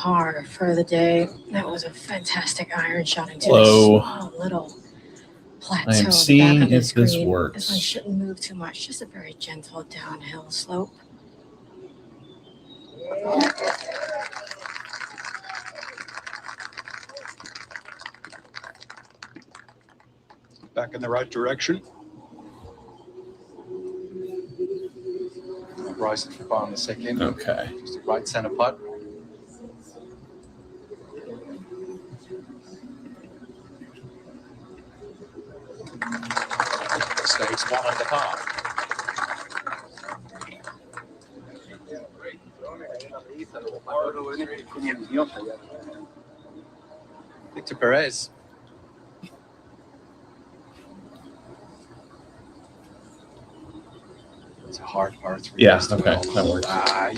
par for the day. That was a fantastic iron shot into Hello. a small little plateau. I am at the seeing back of if this green. works. This one shouldn't move too much. Just a very gentle downhill slope. Back in the right direction. Bryson for par on the second. Okay. Just a right center putt. Stays one under par. Victor Perez. It's a hard par three. Yeah, okay, that works.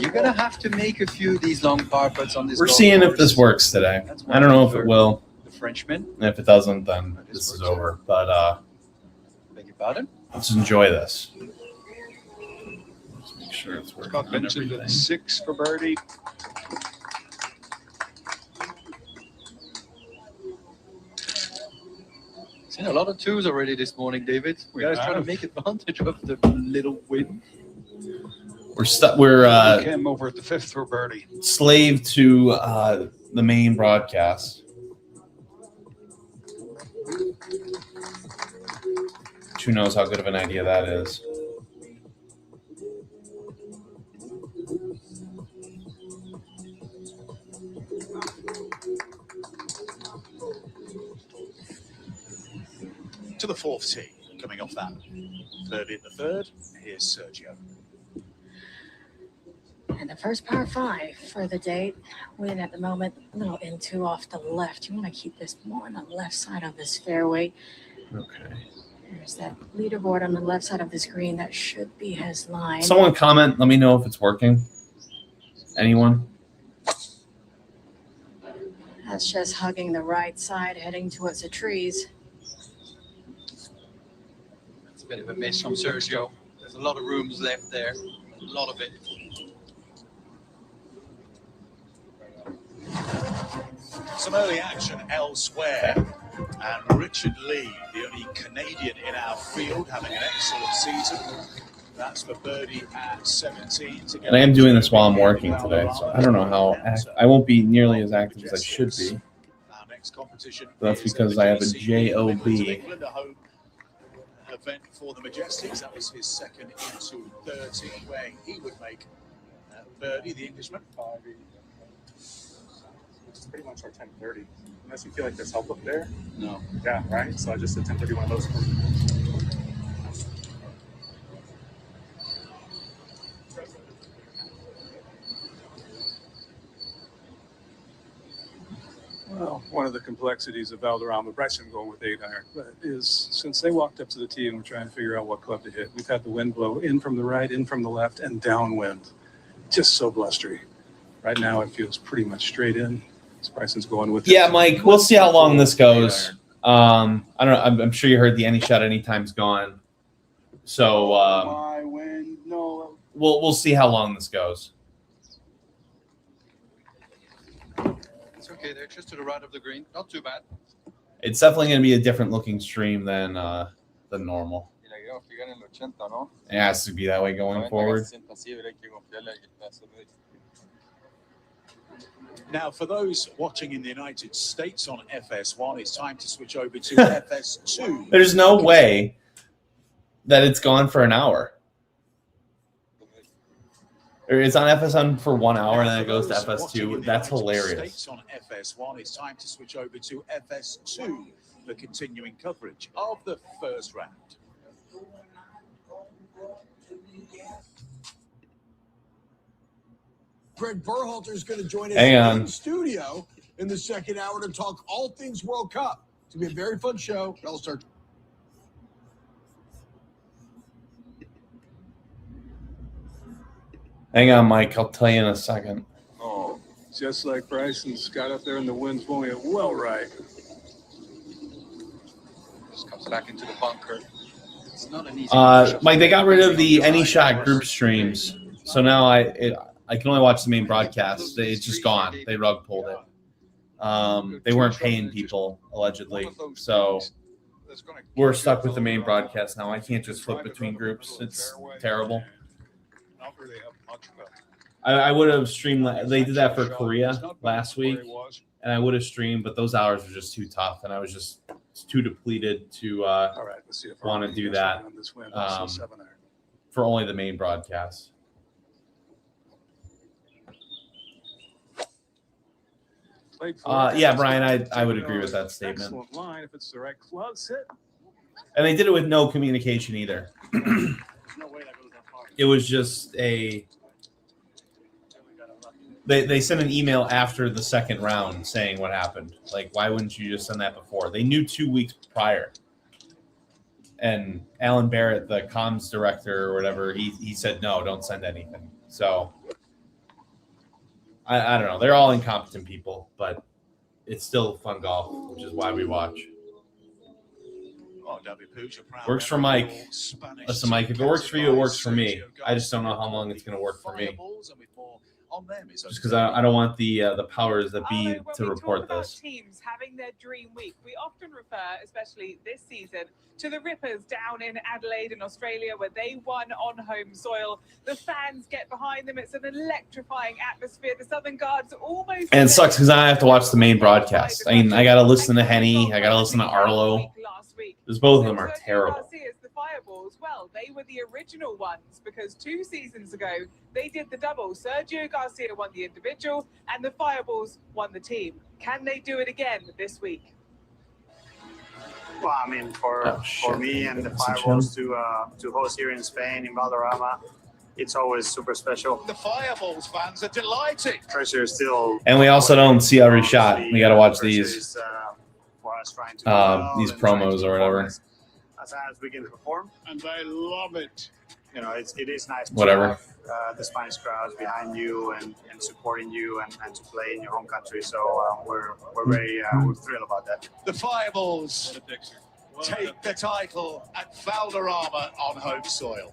You're going to have to make a few of these long par putts on this. We're seeing if this works today. I don't know if it will. The Frenchman. And if it doesn't, then this is over. But Beg your pardon? let's enjoy this. Let's make sure it's working. Scott on mentioned everything. at 6 for birdie. Seen a lot of twos already this morning, David. You guys trying to make advantage of the little win. We're stuck. We're Came over at the 5th for birdie. slave to the main broadcast. Who knows how good of an idea that is? To the fourth tee, coming off that. Third in the third, here's Sergio. And the first par 5 for the day. Wind at the moment, a little in two off the left. You want to keep this more on the left side of this fairway. Okay. There's that leaderboard on the left side of the screen. That should be his line. Someone comment. Let me know if it's working. Anyone? That's just hugging the right side, heading towards the trees. It's a bit of a miss from Sergio. There's a lot of rooms left there. A lot of it. Some early action elsewhere. And Richard Lee, the only Canadian in our field, having an excellent season. That's for birdie at 17. And I am doing this while I'm working today, so I don't know how I won't be nearly as active as I should be. Our next competition. That's because I have a JOB. England, a home event for the Majestics. That was his second into 13, where he would make birdie, the Englishman. It's pretty much our 10:30. Unless you feel like there's help up there. No. Yeah, right? So I just attempted to do one of those. Well, one of the complexities of Valderrama, Bryson going with 8-iron, is since they walked up to the tee and were trying to figure out what club to hit, we've had the wind blow in from the right, in from the left, and downwind. Just so blustery. Right now, it feels pretty much straight in. Bryson's going with Yeah, Mike, we'll see how long this goes. I don't know. I'm sure you heard the any shot anytime's gone. So my wind, no. we'll see how long this goes. It's okay. They're just to the right of the green. Not too bad. It's definitely going to be a different looking stream than normal. It has to be that way going forward. Now, for those watching in the United States on FS1, it's time to switch over to FS2. There's no way that it's gone for an hour. Or it's on FS1 for 1 hour and then it goes to FS2. That's hilarious. On FS1, it's time to switch over to FS2 for continuing coverage of the first round. Greg Berhalter is going to join us in studio in the second hour to talk all things World Cup. It's going to be a very fun show. I'll start. Hang on, Mike. I'll tell you in a second. Oh, just like Bryson's got up there and the wind's blowing it well right. Just comes back into the bunker. It's not an easy Mike, they got rid of the any shot group streams. So now I I can only watch the main broadcast. It's just gone. They rug pulled it. They weren't paying people allegedly, so we're stuck with the main broadcast now. I can't just flip between groups. It's terrible. Not really have much of a I would have streamed. They did that for Korea last week, and I would have streamed, but those hours were just too tough, and I was just too depleted to All right, let's see if want to do that on this win. Also 7 iron. for only the main broadcast. Yeah, Brian, I would agree with that statement. Excellent line if it's the right club sit. And they did it with no communication either. no way that goes that far. It was just a. They sent an email after the second round saying what happened. Like, why wouldn't you just send that before? They knew 2 weeks prior. And Alan Barrett, the comms director or whatever, he said, no, don't send anything. So, I don't know. They're all incompetent people, but it's still fun golf, which is why we watch. Oh, W. Pooch, a proud Works for member of Mike. all Spanish Listen, Mike, if it works for you, it works for me. Sergio I just don't know how Garcia. long it's going to work for me. Fireballs, and with more on them is Just because I don't want the powers that be When to we report talk about this. teams having their dream week, we often refer, especially this season, to the Rippers down in Adelaide in Australia, where they won on home soil. The fans get behind them. It's an electrifying atmosphere. The Southern Guards almost. And it sucks because I have to watch the main broadcast. I mean, I got to listen to Henny. I got to listen to Arlo. Because both of them are terrible. Garcia's the Fireballs, well, they were the original ones because 2 seasons ago they did the double. Sergio Garcia won the individual and the Fireballs won the team. Can they do it again this week? Well, I mean, for me and the Fireballs to host here in Spain, in Valderrama, it's always super special. The Fireballs fans are delighted. Pressure is still. And we also don't see every shot. We got to watch these For us trying to do well these and trying to promos or whatever. As hard as we can perform, And they love it. you know, it is nice Whatever. to have the Spanish crowds behind you and supporting you and to play in your home country. So we're very we're thrilled about that. The Fireballs take the title at Valderrama on home soil.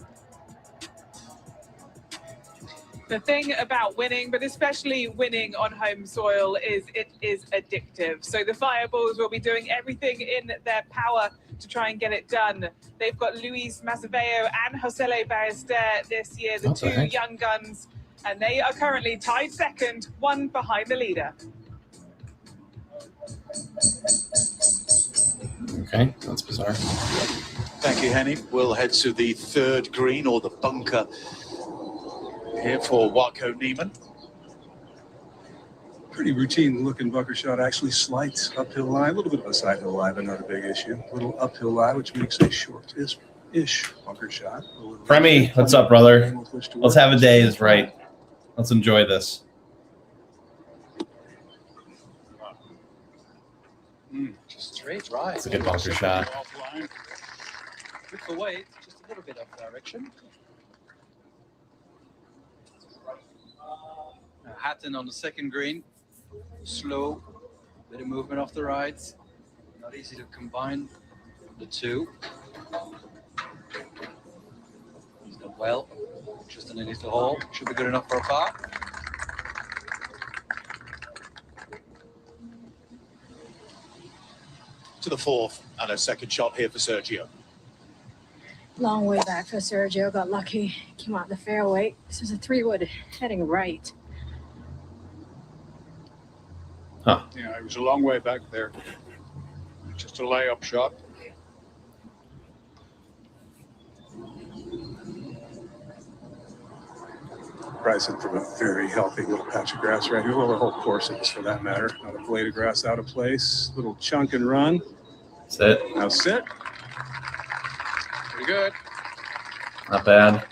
The thing about winning, but especially winning on home soil, is it is addictive. So the Fireballs will be doing everything in their power to try and get it done. They've got Luis Macebeo and Josele Ballester this year, the two young guns, and they are currently tied second, one behind the leader. Okay, that's bizarre. Thank you, Henny. We'll head to the third green or the bunker here for Watco Neiman. Pretty routine looking bunker shot, actually slight uphill lie, a little bit of a side hill lie, but not a big issue. A little uphill lie, which makes a short-ish bunker shot. Premi, what's up, brother? Let's have a day is right. Let's enjoy this. Just straight right. It's a good bunker shot. Good for weight, just a little bit off direction. Now Hatton on the second green. Slow, bit of movement off the right. Not easy to combine the two. He's done well. Just underneath the hole. Should be good enough for a par. To the fourth and a second shot here for Sergio. Long way back for Sergio. Got lucky. Came out the fairway. This is a 3-wood heading right. Huh. Yeah, it was a long way back there. Just a layup shot. Rising from a very healthy little patch of grass right here. Well, the whole course is for that matter. Not a blade of grass out of place. Little chunk and run. Sit. Now sit. Pretty good. Not bad.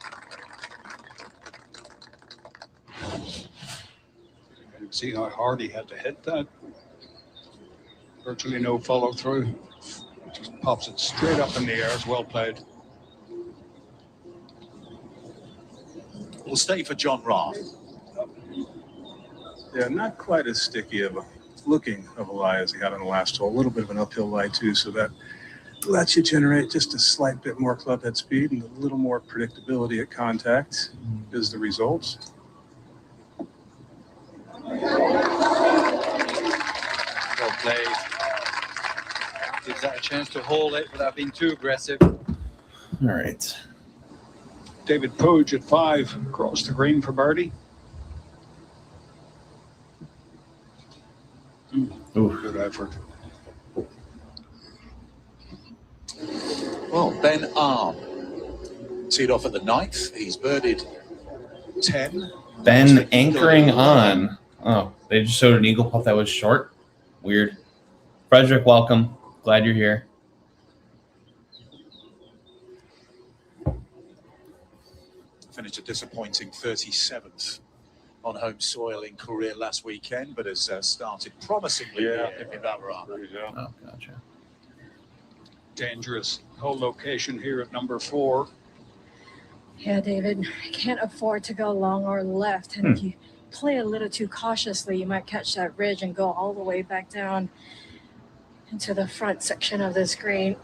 You can see how hard he had to hit that. Virtually no follow through. Just pops it straight up in the air. It's well played. We'll stay for John Rahm. Yeah, not quite as sticky of a looking of a lie as he had on the last hole. A little bit of an uphill lie too, so that lets you generate just a slight bit more club head speed and a little more predictability at contact is the result. play. Gives that a chance to hold it without being too aggressive. All right. David Poge at 5 across the green for birdie. Good effort. Well, Ben Arm teed off at the 9th. He's birdied 10. Ben anchoring on. Oh, they just showed an eagle putt that was short. Weird. Frederick, welcome. Glad you're here. Finished a disappointing 37th on home soil in Korea last weekend, but has started promisingly here in Valderrama. Oh, gotcha. Dangerous hole location here at number 4. Yeah, David, can't afford to go long or left. And if you play a little too cautiously, you might catch that ridge and go all the way back down into the front section of this green.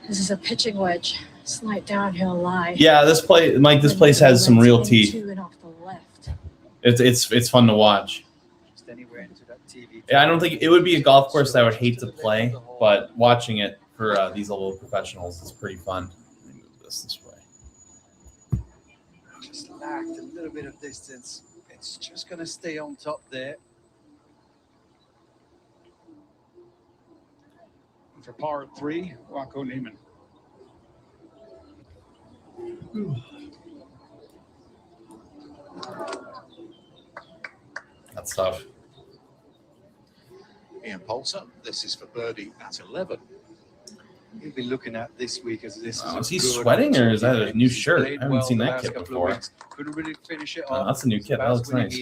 This is a pitching wedge, slight downhill lie. Yeah, this place, Mike. This place has some real teeth. And off the left. It's fun to watch. Just anywhere into that TV. Yeah, I don't think it would be a golf course that I would hate to play, but watching it for these little professionals is pretty fun. Let me move this way. Just lacked a little bit of distance. It's just going to stay on top there. For par 3, Rocco Neiman. That's tough. Ian Poulter, this is for birdie at 11. He'll be looking at this week as this Is he sweating or is that a new shirt? I haven't seen that kit before. Couldn't really finish it Oh, off. that's a new kit. That looks nice.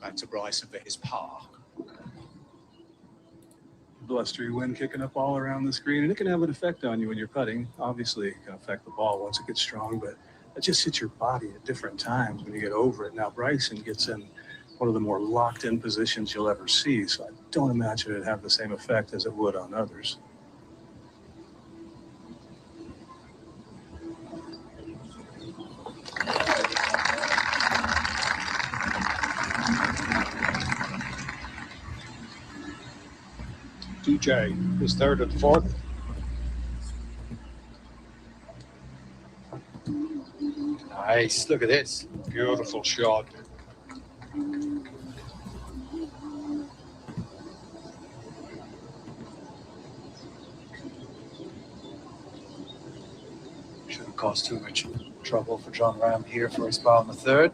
Back to Bryson for his par. Blustery wind kicking up all around the screen, and it can have an effect on you when you're putting. Obviously, it can affect the ball once it gets strong, but it just hits your body at different times when you get over it. Now, Bryson gets in one of the more locked-in positions you'll ever see, so I don't imagine it'd have the same effect as it would on others. DJ is third at 4th. Nice. Look at this. Beautiful shot. Shouldn't cause too much trouble for John Ram here for his par on the 3rd.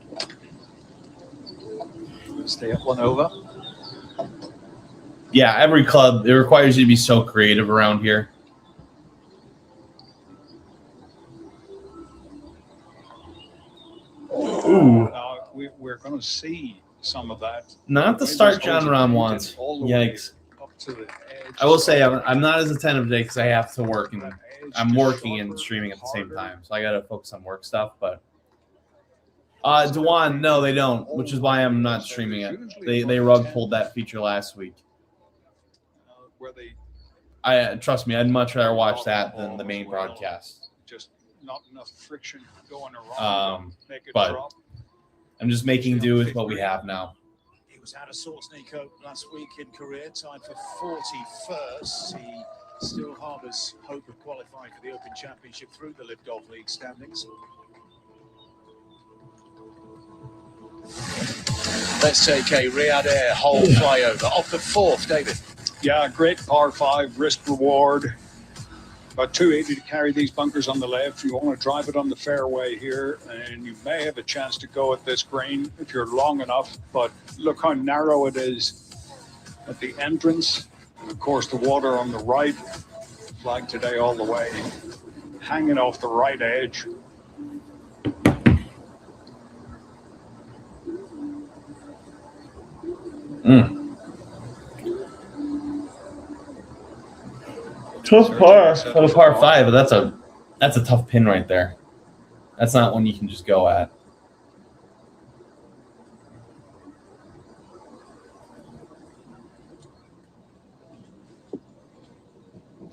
Stay up 1 over. Yeah, every club, it requires you to be so creative around here. Ooh. We're going to see some of that. Not the start John Rahm wants. Yikes. I will say I'm not as attentive today because I have to work and I'm working and streaming at the same time. So I got to focus on work stuff. But Dewan, no, they don't, which is why I'm not streaming it. They rug pulled that feature last week. Trust me, I'd much rather watch that than the main broadcast. Just not enough friction going around. But I'm just making do with what we have now. He was out of sorts, Nico, last week in Korea, tied for 41st. He still harbours hope of qualifying for the Open Championship through the LIV Golf League standings. Let's take a Riyadh Air hole flyover off the 4th, David. Yeah, great par 5 risk reward. About 280 to carry these bunkers on the left. You want to drive it on the fairway here, and you may have a chance to go at this green if you're long enough. But look how narrow it is at the entrance. And of course, the water on the right. Flag today all the way, hanging off the right edge. Tough par for the par 5, but that's a tough pin right there. That's not one you can just go at.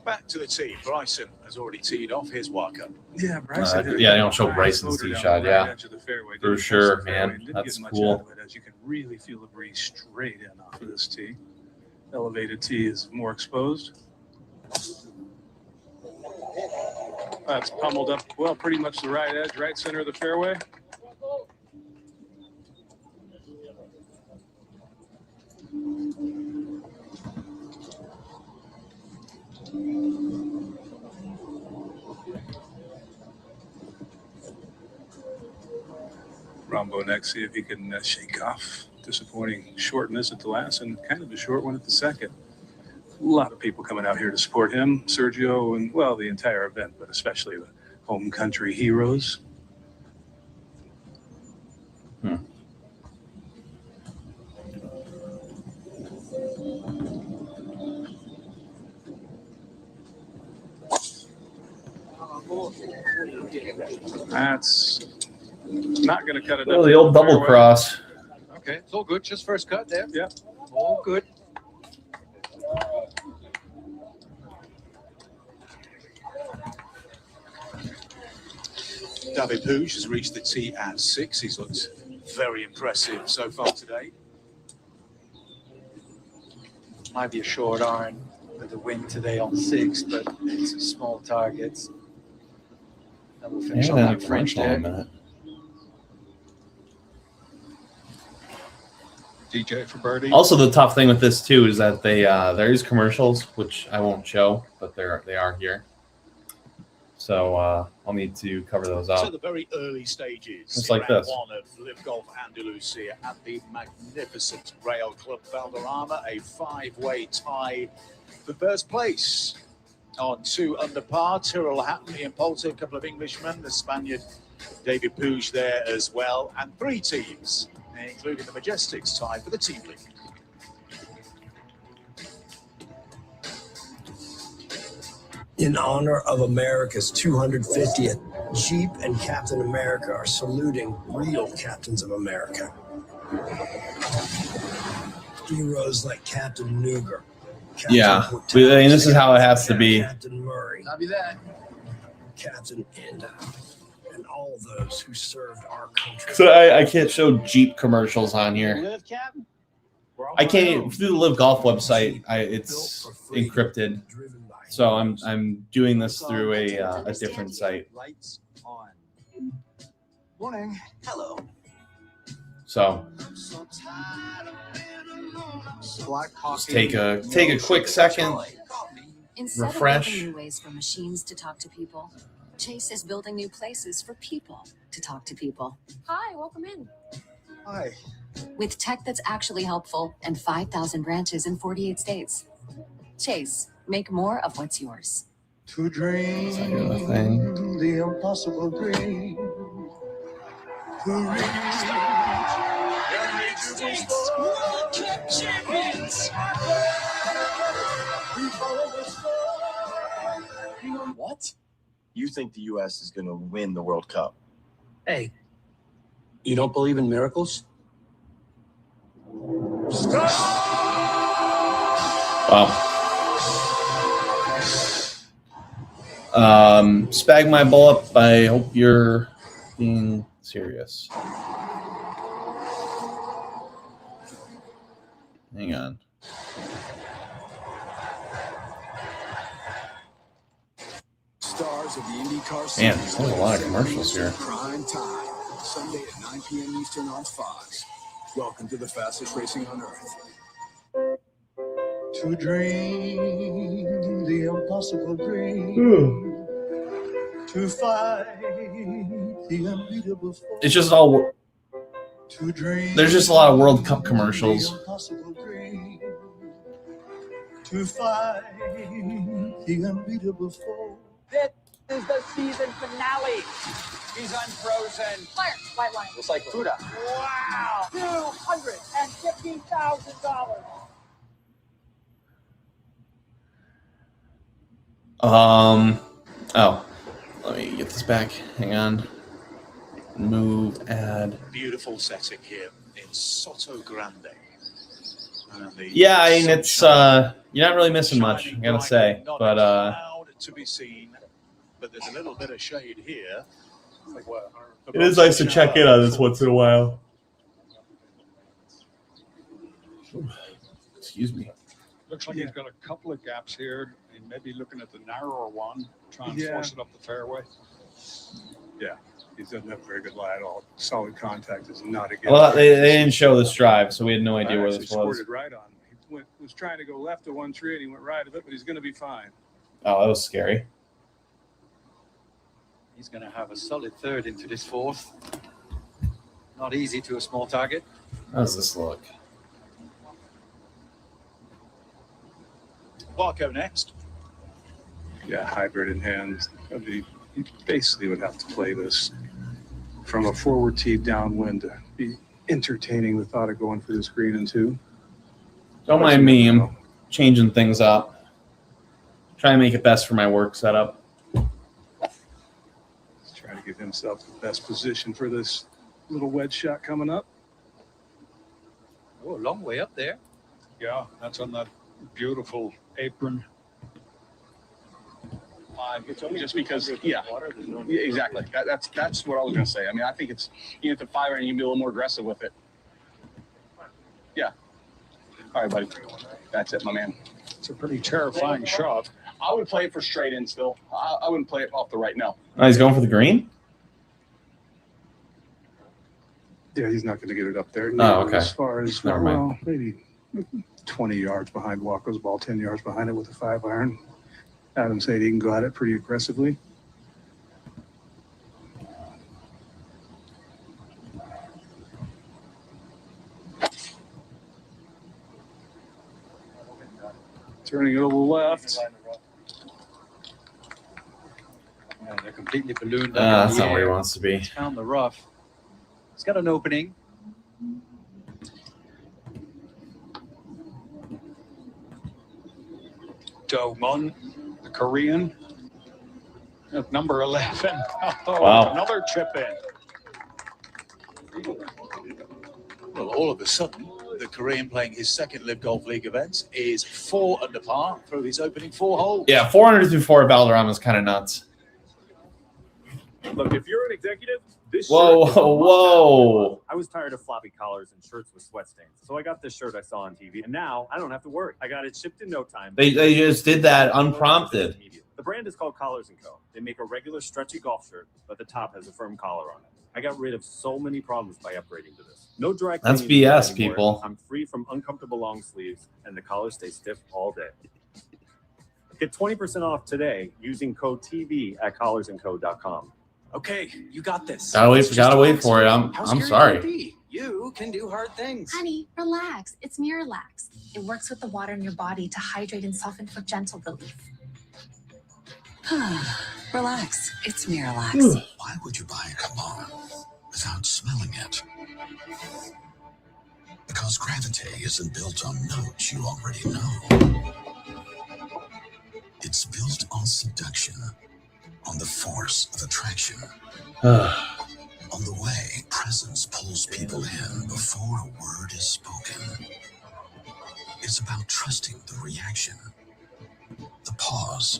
Back to the tee. Bryson has already teed off his walk-up. Yeah, Bryson. They don't show Bryson's tee shot. Yeah, for sure, man. That's cool. As you can really feel the breeze straight in off of this tee. Elevated tee is more exposed. That's pummeled up well, pretty much the right edge, right center of the fairway. Rombo next, see if he can shake off disappointing short miss at the last and kind of a short one at the second. A lot of people coming out here to support him, Sergio, and well, the entire event, but especially the home country heroes. That's not going to cut it. Oh, the old double cross. Okay, it's all good. Just first cut there. Yeah. All good. David Puig has reached the tee at 6. He's looked very impressive so far today. Might be a short iron with the wind today on 6, but it's a small target. And we'll finish on that French there. DJ for birdie. Also, the tough thing with this too is that there is commercials, which I won't show, but they are here. So I'll need to cover those up. So the very early stages. Just like round this. 1 of LIV Golf Andalusia at the magnificent Rail Club Valderrama, a 5-way tie for first place. On 2 under par, Tyrrell Hatton, Ian Poulter, a couple of Englishmen, the Spaniard David Puig there as well, and 3 teams, including the Majestics, tied for the team lead. In honor of America's 250th, Jeep and Captain America are saluting real Captains of America. Heroes like Captain Nuger. Captain Portal, this is how it has to be. Captain Murray. Copy that. Captain Enda. And all those who served our country. So I can't show Jeep commercials on here. Live, Captain. I can't through the LIV Golf website. It's encrypted. So I'm doing this through a different site. Lights on. Morning. Hello. So just take a quick second, Instead refresh. of building new ways for machines to talk to people, Chase is building new places for people to talk to people. Hi, welcome in. Hi. With tech that's actually helpful and 5,000 branches in 48 states. Chase, make more of what's yours. To dream Thing. the impossible dream. To reach World Cup champions. What? You think the U.S. is going to win the World Cup? Hey, you don't believe in miracles? Wow. Spag my ball up. I hope you're being serious. Hang on. Stars of the IndyCar Man, there's a lot of commercials here. Prime time, Sunday at 9 p.m. Eastern on Fox. Welcome to the fastest racing on earth. To dream the impossible dream. To fight the unbeatable foe. It's just all. To dream. There's just a lot of World Cup commercials. The impossible dream. To fight the unbeatable foe. This is the season finale. He's unfrozen. Fire, white line. Looks like Fuda. Wow. $250,000. Oh, let me get this back. Hang on. Move, add. Beautiful setting here in Soto Grande. Yeah, I mean, it's you're not really missing much, I gotta say. But to be seen, but there's a little bit of shade here. Like what? it is nice to check in on this once in a while. Excuse me. Looks like he's got a couple of gaps here. He may be looking at the narrower one, trying to force it up the fairway. Yeah, he doesn't have a very good lie at all. Solid contact is not a good. Well, they didn't show this drive, so we had no idea where this scored was. it right on. He was trying to go left of 1 tree and he went right of it, but he's going to be fine. Oh, that was scary. He's going to have a solid third into this fourth. Not easy to a small target. How does this look? Barco next. Yeah, hybrid in hand. I mean, you basically would have to play this from a forward tee downwind to be entertaining the thought of going for this green and 2. Don't mind me. I'm changing things up. Try and make it best for my work setup. He's trying to give himself the best position for this little wedge shot coming up. Oh, a long way up there. Yeah, that's on that beautiful apron. Just because, yeah, exactly. That's what I was going to say. I mean, I think it's you have to fire and you can be a little more aggressive with it. Yeah. All right, buddy. That's it, my man. It's a pretty terrifying shot. I would play it for straight in still. I wouldn't play it off the right. No. Oh, he's going for the green? Yeah, he's not going to get it up there. Oh, okay. As far as, Never mind. well, maybe 20 yards behind Walker's ball, 10 yards behind it with a 5-iron. Adam said he can go at it pretty aggressively. Turning it a little left. Yeah, they're completely ballooned. That's not where he wants to be. Down the rough. It's got an opening. Do-Mun, the Korean, at number 11. Oh, Wow. Another chip in. Well, all of a sudden, the Korean playing his second LIV Golf League event is 4 under par through his opening 4 holes. Yeah, 400 through 4 at Valderrama is kind of nuts. Look, if you're an executive, this Whoa, shirt is a must-have. whoa. I was tired of floppy collars and shirts with sweat stains, so I got this shirt I saw on TV, and now I don't have to worry. I got it shipped in no time. They just did that unprompted. The brand is called Collars & Co. They make a regular stretchy golf shirt, but the top has a firm collar on it. I got rid of so many problems by upgrading to this. No dry cleaning. That's BS, anymore. people. I'm free from uncomfortable long sleeves, and the collars stay stiff all day. Get 20% off today using code TV at collarsandco.com. Okay, you got this. Gotta wait for it. I'm sorry. You can do hard things. Honey, relax. It's Miralax. It works with the water in your body to hydrate and soften for gentle relief. Relax. It's Miralax. Why would you buy a cologne without smelling it? Because Gravite isn't built on notes you already know. It's built on seduction, on the force of attraction, on the way presence pulls people in before a word is spoken. It's about trusting the reaction, the pause,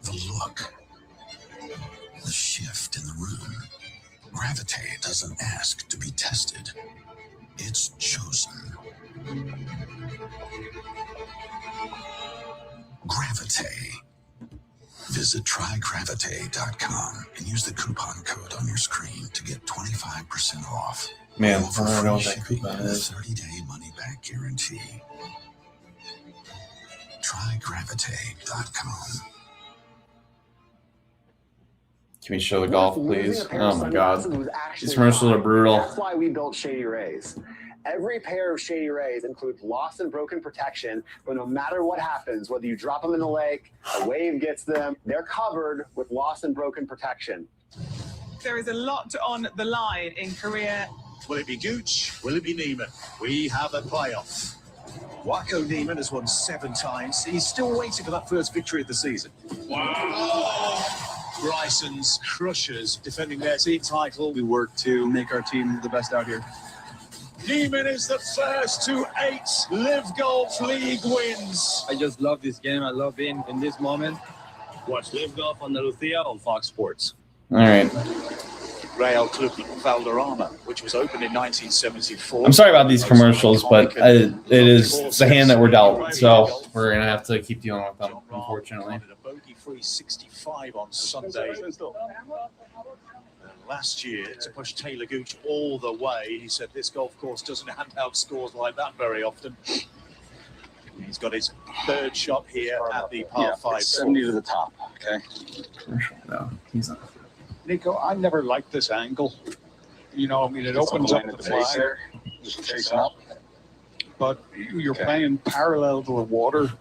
the look, the shift in the room. Gravite doesn't ask to be tested. It's chosen. Gravite. Visit trygravite.com and use the coupon code on your screen to get 25% off. Man, All for I don't know what free that shipping coupon and a is. 30-day money-back guarantee. Trygravite.com. Can we show the golf, please? Oh my God, these commercials are brutal. That's why we built Shady Rays. Every pair of Shady Rays includes lost and broken protection, but no matter what happens, whether you drop them in the lake, a wave gets them, they're covered with lost and broken protection. There is a lot on the line in Korea. Will it be Gooch? Will it be Neiman? We have a playoff. Wacko Neiman has won 7 times. He's still waiting for that first victory of the season. Wow. Bryson's Crushers defending their team title. We work to make our team the best out here. Neiman is the first to 8 LIV Golf League wins. I just love this game. I love being in this moment. Watch LIV Golf Andalucía on Fox Sports. All right. Real Club Valderrama, which was opened in 1974. I'm sorry about these commercials, but it is the hand that we're dealt, so we're gonna have to keep dealing with them, unfortunately. A bogey-free 65 on Sunday. Last year, to push Taylor Gooch all the way, he said this golf course doesn't hand out scores like that very often. He's got his third shot here at the par 5. 70 to the top, okay? No, he's not. Nico, I never liked this angle. You know, I mean, it opens up the flag, there, just chasing up. but you're playing parallel to the water.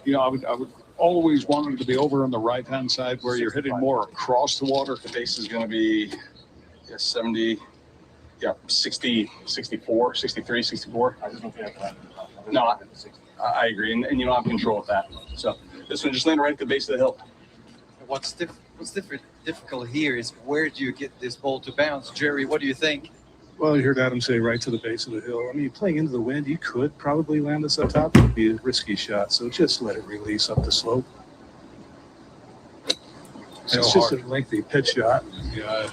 You know, I would always want it to be over on the right-hand side where you're hitting more across the water. The base is going to be 70, 60, 64, 63, 64. I just don't think No, I agree, and you don't have control of that. So this one just landed right at the base of the hill. What's difficult here is where do you get this ball to bounce? Jerry, what do you think? Well, you heard Adam say right to the base of the hill. I mean, playing into the wind, you could probably land this up top. It would be a risky shot, so just let it release up the slope. It's just a lengthy pitch shot. Yeah.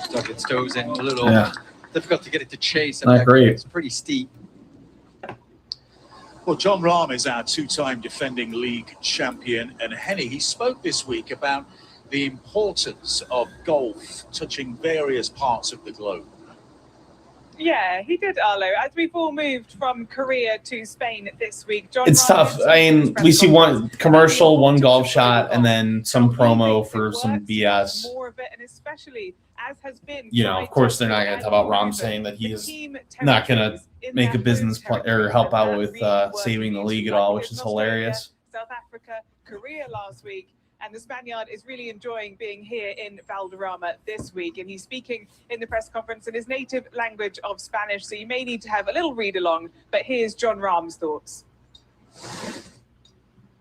Stuck its toes in a little. Yeah. Difficult to get it to chase. Not great. It's pretty steep. Well, John Rahm is our two-time defending league champion, and Henny, he spoke this week about the importance of golf touching various parts of the globe. Yeah, he did, Arlo. As we've all moved from Korea to Spain this week, John It's Rahm tough. I mean, we see one commercial, one golf shot, and then some promo for some BS. More of it, and especially as has been. You know, of course, they're not going to talk about Rahm saying that he's not going to make a business plan or help out with saving the league at all, which is hilarious. South Africa, Korea last week. And the Spaniard is really enjoying being here in Valderrama this week. And he's speaking in the press conference in his native language of Spanish. So you may need to have a little read along. But here's John Rahm's thoughts.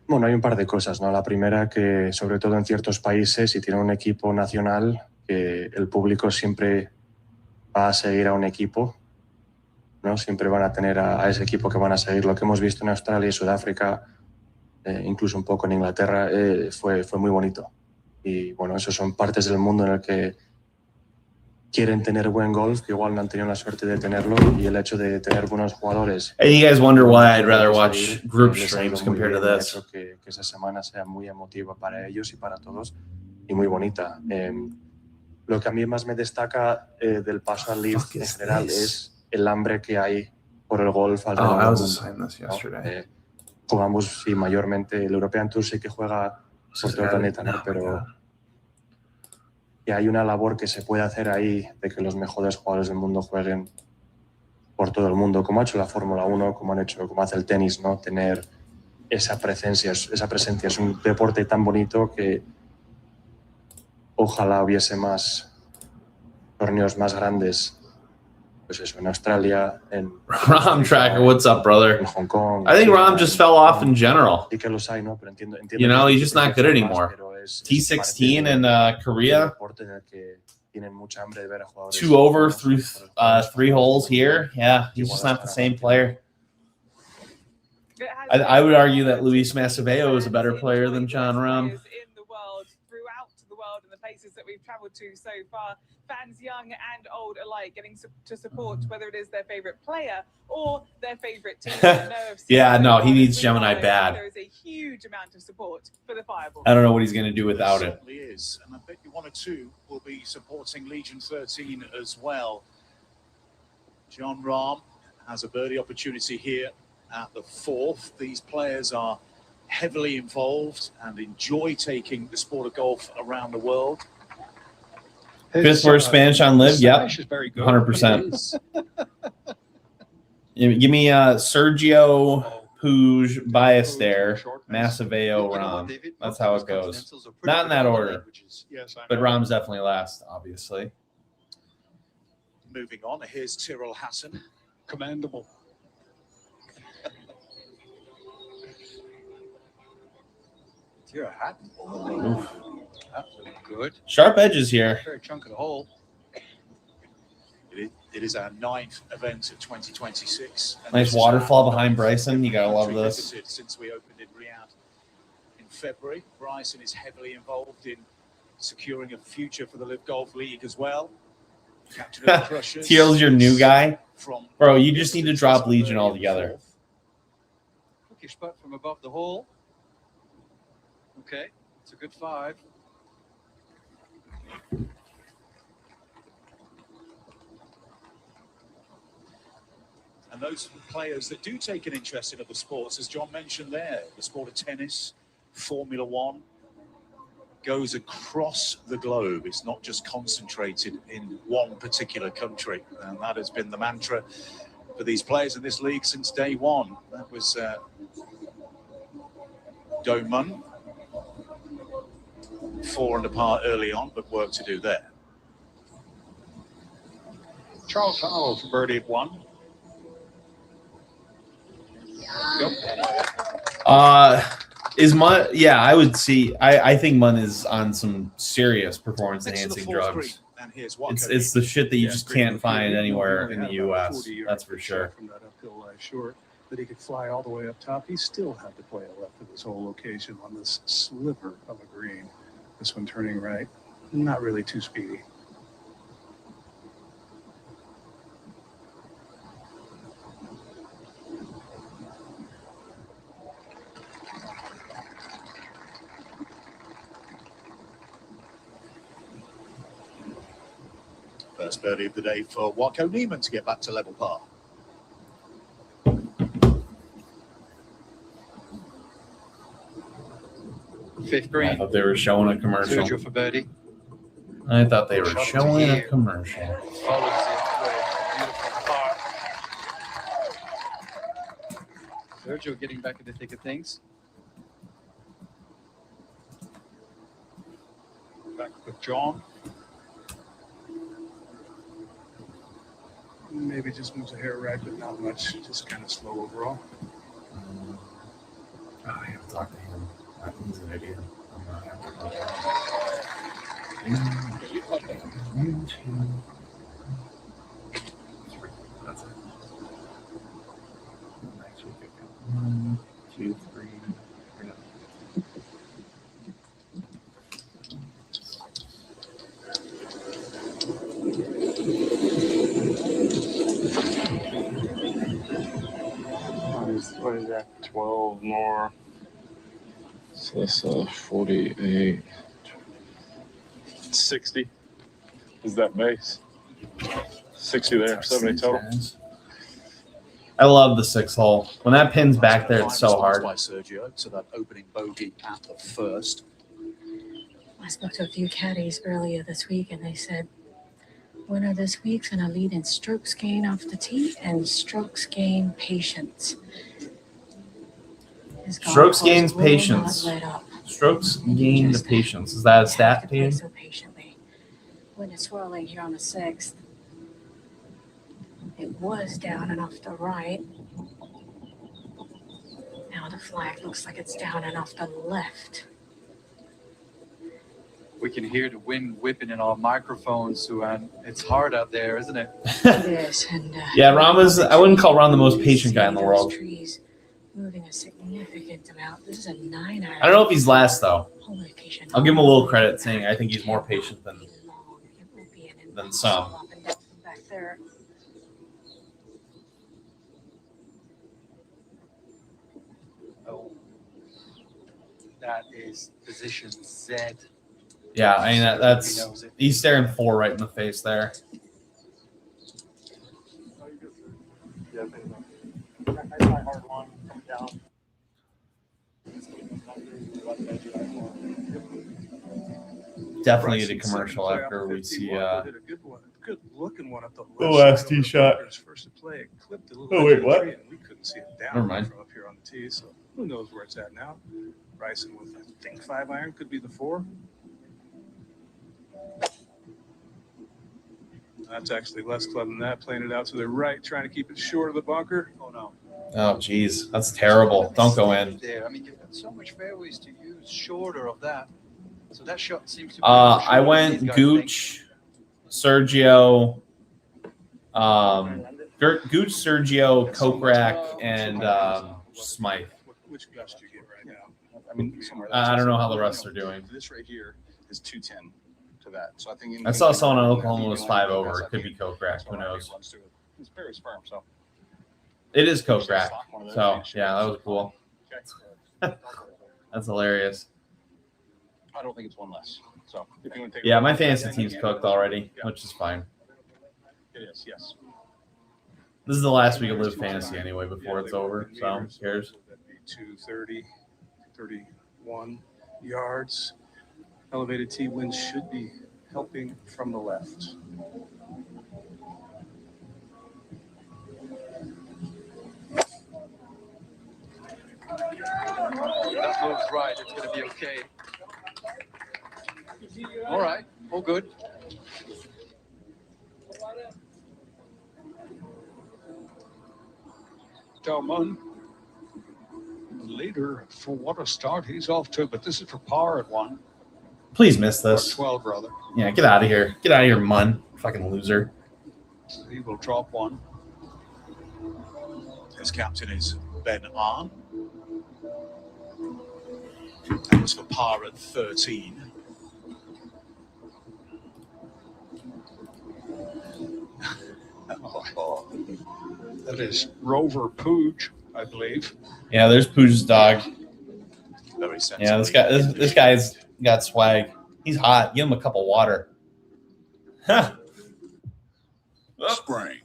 Bueno, hay un par de cosas, ¿no? La primera, que sobre todo en ciertos países, si tiene un equipo nacional, que el público siempre va a seguir a un equipo, ¿no? Siempre van a tener a ese equipo que van a seguir. Lo que hemos visto en Australia y Sudáfrica, incluso un poco en Inglaterra, fue muy bonito. Y bueno, esos son partes del mundo en el que quieren tener buen golf, que igual no han tenido la suerte de tenerlo, y el hecho de tener buenos jugadores. And you guys wonder why I'd rather watch group streams compared to this. Que esa semana sea muy emotiva para ellos y para todos, y muy bonita. Lo que a mí más me destaca del paso al LIV en general es el hambre que hay por el golf alrededor del mundo. Jugamos, sí, mayormente. El European Tour sí que juega por todo el planeta, ¿no? Pero que hay una labor que se puede hacer ahí de que los mejores jugadores del mundo jueguen por todo el mundo, como ha hecho la Fórmula 1, como hace el tenis, ¿no? Tener esa presencia. Es un deporte tan bonito que ojalá hubiese más torneos más grandes. Pues eso, en Australia, en Rahm Tracker, what's up, brother? En Hong Kong. I think Rahm just fell off in general. Sí que los hay, ¿no? Pero entiendo You know, he's just not good anymore. T16 in Korea. 2 over through 3 holes here. Yeah, he's just not the same player. I would argue that Luis Maceveo is a better player than John Rahm. Throughout the world and the places that we've traveled to so far, fans young and old alike getting to support whether it is their favorite player or their favorite team. Yeah, no, he needs Gemini bad. There is a huge amount of support for the Fireball. I don't know what he's going to do without it. Certainly is, and I bet you 1 or 2 will be supporting Legion 13 as well. John Rahm has a birdie opportunity here at the 4th. These players are heavily involved and enjoy taking the sport of golf around the world. 5th worst Spanish on LIV? Yep, 100%. Give me Sergio, Puig, Ballester, Maceveo, Rahm. That's how it goes. Not in that order, but Rahm's definitely last, obviously. Moving on, here's Tyrrell Hassan. Commendable. Tyrrell Hatton. That looked good. Sharp edges here. Fair chunk of the hole. It It is our 9th event of 2026. Nice waterfall behind Bryson. You gotta love this. Since we opened in Riyadh in February, Bryson is heavily involved in securing a future for the LIV Golf League as well. Captain of the Crushers. Teal's your new guy, bro. You just need to drop Legion altogether. Hookish putt from above the hole. Okay, it's a good 5. And those players that do take an interest in other sports, as John mentioned there, the sport of tennis, Formula One, goes across the globe. It's not just concentrated in one particular country. And that has been the mantra for these players in this league since day one. That was Doman. 4 under par early on, but work to do there. Charles Howell for birdie at 1. Is Munn? Yeah, I would see. I think Munn is on some serious performance enhancing drugs. It's the shit that you just can't find anywhere in the U.S. That's for sure. From that uphill lie short, that he could fly all the way up top. He still had to play a left of his whole location on this sliver of a green. This one turning right, not really too speedy. First birdie of the day for Watko Neiman to get back to level par. Fifth green. I thought they were showing a commercial. Sergio for birdie. I thought they were showing a commercial. Follows it with a beautiful par. Sergio getting back in the thick of things. Back with John. Maybe just moves a hair right, but not much. Just kind of slow overall. Oh, I have to talk to him. He's an idiot. I'm not happy about that. That's it. Next week, 1, 2, 3. What is that? 12 more. So that's 48. 60 is that base. 60 there, 70 total. I love the 6th hole. When that pin's back there, it's so hard. By Sergio to that opening bogey at the first. I spoke to a few caddies earlier this week, and they said winner this week's going to lead in strokes gain off the tee and strokes gain patience. Strokes gains patience. Strokes gain the patience. Is that a stat to you? So patiently. When it's swirling here on the 6th, it was down and off the right. Now the flag looks like it's down and off the left. We can hear the wind whipping in our microphones, Suan. It's hard out there, isn't it? It is. And, yeah, Rama's. I wouldn't call Ram the most patient guy in the world. Trees moving a significant amount. This is a 9-iron. I don't know if he's last though. I'll give him a little credit, saying I think he's more patient than some. Back there. Oh, that is position Z. Yeah, I mean that's he's staring 4 right in the face there. Definitely get a commercial after we see good looking one up the left. the last tee shot. First to play, it clipped a little Oh wait, bit what? and we couldn't see it down Never mind. from up here on the tee, so who knows where it's at now. Bryson with I think 5-iron, could be the 4. That's actually less club than that, playing it out to the right, trying to keep it short of the bunker. Oh no. Oh geez, that's terrible. Don't go in. There. I mean, you've got so much fairways to use shorter of that. So that shot seems to be I went Gooch, Sergio, Gooch, Sergio, Kokrak, and Smythe. Which gust do you get right now? I mean, somewhere I don't know how the rest are doing. This right here is 210 to that. So I think I saw someone on Oklahoma was 5 over. It could be Kokrak. Who knows? It's very firm, so. It is Kokrak. So yeah, that was cool. That's hilarious. I don't think it's one less. So if you want to take Yeah, my fantasy team's cooked already, which is fine. It is, yes. This is the last week of Live Fantasy anyway before it's over. So who cares? That'd be 230, 31 yards. Elevated T wind should be helping from the left. That moves right. It's going to be okay. All right. All good. Delmon, leader for what a start he's off to, but this is for par at 1. Please miss this. 12, brother. Yeah, get out of here. Get out of here, Mun. Fucking loser. He will drop 1. His captain is Ben Arn. That was for par at 13. That is Rover Pooge, I believe. Yeah, there's Pooge's dog. Very sensible. Yeah, this guy's got swag. He's hot. Give him a cup of water. Huh. Spring.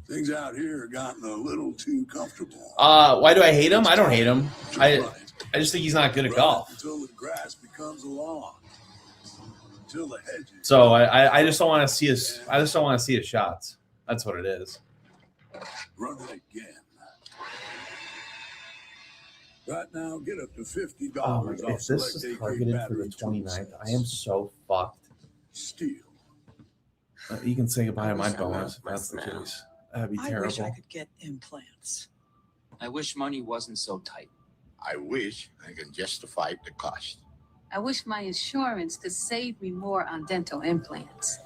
Things out here have gotten a little too comfortable. Why do I hate him? I don't hate him. I just think he's not good at golf. Until the grass becomes a lawn. Until the hedges. So I just don't want to see his. I just don't want to see his shots. That's what it is. Run it again. Right now, get up to $50 Oh, off if this select is AK targeted for the battery 29th, I am so fucked. Steel. You can say goodbye to my bonus if that's the case. That'd be I terrible. wish I could get implants. I wish money wasn't so tight. I wish I could justify the cost. I wish my insurance could save me more on dental implants.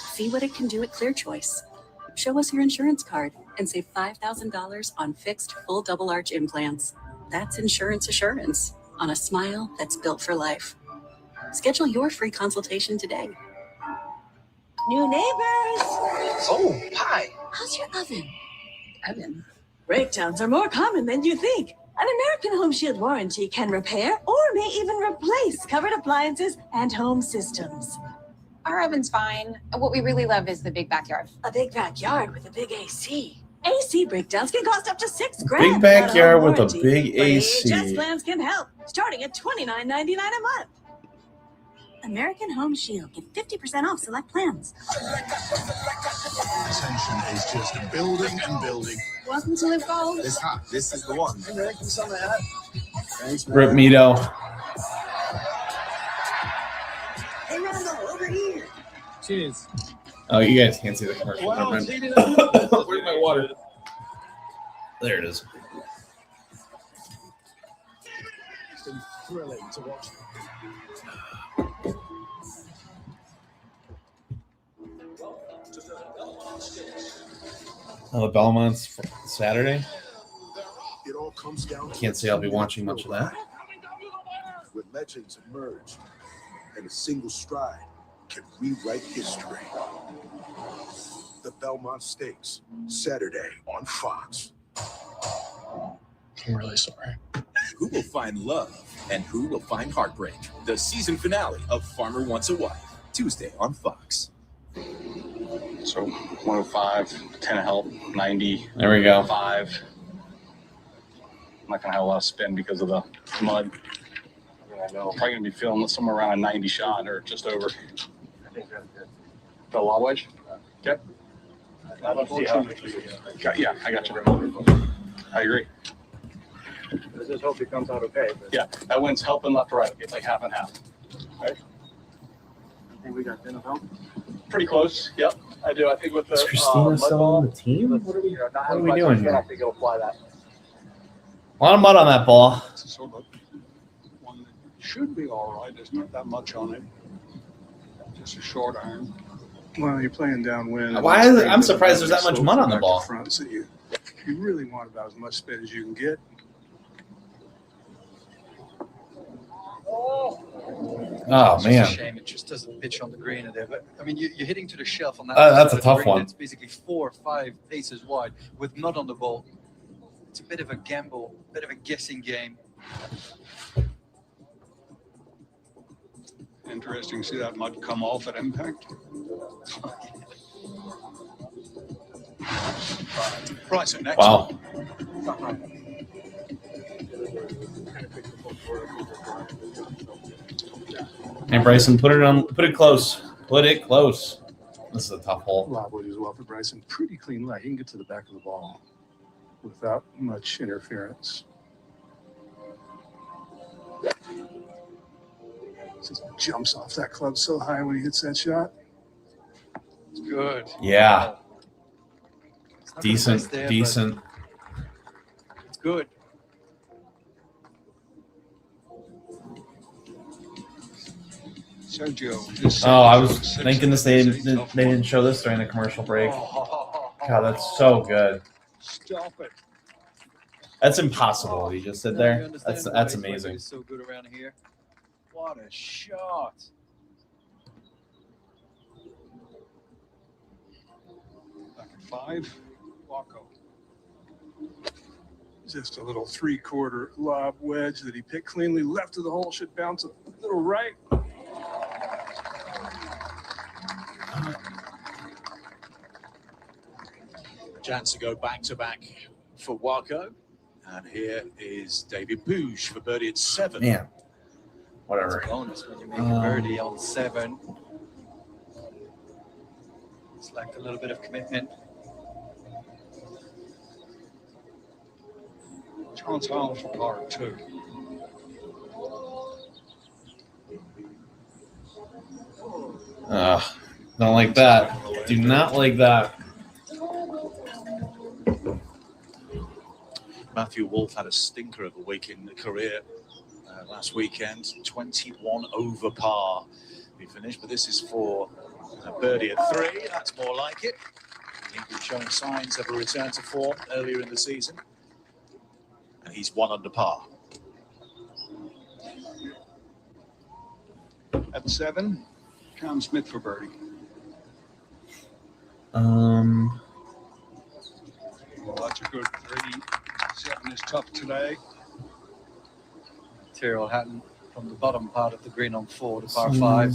See what it can do at Clear Choice. Show us your insurance card and save $5,000 on fixed full double arch implants. That's insurance assurance on a smile that's built for life. Schedule your free consultation today. New neighbors. Oh, hi. How's your oven? Breakdowns are more common than you think. An American Home Shield warranty can repair or may even replace covered appliances and home systems. Our oven's fine. What we really love is the big backyard. A big backyard with a big AC. AC breakdowns can cost up to $6,000. Big backyard with a warranty, big but AC. AHS plans can help, starting at $29.99 a month. American Home Shield. Get 50% off select plans. Attention is just building and building. Welcome to Live Gold. This is the one. Thanks, Rip Mito. Hey, Randall, over here. Cheers. Oh, you guys can't see the commercial. Well, Never mind. see, you Where's my water? There it is. It's been thrilling to watch. Oh, the Belmont's Saturday. It all comes down to Can't say I'll be watching much of that. where legends emerge and a single stride can rewrite history. The Belmont Stakes, Saturday on Fox. I'm really sorry. Who will find love and who will find heartbreak? The season finale of Farmer Wants a Wife, Tuesday on Fox. So 105, 10 help, 90. There we go. 5. I'm not going to have a lot of spin because of the mud. I know. Probably going to be feeling somewhere around a 90 shot or just over. I think that's good. The lob wedge? Okay. Yeah, I got you. I agree. Let's just hope it comes out okay. Yeah, that wind's helping left to right. It's like half and half. Right? I think we got 10 of help. Pretty close. Yep, I do. I think with the Is Christina still on the team? What are we doing here? I think he'll fly that. A lot of mud on that ball. Sort of one that should be all right. There's not that much on it. Just a short iron. Well, you're playing downwind. Why is it, I'm surprised there's that much mud on the ball. Front, so you really want about as much spin as you can get. Oh, It's man. just a shame it just doesn't pitch on the green there. But I mean, you're hitting to the shelf on that. That's a side of the tough green. one. It's basically 4 or 5 paces wide with mud on the ball. It's a bit of a gamble, a bit of a guessing game. Interesting to see that mud come off at impact. Bryson next. Wow. Hey, Bryson, put it close. Put it close. This is a tough hole. Lob as well for Bryson. Pretty clean lie. He can get to the back of the ball without much interference. Just jumps off that club so high when he hits that shot. It's good. Yeah. It's not Decent, gonna miss there, decent. but it's good. Sergio. Oh, I was thinking this. They didn't show this during the commercial break. God, that's so good. Stop it. That's impossible. He just said there. That's amazing. It's so good around here. What a shot. Back at 5. Waco. Just a little 3/4 lob wedge that he picked cleanly left of the hole. Should bounce a little right. Chance to go back-to-back for Waco. And here is David Bouge for birdie at 7. Man. Whatever. It's a bonus when you make a birdie on 7. It's like a little bit of commitment. Chance on for par 2. Don't like that. Do not like that. Matthew Wolff had a stinker of a week in the career last weekend. 21 over par he finished, but this is for a birdie at 3. That's more like it. He was showing signs of a return to form earlier in the season. And he's 1 under par. At 7, Cam Smith for birdie. Um, Well, that's a good 3. 7 is tough today. Tyrrell Hatton from the bottom part of the green on 4 to par 5.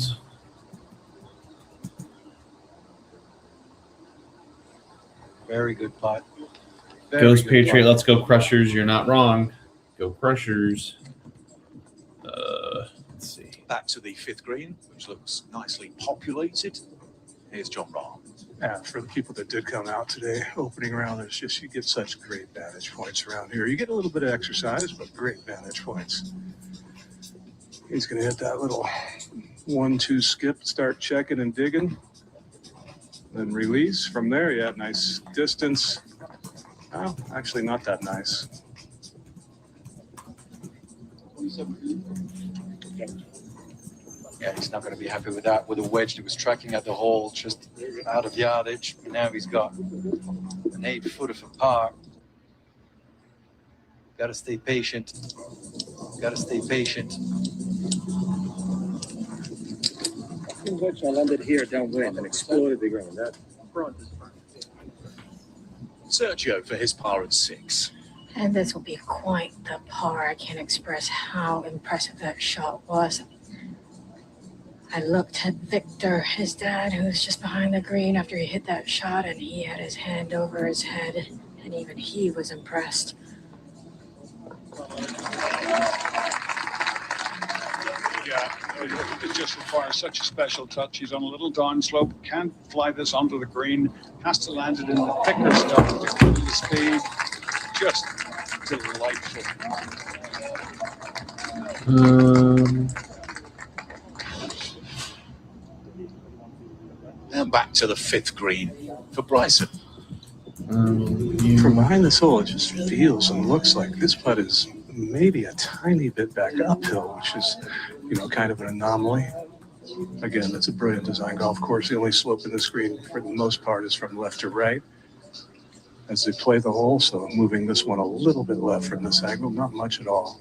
Very good putt. Very Goes good Patriot. putt. Let's go Crushers. You're not wrong. Go Crushers. Let's see. Back to the 5th green, which looks nicely populated. Here's John Rahm. Yeah, for the people that did come out today, opening round, there's just, you get such great vantage points around here. You get a little bit of exercise, but great vantage points. He's going to hit that little 1-2 skip, start checking and digging, then release. From there, yeah, nice distance. Oh, actually not that nice. Yeah, he's not going to be happy with that. With a wedge that was tracking at the hole, just out of yardage. Now he's got an 8-footer for par. Got to stay patient. Got to stay patient. Wedge I landed here downwind and exploded the green. That front is fine. Sergio for his par at 6. And this will be quite the par. I can't express how impressive that shot was. I looked at Victor, his dad, who was just behind the green after he hit that shot, and he had his hand over his head, and even he was impressed. Yeah, it just requires such a special touch. He's on a little downslope, can't fly this onto the green, has to land it in the thicker stuff to get the speed. Just delightful. And back to the 5th green for Bryson. From behind this hole, it just feels and looks like this putt is maybe a tiny bit back uphill, which is, kind of an anomaly. Again, it's a brilliant design golf course. The only slope in the screen for the most part is from left to right as they play the hole. So moving this one a little bit left from this angle, not much at all.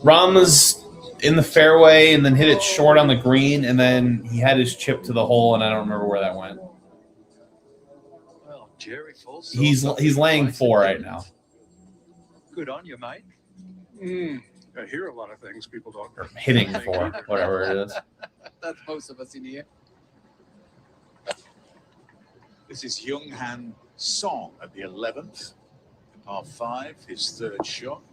Rahm was in the fairway and then hit it short on the green, and then he had his chip to the hole, and I don't remember where that went. Well, Jerry Falls. He's laying 4 right now. Good on you, mate. I hear a lot of things people don't. Or hitting 4, whatever it is. That's most of us in here. This is Young Han Song at the 11th, par 5, his third shot.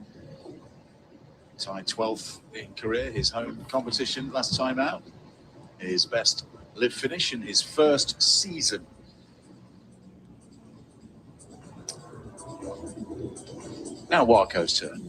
Tied 12th in career, his home competition last time out. His best live finish in his first season. Now Warco's turn.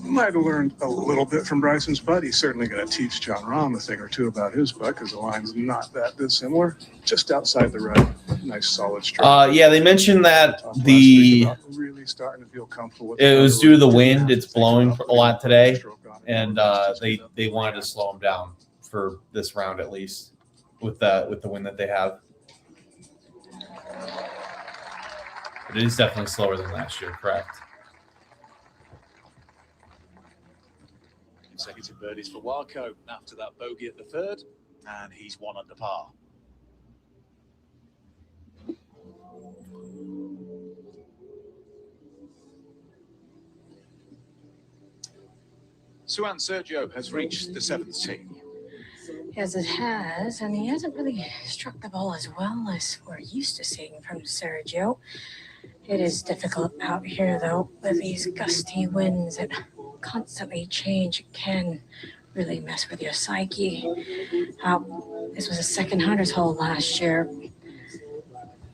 Might have learned a little bit from Bryson's putt. He's certainly going to teach John Rahm a thing or two about his putt because the line's not that dissimilar. Just outside the right, nice solid stroke. Yeah, they mentioned that the really starting to feel comfortable. With it was due to the wind. It's blowing a lot today, and they wanted to slow him down for this round at least with the wind that they have. But it is definitely slower than last year, correct? Consecutive birdies for Warco after that bogey at the 3rd, and he's 1 under par. Suan Sergio has reached the 7th tee. Yes, it has, and he hasn't really struck the ball as well as we're used to seeing from Sergio. It is difficult out here, though, with these gusty winds that constantly change. It can really mess with your psyche. This was a second hunters hole last year. You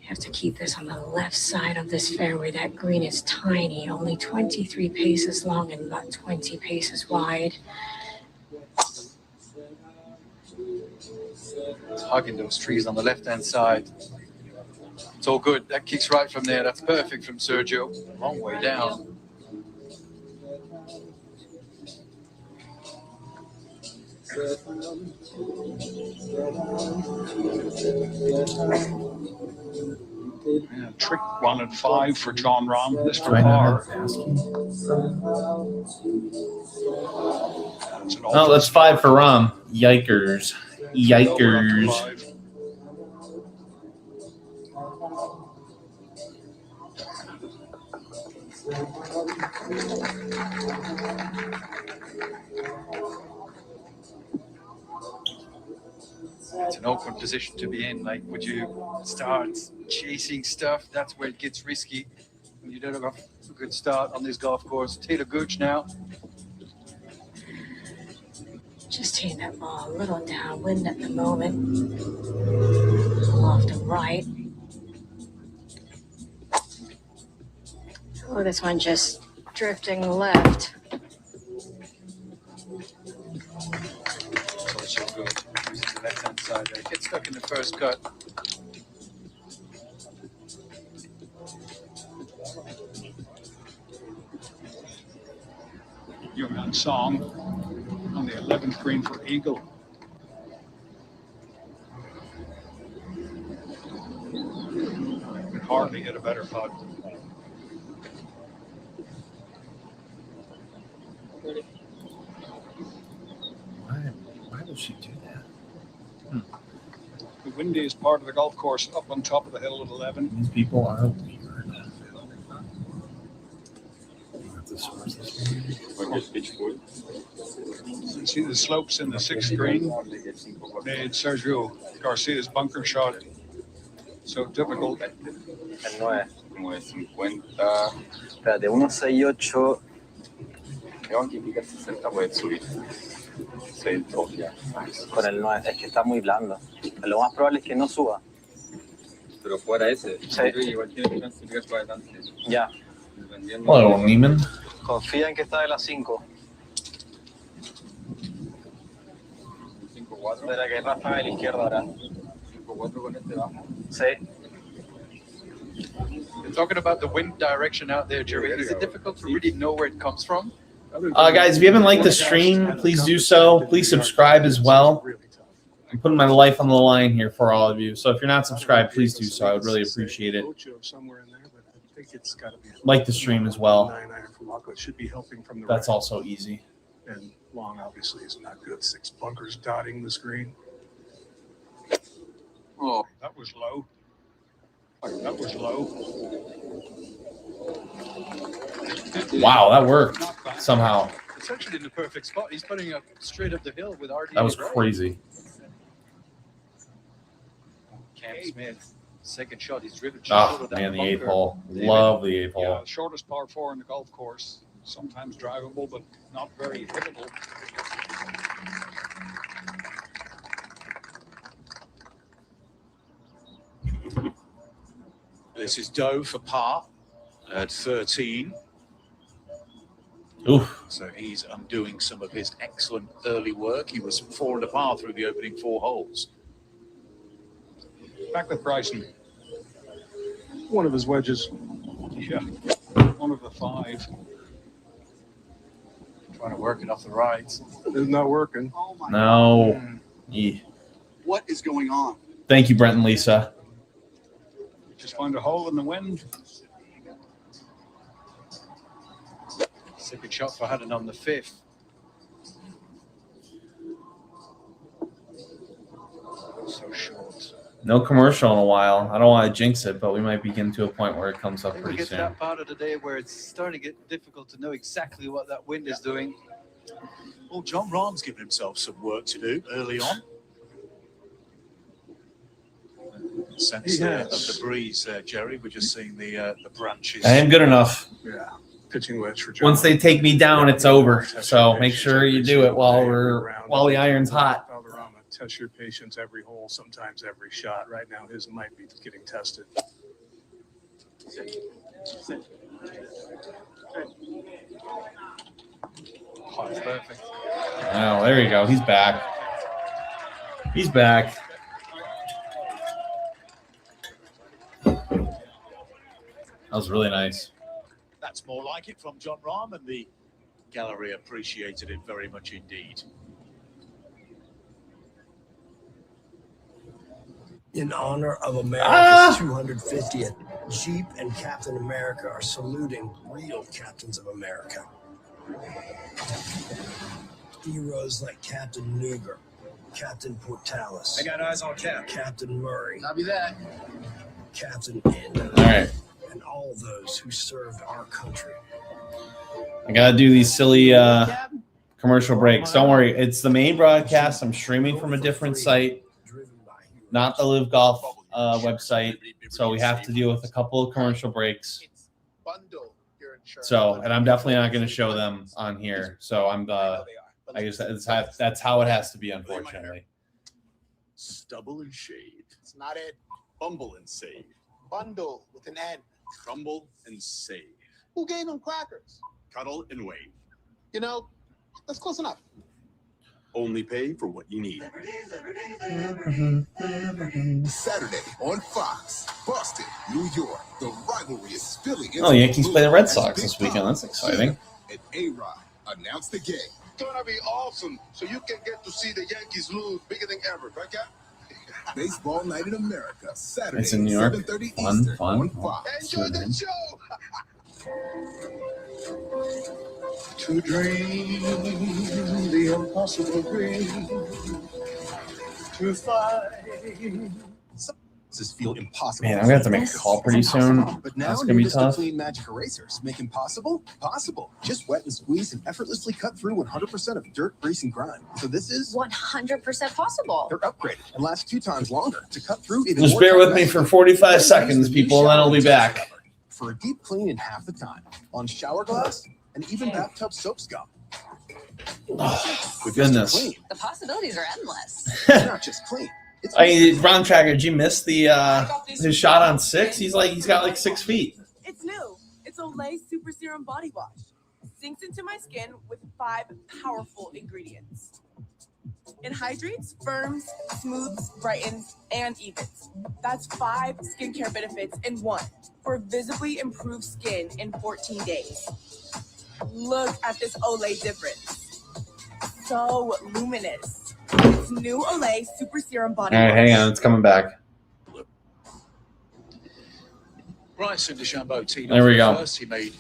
have to keep this on the left side of this fairway. That green is tiny, only 23 paces long and about 20 paces wide. It's hugging those trees on the left-hand side. It's all good. That kicks right from there. That's perfect from Sergio. Long way down. Yeah, trick 1 and 5 for John Rahm. This for par. Oh, that's 5 for Rahm. Yikers. Yikers. It's an awkward position to be in. Like, would you start chasing stuff? That's where it gets risky. When you don't have a good start on this golf course. Taylor Gooch now. Just hitting that ball a little downwind at the moment. Off the right. Oh, this one just drifting left. So good. Uses the left-hand side there. Gets stuck in the first cut. Young Han Song on the 11th green for Eagle. Could hardly hit a better putt. Why would she do that? The windiest part of the golf course up on top of the hill at 11. These people are weird. You see the slopes in the 6th green made Sergio Garcia's bunker shot so difficult. El 9, como de 50. Espérate, 168. Creo que pica 60 puede subir. Sí, ya. Con el 9, es que está muy blando. Lo más probable es que no suba. Pero fuera ese, sí. Igual tiene chance de picar para adelante. Ya. Hello, Neiman. Confía en que está de las 5. 5-4. Espera que ráfaga de la izquierda ahora. 5-4 con este bajo. Sí. You're talking about the wind direction out there, Jerry. Is it difficult to really know where it comes from? Guys, if you haven't liked the stream, please do so. Please subscribe as well. I'm putting my life on the line here for all of you. So if you're not subscribed, please do so. I would really appreciate it. Like the stream as well. That's also easy. And long, obviously, is not good. 6 bunkers dotting the screen. Oh, that was low. That was low. Wow, that worked somehow. It's actually in the perfect spot. He's putting up straight up the hill with RD. That was crazy. Cam Smith, second shot. He's driven. Oh, man, the 8 hole. Love the 8 hole. Yeah, shortest par 4 in the golf course. Sometimes drivable, but not very hittable. This is Doe for par at 13. Oof. So he's undoing some of his excellent early work. He was 4 under par through the opening 4 holes. Back with Bryson. One of his wedges. Yeah, one of the 5. Trying to work it off the right. It's not working. No. Yeah. What is going on? Thank you, Brent and Lisa. Just find a hole in the wind. Second shot for Hutton on the 5th. So short. No commercial in a while. I don't want to jinx it, but we might be getting to a point where it comes up We pretty get to soon. that part of the day where it's starting to get difficult to know exactly what that wind is doing. Well, John Rahm's given himself some work to do early on. Sense of the breeze, Jerry. We're just seeing the branches. I am good enough. Yeah. Pitching wedge for John. Once they take me down, it's over. So make sure you do it while the iron's hot. Valderrama, test your patience every hole, sometimes every shot. Right now, his might be getting tested. Oh, it's perfect. Oh, there you go. He's back. He's back. That was really nice. That's more like it from John Rahm, and the gallery appreciated it very much indeed. In honor of America's 250th, Jeep and Captain America are saluting real captains of America. Heroes like Captain Nuger, Captain Portales. I got eyes on Cap. Captain Murray. Copy that. Captain Ando. All right. And all those who served our country. I got to do these silly commercial breaks. Don't worry. It's the main broadcast. I'm streaming from a different site, not the LIV Golf website. So we have to deal with a couple of commercial breaks. So, and I'm definitely not going to show them on here. So I guess that's how it has to be, unfortunately. Stubble and shade. It's not it. Bumble and save. Bundle with an N. Crumble and save. Who gave them crackers? Cuddle and wave. You know, that's close enough. Only pay for what you need. Saturday on Fox, Boston, New York. The rivalry is spilling. Oh, Yankees play the Red Sox this weekend. That's exciting. And A-Rod announced the game. It's gonna be awesome. So you can get to see the Yankees lose bigger than ever, right, Cap? Baseball Night in America, Saturday, It's in New York. 7:30 Fun. Eastern on Fox. Enjoy the show. To dream the impossible dream. To find. Does feel impossible. Man, I'm going to have to make a call pretty soon. But now That's going to be new tough. Clean Magic Erasers make impossible possible. Just wet and squeeze and effortlessly cut through 100% of dirt, grease, and grime. So this is 100% possible. they're upgraded and last 2 times longer to cut through even Just more bear with time me faster. for 45 seconds, people, and then I'll be back. For a deep clean in half the time on shower glass and even bathtub soap scum. Oh, With goodness. Mr. Clean, The possibilities are endless. it's not just clean. It's Ron Tracker, did you miss the his shot on 6? He's got like 6 feet. It's new. It's Olay Super Serum Body Wash. Sinks into my skin with 5 powerful ingredients. It hydrates, firms, smooths, brightens, and evens. That's 5 skincare benefits in one for visibly improved skin in 14 days. Look at this Olay difference. So luminous. It's new Olay Super Serum Body All right, Wash. hang on. It's coming back. Bryson DeChambeau teed There we off go. first. He made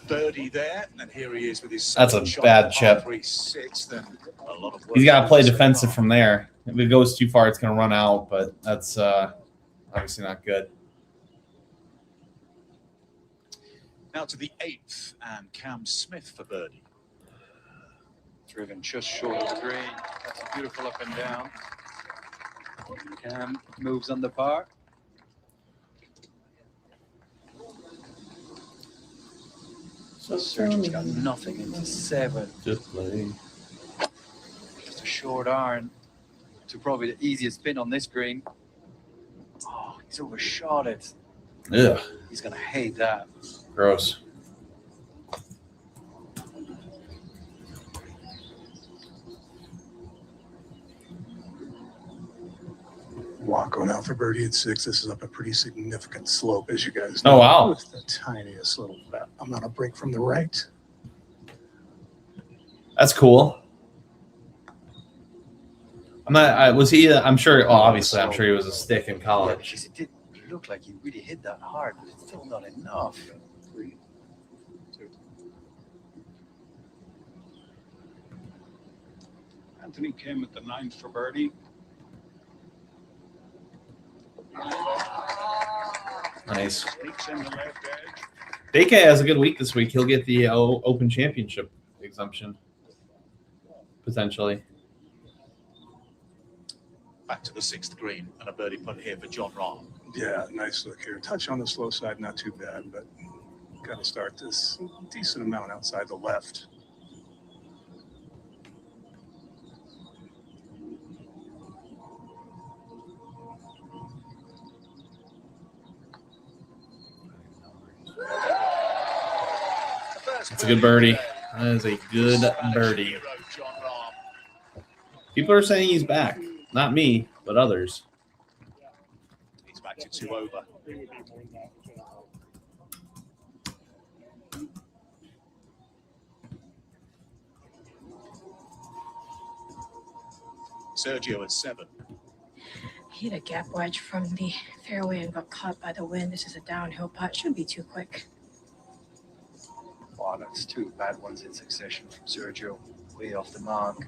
birdie there, and here he is with his That's a second shot, bad par chip. 3 sixth, and a lot of work He's got to play so defensive far. from there. If it goes too far, it's going to run out, but that's obviously not good. Now to the 8th, and Cam Smith for birdie. Driven just short of the green. That's a beautiful up and down. Cam moves on the par. Sergio's got nothing into 7. Just play. Just a short iron to probably the easiest spin on this green. Oh, he's overshot it. Ugh. He's gonna hate that. Gross. Walk going out for birdie at 6. This is up a pretty significant slope, as you guys know. Oh, wow. With the tiniest little amount of break from the right. That's cool. I'm not. Was he? I'm sure. Oh, obviously, I'm sure he was a stick in Yeah, college. because it did look like he really hit that hard, but it's still not enough. Anthony Kim at the 9th for birdie. Nice. Sneaks in the left edge. DK has a good week this week. He'll get the Open Championship exemption potentially. Back to the 6th green, and a birdie putt here for John Rahm. Yeah, nice look here. Touch on the slow side, not too bad, but got to start this decent amount outside the left. That's a good birdie. That is a good birdie. People are saying he's back. Not me, but others. He's back to 2 over. Sergio at 7. He hit a gap wedge from the fairway and got caught by the wind. This is a downhill putt. Shouldn't be too quick. Oh, that's 2 bad ones in succession from Sergio. Way off the mark.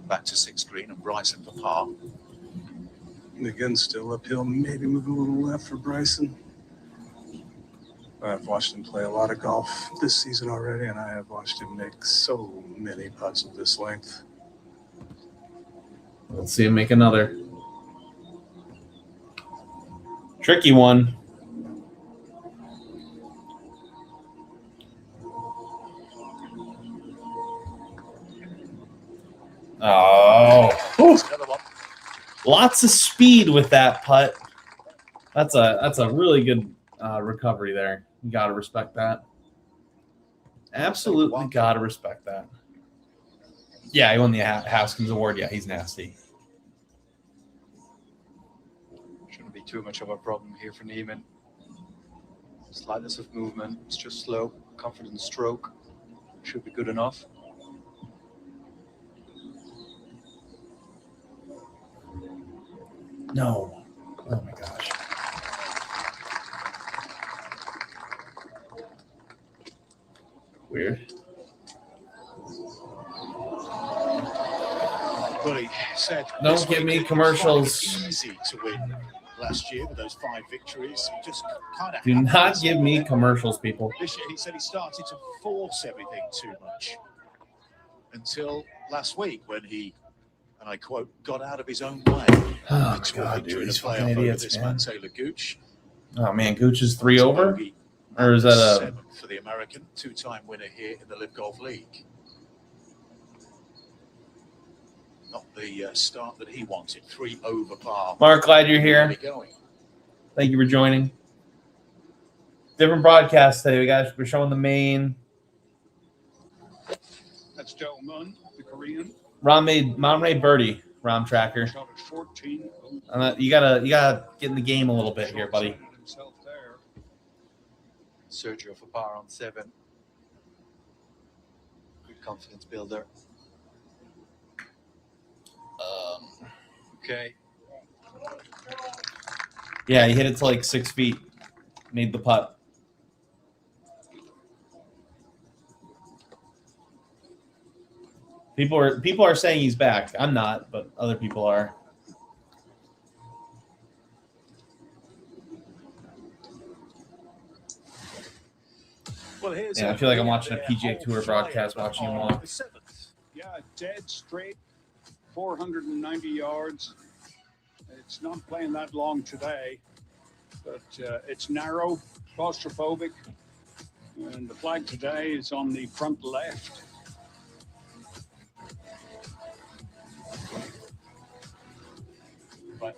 Back to 6th green, and Bryson for par. And again, still uphill, maybe moving a little left for Bryson. I've watched him play a lot of golf this season already, and I have watched him make so many putts of this length. Let's see him make another. Tricky one. Oh. Lots of speed with that putt. That's a really good recovery there. You got to respect that. Absolutely got to respect that. Yeah, he won the Haskins Award. Yeah, he's nasty. Shouldn't be too much of a problem here for Neiman. Slightness of movement. It's just slow. Confident stroke. Should be good enough. No. Oh my gosh. Weird. Well, he said, Don't give me commercials. Easy to win last year with those 5 victories. He just kind of Do not give me commercials, people. This year, he said he started to force everything too much until last week when he, and I quote, got out of his own way. Oh, God, dude, these fucking idiots, this man. Taylor Gooch. Oh, man, Gooch is 3 over? Or is that a... 7 for the American, 2-time winner here in the LIV Golf League. Not the start that he wanted. 3 over par. Mark, glad you're here. Going. Thank you for joining. Different broadcast today. We're showing the main. That's Joe Munn, the Korean. Rom made birdie. Rom tracker. Shot at 14. You gotta get in the game a little bit here, buddy. Himself there. Sergio for par on 7. Good confidence builder. Okay. Yeah, he hit it to like 6 feet. Made the putt. People are saying he's back. I'm not, but other people are. Well, here's I feel like I'm watching a PGA Tour broadcast, watching him walk. Yeah, dead straight, 490 yards. It's not playing that long today, but it's narrow, claustrophobic, and the flag today is on the front left. But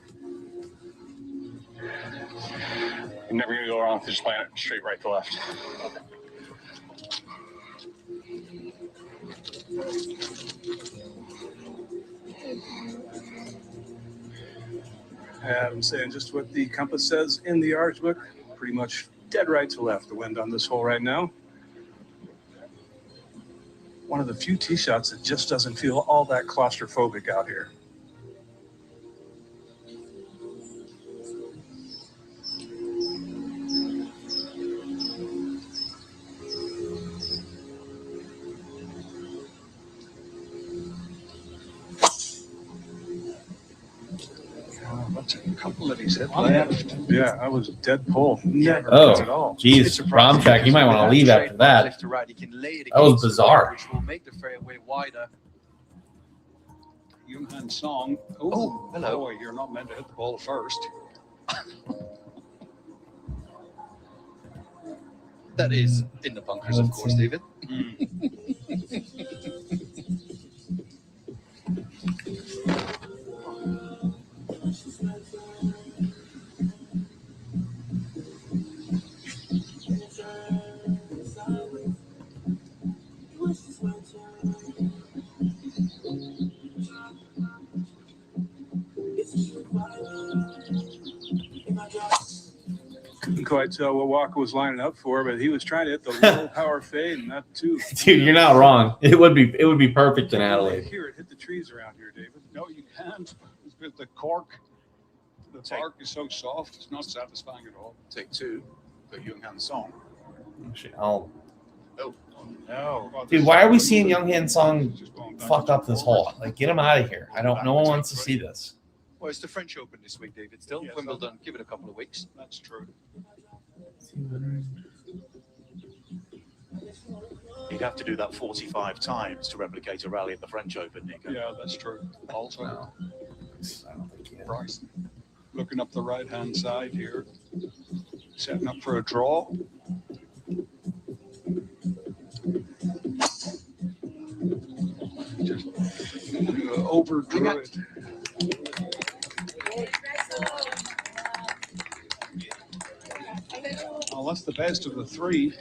I'm never going to go around just playing it straight right to left. I'm saying just what the compass says in the arch book. Pretty much dead right to left, the wind on this hole right now. One of the few tee shots that just doesn't feel all that claustrophobic out here. That's a couple that he's hit left. Yeah, I was dead pull. Never at all. Geez, Rom track, you might want to leave after that. Left to right, he can lay it That was against the bizarre. wall, which will make the fairway wider. Junghan Song. Oh, hello. Boy, you're not meant to hit the ball first. That is in the bunkers, of course, David. Couldn't quite tell what Walker was lining up for, but he was trying to hit the low power fade, and that too. Dude, you're not wrong. It would be perfect in Adelaide. Hear it hit the trees around here, David. No, you can't. Because the cork, the bark is so soft, it's not satisfying at all. Take 2 for Junghan Song. Oh, No. dude, why are we seeing Junghan Song fuck up this hole? Like, get him out of here. No one wants to see this. Well, it's the French Open this week, David. Still, Yes, Wimbledon. Give it a couple of weeks. That's true. You'd have to do that 45 times to replicate a rally at the French Open, Nico. Yeah, that's true. Also, No. I don't think he is. Bryce, looking up the right-hand side here, setting up for a draw. Just overdrew it. Well, that's the best of the 3.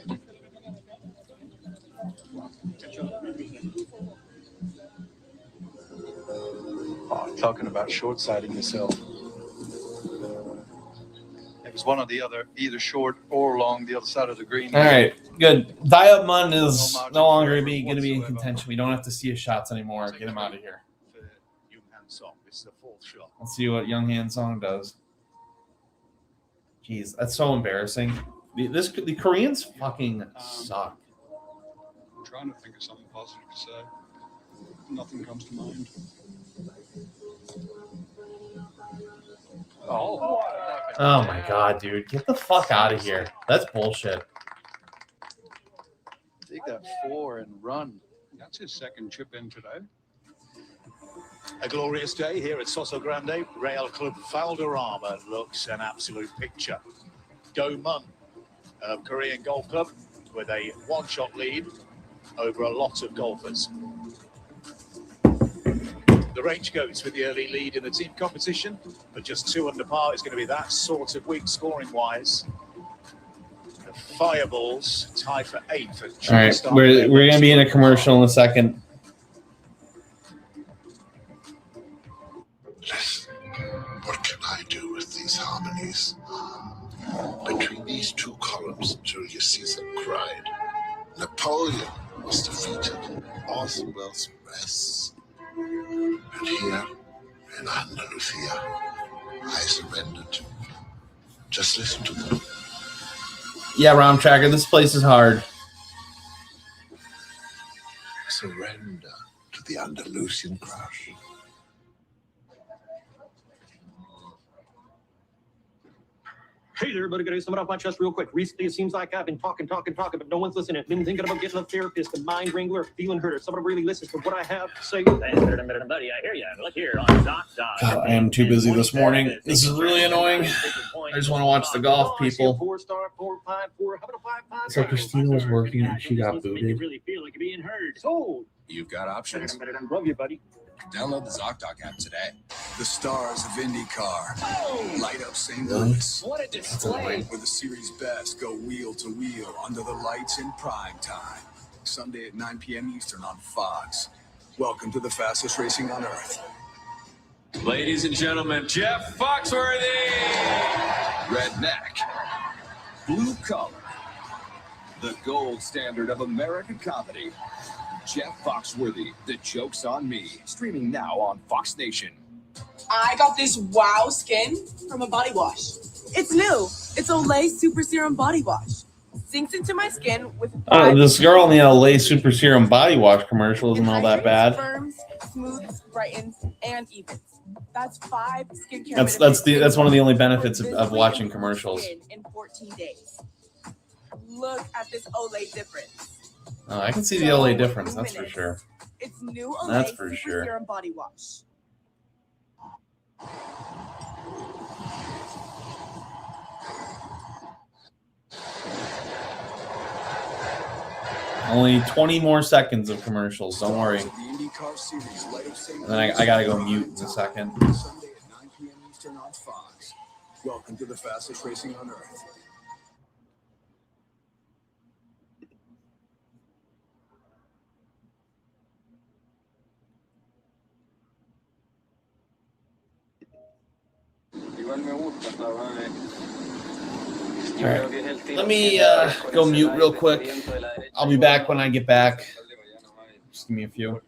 Oh, talking about short-siding yourself. It was one or the other, either short or long, the other side of the green. All right, good. Dial Munn is no longer going to be in contention. We don't have to see his shots anymore. Get him out of here. For Junghan Song, this is the 4th shot. Let's see what Junghan Song does. Jeez, that's so embarrassing. The Koreans fucking suck. I'm trying to think of something positive to say. Nothing comes to mind. Oh, Oh my god, dude. Get the fuck out of here. That's bullshit. take that 4 and run. That's his second chip in today. A glorious day here at Soso Grande. Real Club Valderrama looks an absolute picture. Do Mun of Korean Golf Club with a one-shot lead over a lot of golfers. The range goes with the early lead in the team competition, but just 2 under par is going to be that sort of week scoring-wise. The Fireballs tied for 8th. All right, we're going to be in a commercial in a second. Listen, what can I do with these harmonies? Between these two columns, Julius Caesar cried. Napoleon was defeated. Orson Welles rests. And here, in Andalusia, I surrendered. Just listen to them. Yeah, Rom Tracker, this place is hard. Surrender to the Andalusian crush. Hey there, everybody. Got to something off my chest real quick. Recently, it seems like I've been talking, but no one's listening. Been thinking about getting a therapist, a mind wrangler, feeling hurt, or someone really listens to what I have to say. Buddy, I hear you. Look here on Doc. God, I am too busy this morning. This is really annoying. I just want to watch the golf, people. So Christina was working and she got booted. Really feel like being heard. So you've got options. Love you, buddy. Download the ZocDoc app today. The stars of IndyCar light up St. Really? Louis. What a display! Where the series best go wheel to wheel under the lights in prime time. Sunday at 9 p.m. Eastern on Fox. Welcome to the fastest racing on earth. Ladies and gentlemen, Jeff Foxworthy! Redneck. Blue collar. The gold standard of American comedy. Jeff Foxworthy, The Joke's on Me. Streaming now on Fox Nation. I got this wow skin from a body wash. It's new. It's Olay Super Serum Body Wash. Sinks into my skin with This girl in the LA Super Serum Body Wash commercial isn't all that bad. firms, smooths, brightens, and evens. That's 5 skincare. That's one of the only benefits of watching commercials. In 14 days. Look at this Olay difference. Oh, I can see the LA difference, that's for sure. It's new Olay That's for Super sure. Serum Body Wash. Only 20 more seconds of commercials, don't worry. And then I gotta go mute in a second. Sunday at 9 p.m. Eastern on Fox. Welcome to the fastest racing on earth. All right, let me go mute real quick. I'll be back when I get back. Just give me a few.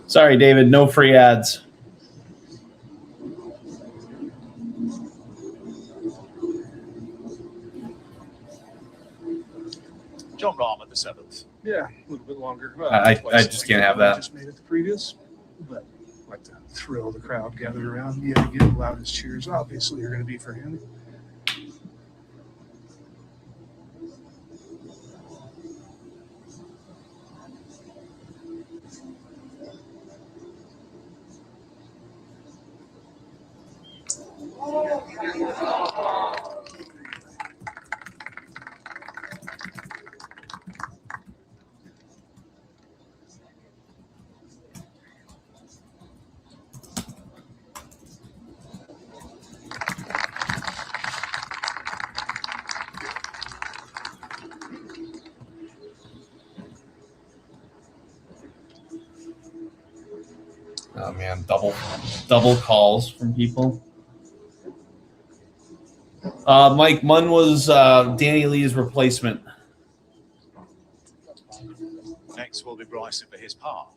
Sorry, David, no free ads. John Rahm at the 7th. Yeah, a little bit longer. I just can't have that. Just made it the previous, but like the thrill the crowd gathered around yet again. The loudest cheers obviously are going to be for him. Oh man, double calls from people. Mike Munn was Danny Lee's replacement. Next will be Bryson for his par.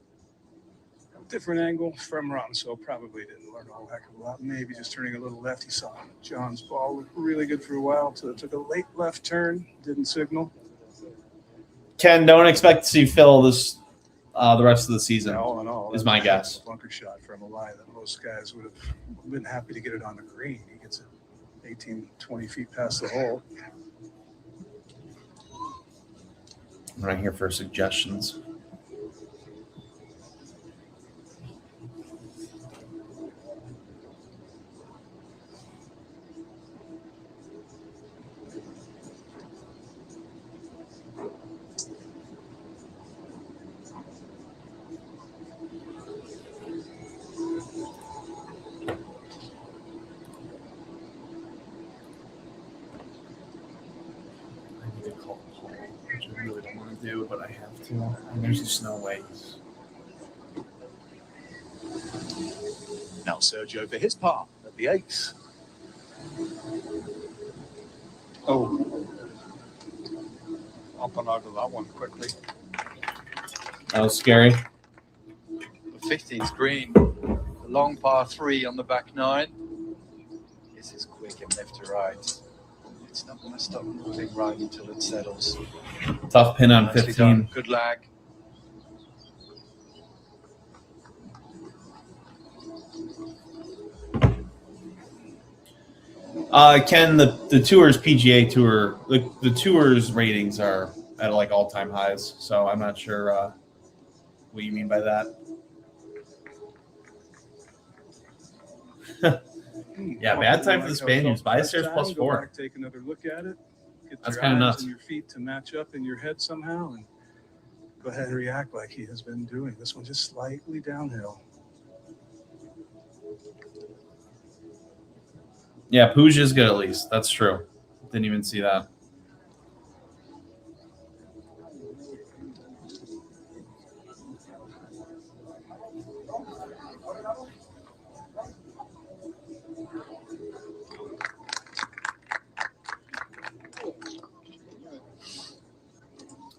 Different angle from Ron, so probably didn't learn a whole heck of a lot. Maybe just turning a little left. He saw John's ball look really good for a while. So it took a late left turn, didn't signal. Ken, don't expect to see Phil this the rest of the season. All in all, is my guess. Bunker shot from a lie that most guys would have been happy to get it on the green. He gets it 18, 20 feet past the hole. I'm right here for suggestions. But I have to. And there's just no way. Now Sergio for his par at the 8th. Oh. Up and out of that one quickly. That was scary. The 15th green, the long par 3 on the back 9. This is quick and left to right. It's not going to stop moving right until it settles. Tough pin on Nicely 15. done. Good lag. Ken, the Tour's PGA Tour, the Tour's ratings are at like all-time highs. So I'm not sure what you mean by that. Yeah, bad time for the Spaniards. Bias shares +4. Go back, take another look at it. Get That's your kind of eyes nuts. and your feet to match up in your head somehow, and go ahead and react like he has been doing. This one just slightly downhill. Yeah, Puig is good at least. That's true. Didn't even see that.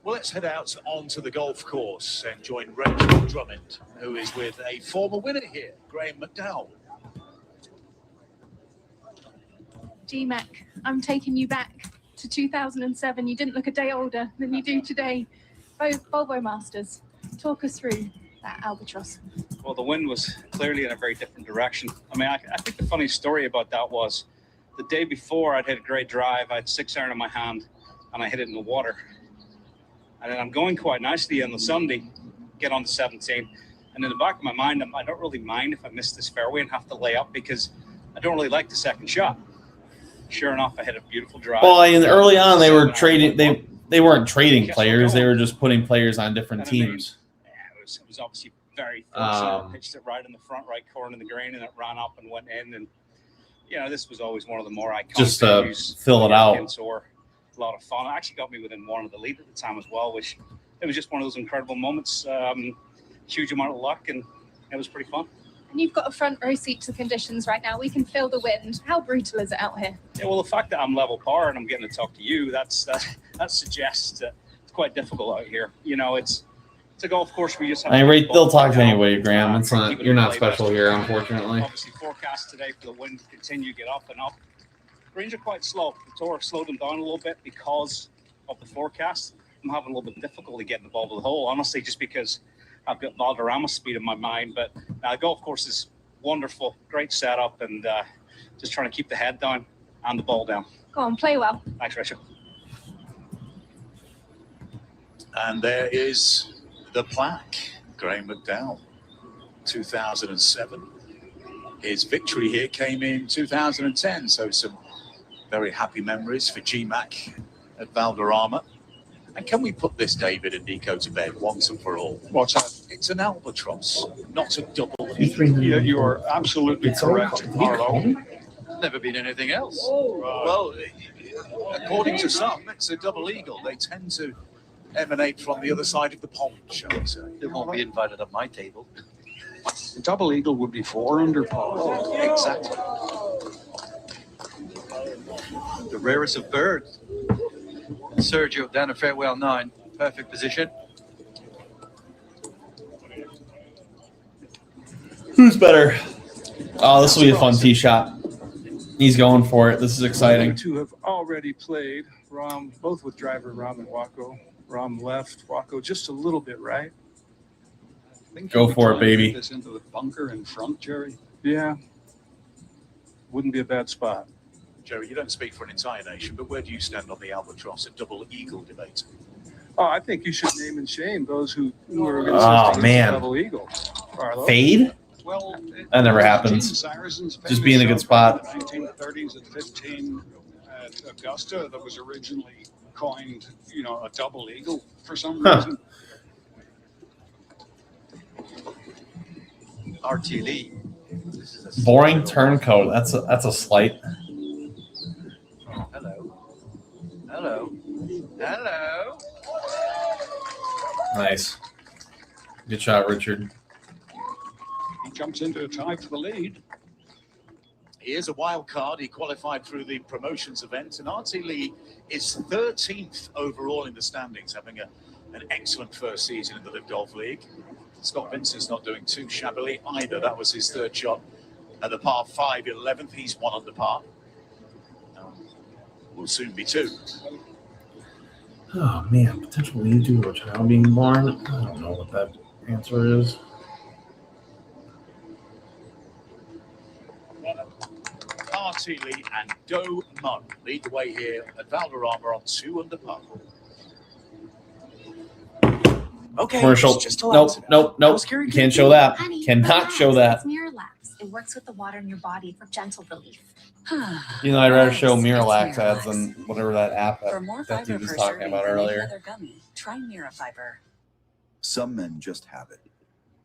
Well, let's head out onto the golf course and join Rachel Drummond, who is with a former winner here, Graham McDowell. G-Mac, I'm taking you back to 2007. You didn't look a day older than you do today. Both Volvo Masters. Talk us through that albatross. Well, the wind was clearly in a very different direction. I mean, I think the funny story about that was the day before I'd hit a great drive. I had 6-iron in my hand, and I hit it in the water. And then I'm going quite nicely on the Sunday, get on to 17. And in the back of my mind, I don't really mind if I miss this fairway and have to lay up because I don't really like the second shot. Sure enough, I hit a beautiful drive. Well, and early on they were trading. They weren't trading players. They were just putting players on different teams. Yeah, it was obviously very fortunate. I pitched it right in the front right corner of the green, and it ran up and went in. And you know, this was always one of the more iconic Just venues. fill it out. Tour. A lot of fun. It actually got me within one of the lead at the time as well, which it was just one of those incredible moments. Huge amount of luck, and it was pretty fun. And you've got a front row seat to the conditions right now. We can feel the wind. How brutal is it out here? Yeah, well, the fact that I'm level par and I'm getting to talk to you, that suggests that it's quite difficult out here. You know, it's It's a golf course where you just have I mean, to Ray, they'll talk to you anyway, Graham. It's not, you're not special here, unfortunately. Obviously, forecast today for the wind to continue to get up and up. Greens are quite slow. The tour slowed them down a little bit because of the forecast. I'm having a little bit of difficulty getting the ball to the hole, honestly, just because I've got Valderrama speed in my mind. But the golf course is wonderful, great setup, and just trying to keep the head down and the ball down. Go on, play well. Thanks, Rachel. And there is the plaque. Graham McDowell, 2007. His victory here came in 2010, so some very happy memories for GMAC at Valderrama. And can we put this, David and Nico, to bed once and for all? What's that? It's an albatross, not a double. Yeah, you are absolutely correct, Marlo. Never been anything else. Well, according to some, it's a double eagle. They tend to emanate from the other side of the pond, shall we say. They won't be invited at my table. The double eagle would be 4 under par. Oh, exactly. The rarest of birds. Sergio down a fairway on 9. Perfect position. Who's better? Oh, this will be a fun tee shot. He's going for it. This is exciting. The two have already played. Rom, both with driver, Rom and Waco. Rom left, Waco just a little bit right. Go for it, baby. This into the bunker in front, Jerry. Yeah. Wouldn't be a bad spot. Jerry, you don't speak for an entire nation, but where do you stand on the albatross and double eagle debate? Oh, I think you should name and shame those who are Oh, insisting man. it's double eagle. Arlo. Fade? Well, That never happens. Just be in a good spot. 1930s and 15 at Augusta that was originally coined, a double eagle for some reason. RT Lee. Boring turncoat. That's a slight. Oh, hello. Hello. Hello. Nice. Good shot, Richard. He jumps into a tie for the lead. He is a wild card. He qualified through the promotions event, and RT Lee is 13th overall in the standings, having an excellent first season in the LIV Golf League. Scott Vincent's not doing too shabbily either. That was his third shot at the par 5 11th. He's 1 under par. Will soon be 2. Oh man, potential lead to a child being born. I don't know what that answer is. RT Lee and Do Mun lead the way here at Valderrama on 2 under par. Okay. Commercial. Nope. You can't show that. Honey, Cannot relax. show that. It's Miralax. It works with the water in your body for gentle relief. You know, I'd rather show Miralax ads than whatever that app For more that fiber dude was per talking serving about than any earlier. other gummy, try Mirafiber. Some men just have it.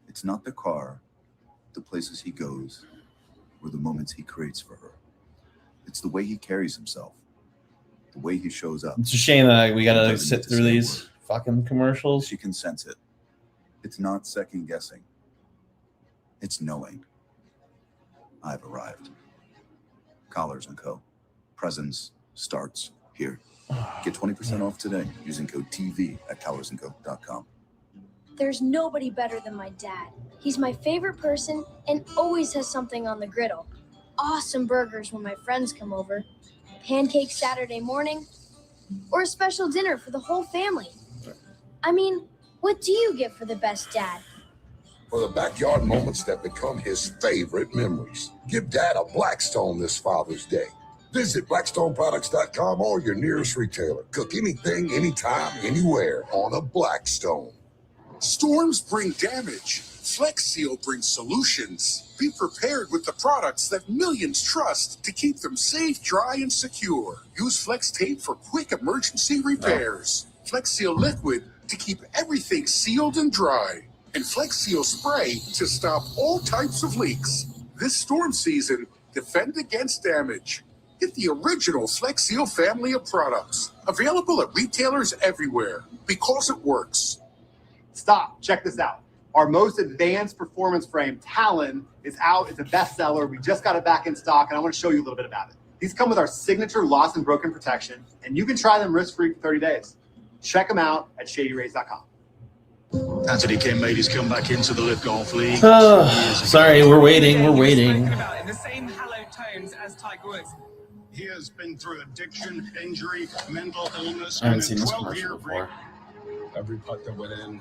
It's not the car, the places he goes, or the moments he creates for her. It's the way he carries himself, the way he shows up. It's a shame that we gotta Doesn't sit need to through say a these fucking commercials. She can sense it. It's not second guessing. It's knowing. I've arrived. Collars & Co. Presence starts here. Get 20% off today using code TV at collarsandco.com. There's nobody better than my dad. He's my favorite person and always has something on the griddle. Awesome burgers when my friends come over, pancakes Saturday morning, or a special dinner for the whole family. I mean, what do you get for the best dad? For the backyard moments that become his favorite memories. Give Dad a Blackstone this Father's Day. Visit blackstoneproducts.com or your nearest retailer. Cook anything, anytime, anywhere on a Blackstone. Storms bring damage. Flex Seal brings solutions. Be prepared with the products that millions trust to keep them safe, dry, and secure. Use Flex Tape for quick emergency repairs. Flex Seal Liquid to keep everything sealed and dry. And Flex Seal Spray to stop all types of leaks. This storm season, defend against damage. Get the original Flex Seal family of products. Available at retailers everywhere because it works. Stop. Check this out. Our most advanced performance frame, Talon, is out. It's a bestseller. We just got it back in stock, and I want to show you a little bit about it. These come with our signature lost and broken protection, and you can try them risk-free for 30 days. Check them out at shadyrays.com. Anthony Kim made his comeback into the LIV Golf League. Sorry, we're waiting. We're waiting. In the same hallowed tones as Tiger Woods. He has been through addiction, injury, mental illness. I haven't seen this commercial before. Every putt that went in,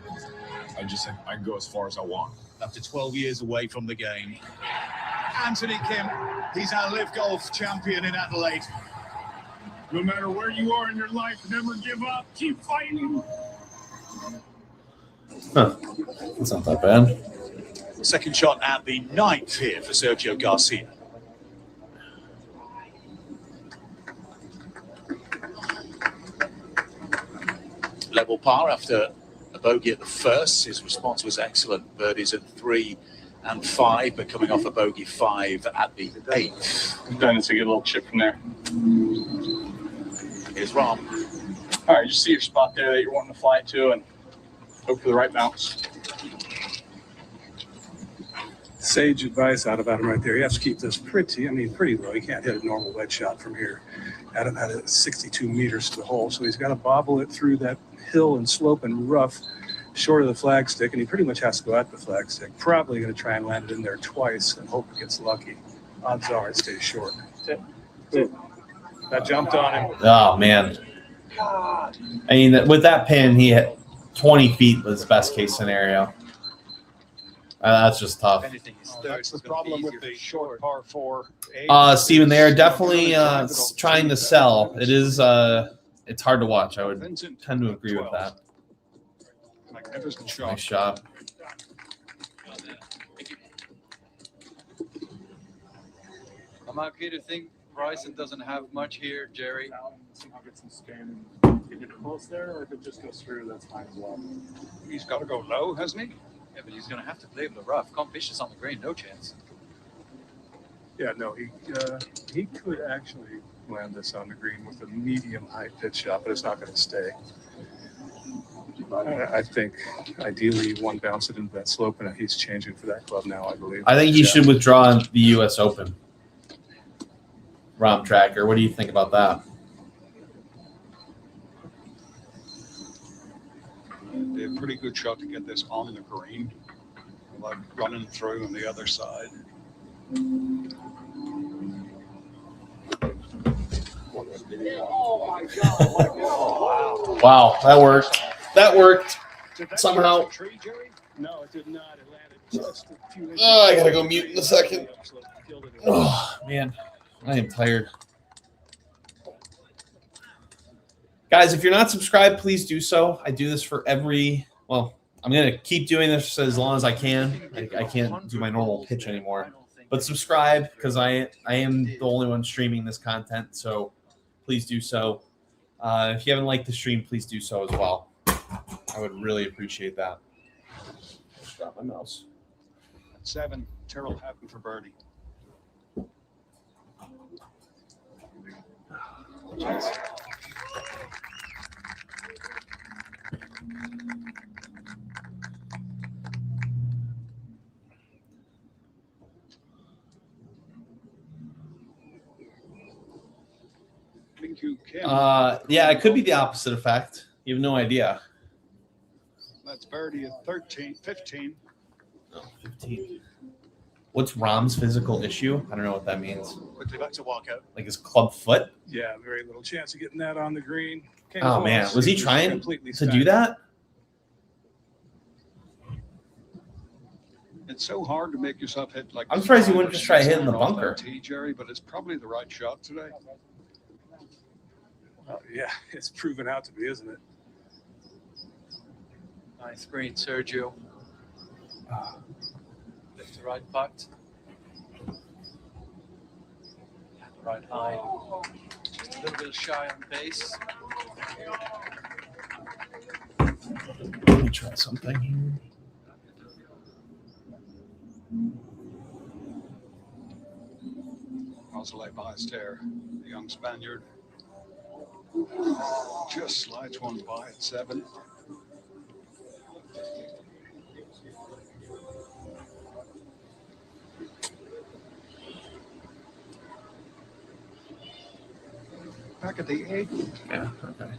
I just said I can go as far as I want. After 12 years away from the game, Anthony Kim, he's our LIV Golf champion in Adelaide. No matter where you are in your life, never give up. Keep fighting. Huh. That's not that bad. Second shot at the 9th here for Sergio Garcia. Level par after a bogey at the first. His response was excellent. Birdies at 3 and 5, but coming off a bogey 5 at the 8th. Then it's a good little chip from there. Here's Rom. All right, just see your spot there that you're wanting to fly to and hope for the right bounce. Sage advice out of Adam right there. You have to keep this pretty low. You can't hit a normal wedge shot from here. Adam had it 62 meters to the hole, so he's got to bobble it through that hill and slope and rough short of the flagstick, and he pretty much has to go at the flagstick. Probably going to try and land it in there twice and hope it gets lucky. Odds are it stays short. That's it. That jumped on him. Oh, man. I mean, with that pin, he hit 20 feet was best case scenario. That's just tough. That's the problem with the short par 4. Steven, they are definitely trying to sell. It is it's hard to watch. I would tend to agree with that. Magnificent shot. Nice shot. I'm okay to think Bryson doesn't have much here, Jerry. Somehow get some spin. Get it close there, or if it just goes through, that's fine as well. He's got to go low, hasn't he? Yeah, but he's going to have to play with the rough. Competition's on the green, no chance. Yeah, no, he could actually land this on the green with a medium high pitch shot, but it's not going to stay. I think ideally you want to bounce it into that slope, and he's changing for that club now, I believe. I think he should withdraw in the U.S. Open. Rom Tracker, what do you think about that? A pretty good shot to get this on the green, like running through on the other side. Oh my God. Wow, that worked. That worked somehow. No, it did not. It landed just a few inches. Oh, I gotta go mute in a second. Oh, man, I am tired. Guys, if you're not subscribed, please do so. I do this for I'm going to keep doing this as long as I can. I can't do my normal pitch anymore. But subscribe, because I am the only one streaming this content, so please do so. If you haven't liked the stream, please do so as well. I would really appreciate that. Just drop my mouse. At 7, Terrell Hatton for birdie. Yeah, it could be the opposite effect. You have no idea. That's birdie at 15. No, 15. What's Rom's physical issue? I don't know what that means. Quickly back to walkout. Like his club foot? Yeah, very little chance of getting that on the green. Oh, man. Was he trying to do that? It's so hard to make yourself hit like. I'm surprised he wouldn't just try hitting the bunker. Jerry, but it's probably the right shot today. Yeah, it's proven out to be, isn't it? Nice green, Sergio. Left to right putt. Right high. Just a little bit shy on pace. Let me try something here. Rosalie Baester, the young Spaniard. Just slides one by at 7. Back at the 8. Yeah, okay.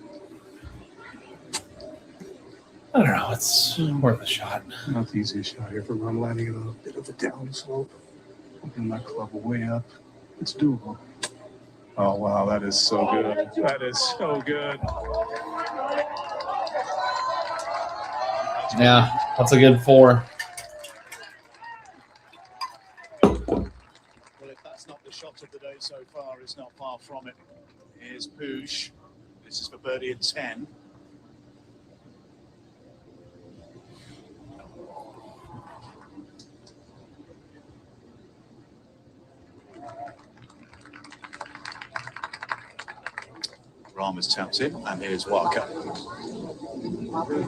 I don't know. No, it's worth a shot. Not the easiest shot here for him. I'm landing it on a bit of a down slope. Opening my club way up. It's doable. Oh, wow, that is so good. That is so good. Yeah, that's a good 4. Well, if that's not the shot of the day so far, it's not far from it. Here's Pooch. This is for birdie at 10. Rama's tapped in, and here's Walker.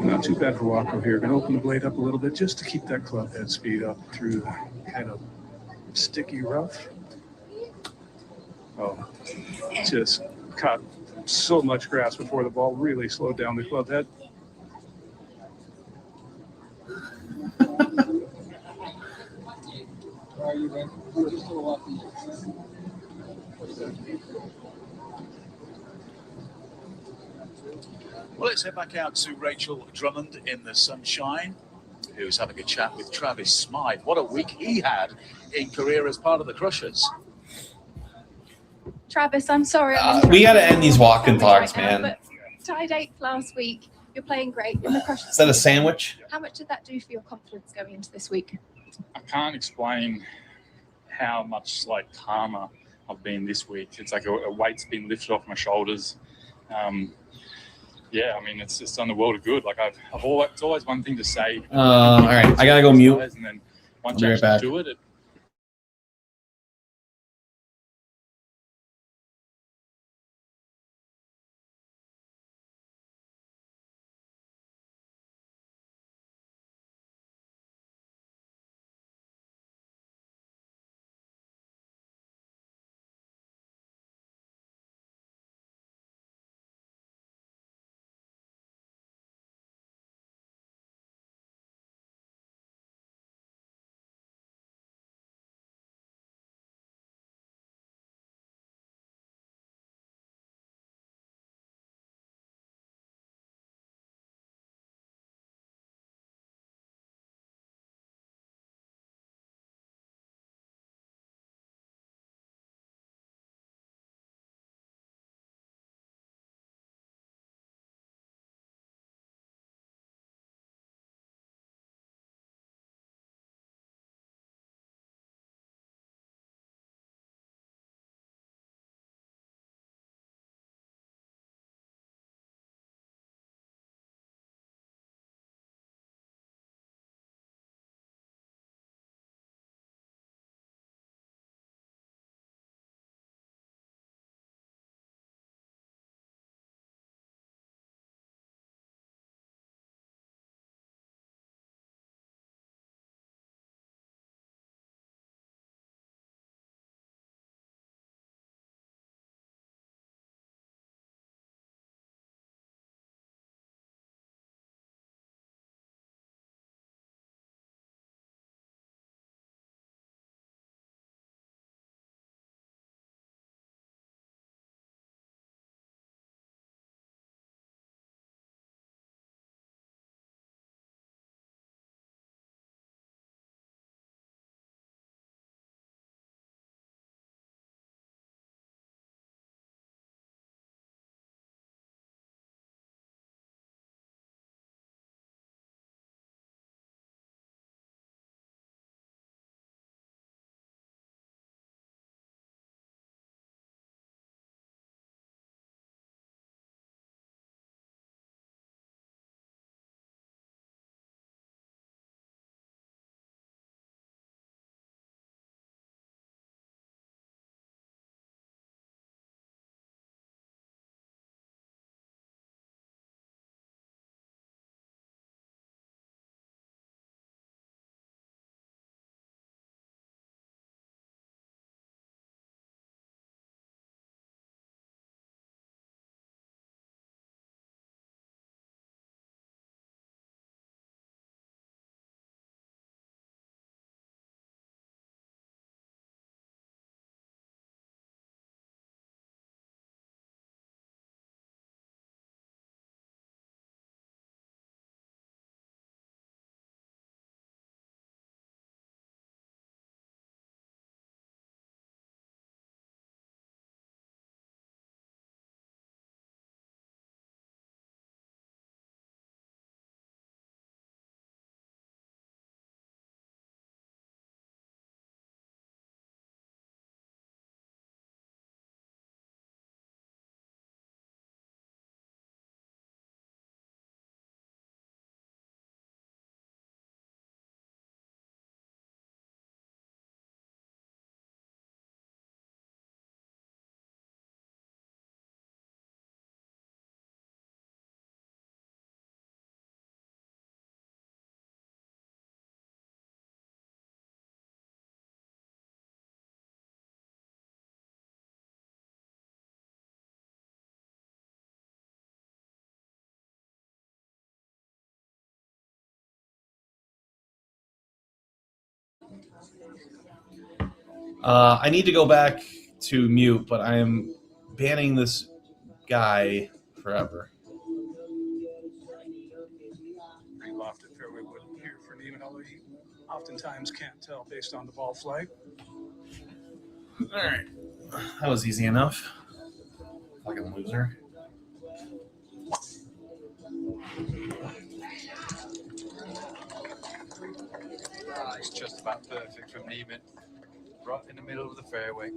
Not too bad for Waco here. Going to open the blade up a little bit just to keep that club head speed up through the kind of sticky rough. Oh, just caught so much grass before the ball really slowed down the club head. Well, let's head back out to Rachel Drummond in the sunshine, who's having a chat with Travis Smythe. What a week he had in career as part of the Crushers. Travis, I'm sorry. We got to end these walk-in talks, right now, man. but tied 8th last week. You're playing great in the Crushers. Is that a sandwich? How much did that do for your confidence going into this week? I can't explain how much like calmer I've been this week. It's like a weight's been lifted off my shoulders. Yeah, I mean, it's just done the world of good. Like it's always one thing to say. All right, I gotta go mute. And then once I'll be you right actually back. do it I need to go back to mute, but I am banning this guy forever. Pretty lofted fairway wood here for Neiman, although you oftentimes can't tell based on the ball flight. All right. That was easy enough. Fucking loser. It's just about perfect from Neiman. Right in the middle of the fairway.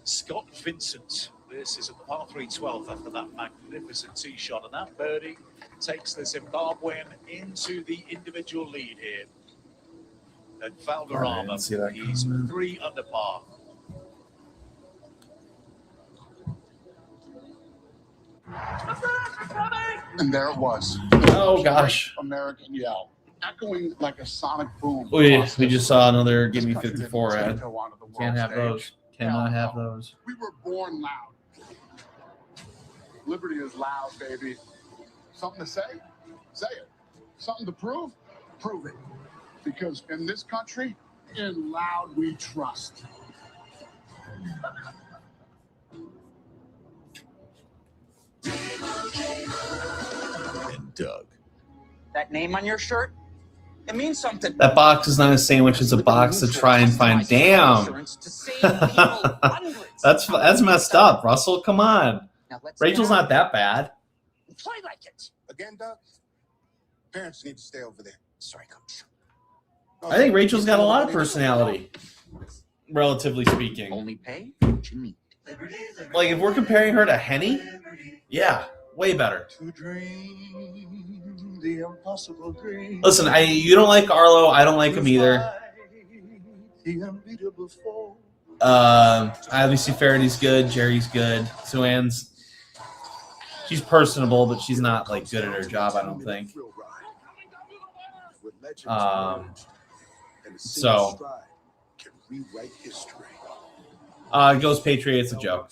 Scott Vincent. This is at the par 3 12th after that magnificent tee shot. And that birdie takes the Zimbabwean into the individual lead here. And Valderrama, he's 3 under par. And there it was. Oh, gosh. American yell, echoing like a sonic boom. We just saw another Give Me 54 ad. Can't have those. Cannot have those. We were born loud. Liberty is loud, baby. Something to say? Say it. Something to prove? Prove it. Because in this country, in loud we trust. And Doug. That name on your shirt, it means something. That box is not a sandwich; it's a box to try and find. Damn, that's messed up, Russell. Come on, Rachel's not that bad. Play like it. Again, Doug? Parents need to stay over there. Sorry, coach. I think Rachel's got a lot of personality, relatively speaking. Only pay what you need. Like if we're comparing her to Henny, yeah, way better. To dream the impossible dream. Listen, you don't like Arlo. I don't like him either. The unbeatable foe. Obviously Faraday's good. Jerry's good. Suan's, she's personable, but she's not like good at her job, I don't think. So it goes Patriots, a joke.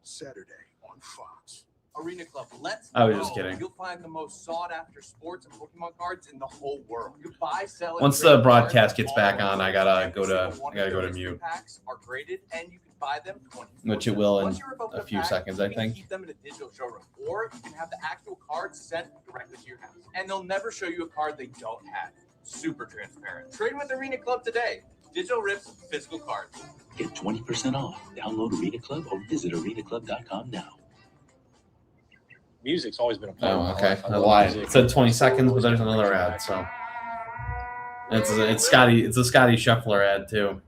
Saturday on Fox. Arena Club, let's I was go. just kidding. You'll find the most sought after sports and Pokemon cards in the whole world. You buy, sell, and Once trade the cards broadcast gets all back over. on, I gotta go to Mystery mute, packs are graded, and you can buy them 24/7. which it will in Once you revoke a the few pack, seconds, I you can think. keep them in a digital showroom, or you can have the actual cards sent directly to your house. And they'll never show you a card they don't have. Super transparent. Trade with Arena Club today. Digital rips, physical cards. Get 20% off. Download Arena Club or visit arenaclub.com now. Music's always been a part of Oh, my okay. life. I lied. It said 20 seconds, but there's another ad. So it's Scotty. It's a Scotty Scheffler ad too.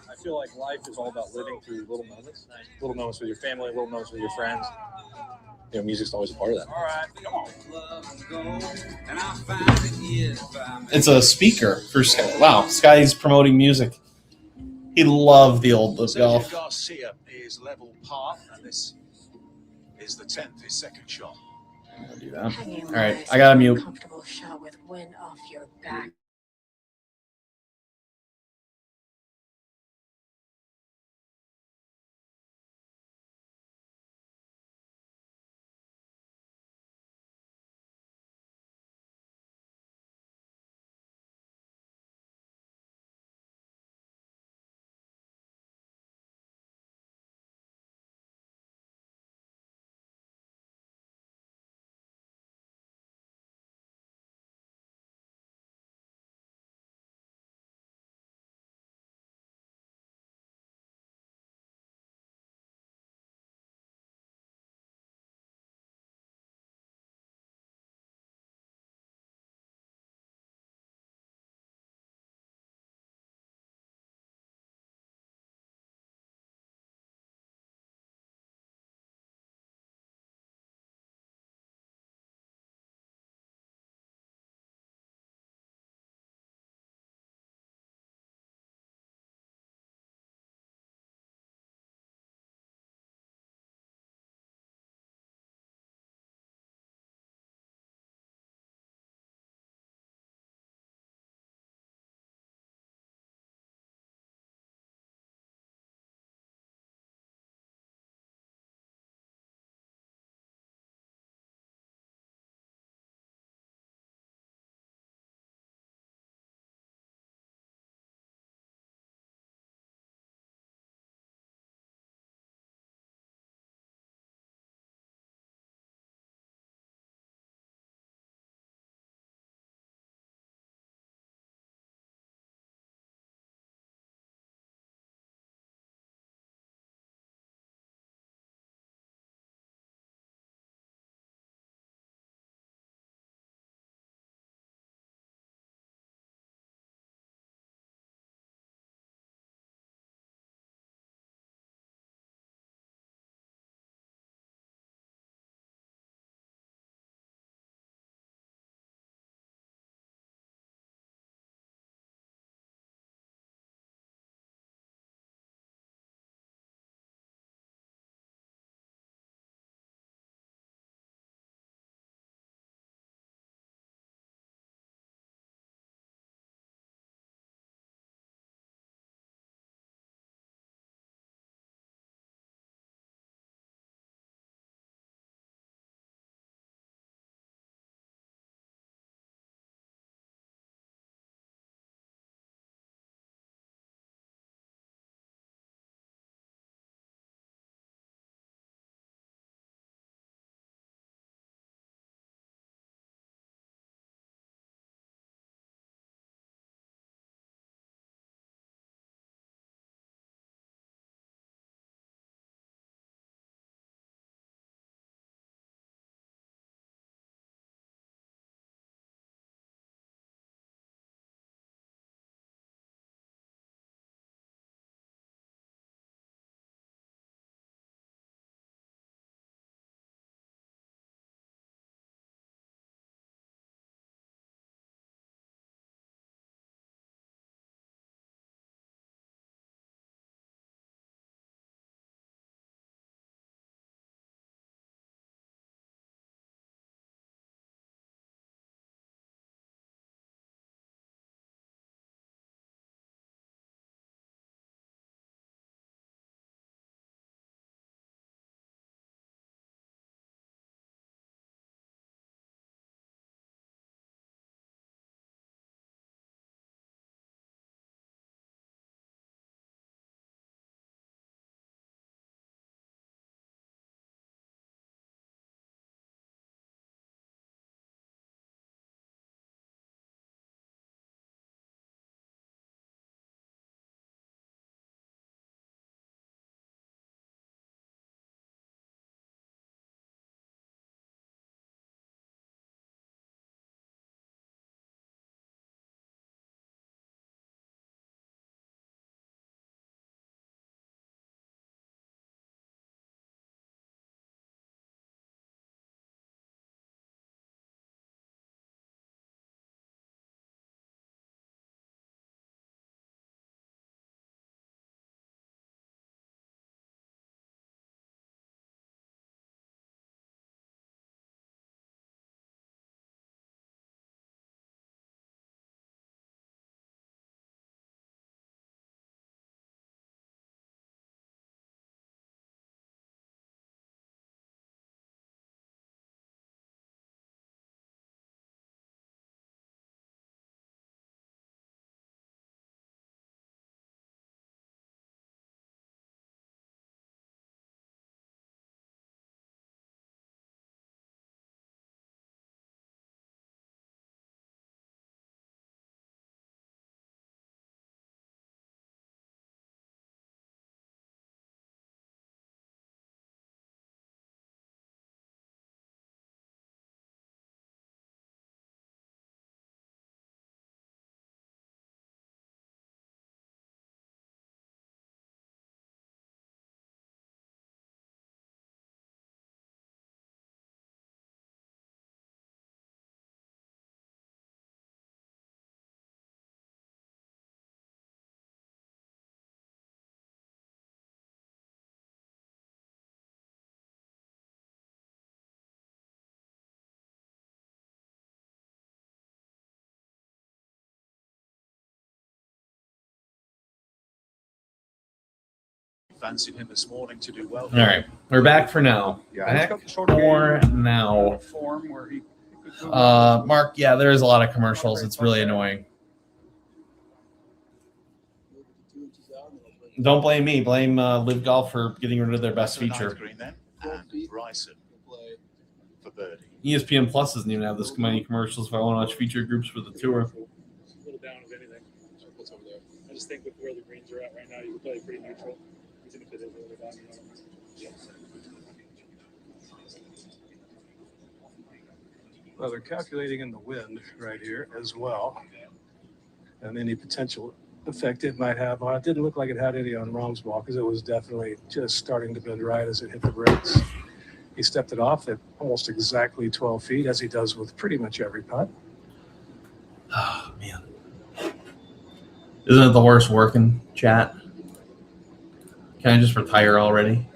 I feel like life is all about living through little moments with your family, little moments with your friends. You know, music's always a part of that. All right, come on. It's a speaker for Scotty. Wow, Scotty's promoting music. He loved the old LIV golf. Garcia is level par, and this is the 10th, his second shot. I'll do that. All right, I gotta mute. Comfortable shot with wind off your back. fancied him this morning to do well. All right, we're back for now. Yeah, Back he's got the sort of for game, now. form where he could go. Mark, yeah, there is a lot of commercials. It's really annoying. Don't blame me. Blame Live Golf for getting rid of their best feature. Green then, and Bryson for birdie. ESPN Plus doesn't even have this many commercials if I want to watch feature groups for the tour. A little down of anything. What's over there? I just think with where the greens are at right now, you can play pretty neutral, even if it is a little down. Well, they're calculating in the wind right here as well, and any potential effect it might have on it. Didn't look like it had any on Rahm's ball because it was definitely just starting to bend right as it hit the bricks. He stepped it off at almost exactly 12 feet, as he does with pretty much every putt. Oh, man. Isn't it the worst working, chat? Can I just retire already?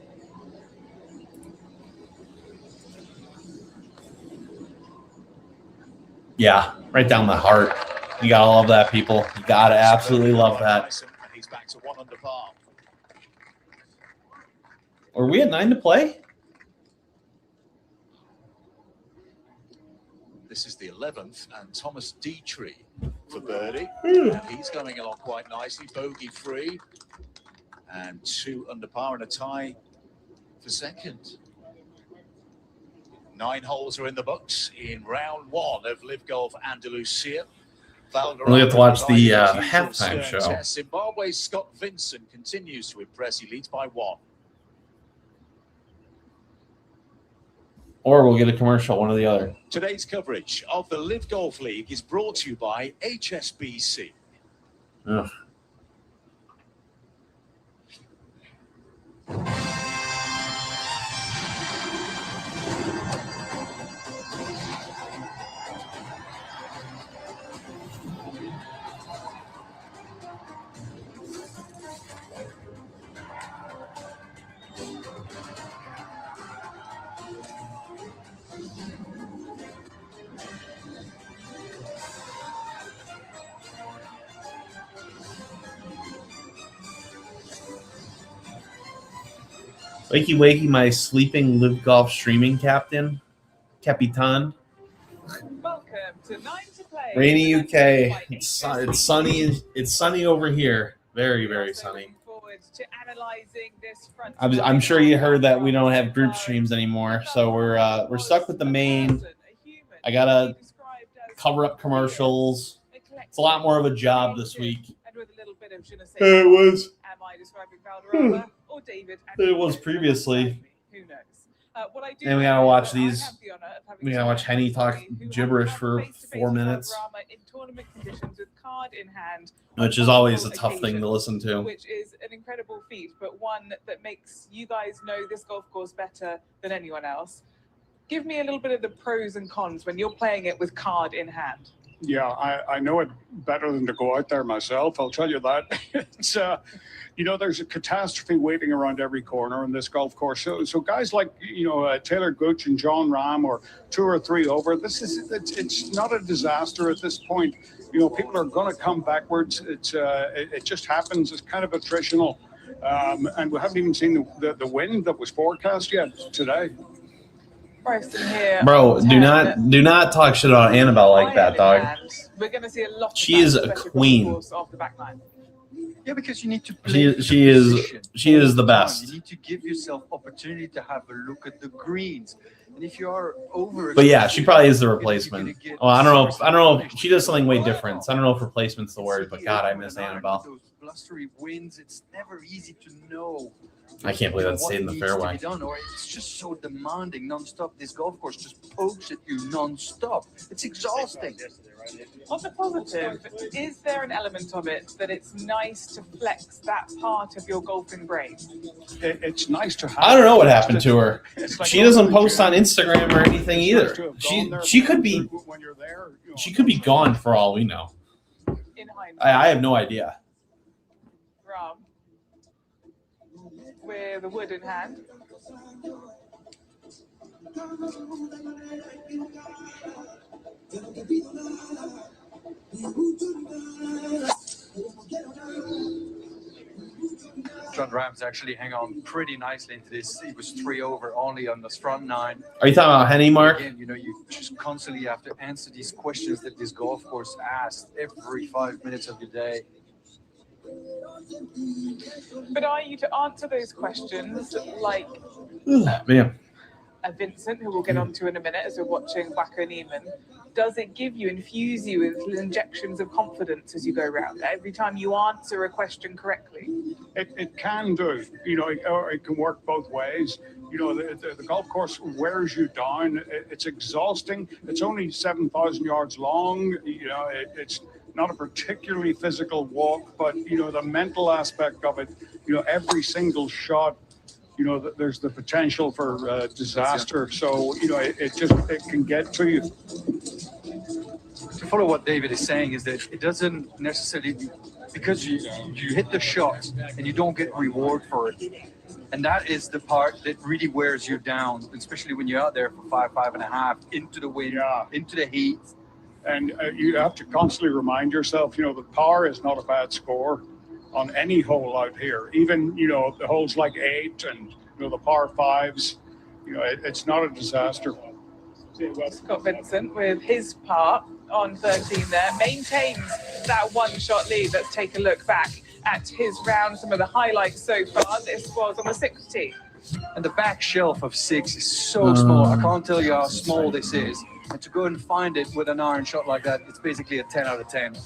Yeah, right down my heart. You gotta love that, people. You gotta absolutely love that. He's back to 1 under par. Are we at 9 to play? This is the 11th, and Thomas Dietrich for birdie. And he's going along quite nicely, bogey free, and 2 under par and a tie for second. 9 holes are in the books in round 1 of Live Golf Andalusia. We have to watch the halftime show. Zimbabwe's Scott Vincent continues to impress. He leads by 1. Or we'll get a commercial, one or the other. Today's coverage of the Live Golf League is brought to you by HSBC. Ugh. Wakey, wakey, my sleeping Live Golf streaming captain, Capitan. Welcome to 9 to Play. Rainy UK. It's sunny. It's sunny over here. Very, very sunny. Forward to analyzing this front. I'm sure you heard that we don't have group streams anymore, so we're stuck with the main. I gotta cover up commercials. It's a lot more of a job this week. And with a little bit of je ne sais It was. Am I describing Valderrama or David? It was previously. Who knows? What I do And we gotta watch these. I have the honor of having We gotta watch Henny talk gibberish for 4 minutes, in tournament conditions with card in hand, which is always a tough thing to listen to. which is an incredible feat, but one that makes you guys know this golf course better than anyone else. Give me a little bit of the pros and cons when you're playing it with card in hand. Yeah, I know it better than to go out there myself. I'll tell you that. It's, there's a catastrophe waiting around every corner in this golf course. So guys like, Taylor Gooch and John Rahm or 2 or 3 over, it's not a disaster at this point. People are going to come backwards. It just happens. It's kind of attritional. And we haven't even seen the wind that was forecast yet today. Here, Bro, do not talk shit about Annabelle like that, dog. We're going to see a lot. She is a queen. Off the back line. Yeah, because you need to play She is the best. You need to give yourself opportunity to have a look at the greens. And if you are over, But yeah, she probably is the replacement. Well, I don't know if she does something way different. So I don't know if replacement's the word, but God, I miss Annabelle. those blustery winds, it's never easy to know. I can't believe that stayed in the fairway. Or it's just so demanding nonstop. This golf course just pokes at you nonstop. It's exhausting. On the positive, is there an element of it that it's nice to flex that part of your golfing brain? It's nice to have. I don't know what happened to her. She doesn't post on Instagram or anything either. She could be gone for all we know. I have no idea. Ram, with a wood in hand. Jon Rahm's actually hang on pretty nicely into this. He was 3 over only on this front 9. Are you talking about Henny, Mark? Again, you know, you just constantly have to answer these questions that this golf course asks every 5 minutes of your day. But are you to answer those questions like Man. Vincent, who we'll get onto in a minute as we're watching Wacker Neiman? Does it infuse you with injections of confidence as you go around every time you answer a question correctly? It can do, you know, or it can work both ways. You know, the golf course wears you down. It's exhausting. It's only 7,000 yards long. You know, it's not a particularly physical walk, but, you know, the mental aspect of it, you know, every single shot, you know, there's the potential for disaster. So, you know, it can get to you. To follow what David is saying is that it doesn't necessarily, because you hit the shot and you don't get reward for it. And that is the part that really wears you down, especially when you're out there for 5.5 into the wind, into the heat. And you have to constantly remind yourself, you know, the par is not a bad score on any hole out here. Even, you know, the holes like 8 and, you know, the par 5s, you know, it's not a disaster. Scott Vincent with his part on 13 there maintains that one-shot lead. Let's take a look back at his round, some of the highlights so far. This was on the 6th tee. And the back shelf of 6 is so small. I can't tell you how small this is. And to go and find it with an iron shot like that, it's basically a 10 out of 10.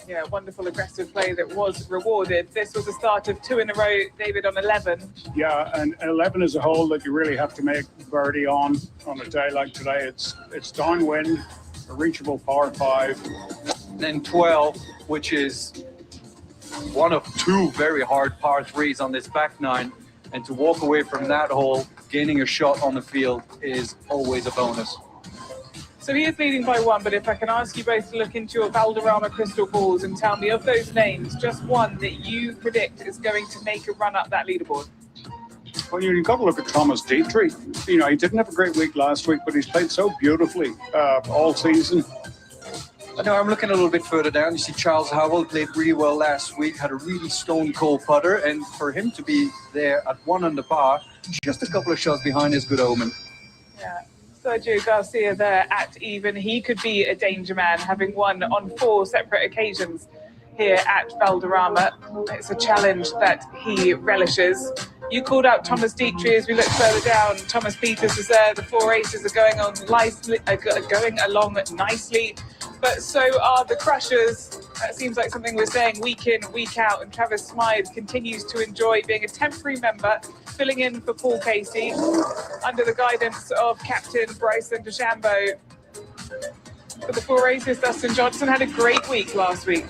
Yeah, wonderful aggressive play that was rewarded. This was the start of 2 in a row, David, on 11. Yeah, and 11 is a hole that you really have to make birdie on a day like today. It's downwind, a reachable par 5. And then 12, which is one of 2 very hard par 3s on this back 9. And to walk away from that hole, gaining a shot on the field is always a bonus. So he is leading by 1, but if I can ask you both to look into your Valderrama crystal balls and tell me of those names, just one that you predict is going to make a run up that leaderboard. Well, you've got to look at Thomas Dietrich. You know, he didn't have a great week last week, but he's played so beautifully all season. I know I'm looking a little bit further down. You see Charles Howell played really well last week, had a really stone cold putter, and for him to be there at 1 under par, just a couple of shots behind is good omen. Yeah. Sergio Garcia there at even. He could be a danger man, having won on 4 separate occasions here at Valderrama. It's a challenge that he relishes. You called out Thomas Dietrich as we look further down. Thomas Peters is there. The 4 aces are going along nicely, but so are the crushers. That seems like something we're saying week in, week out. And Travis Smythe continues to enjoy being a temporary member, filling in for Paul Casey under the guidance of Captain Bryson DeChambeau. For the 4 aces, Dustin Johnson had a great week last week.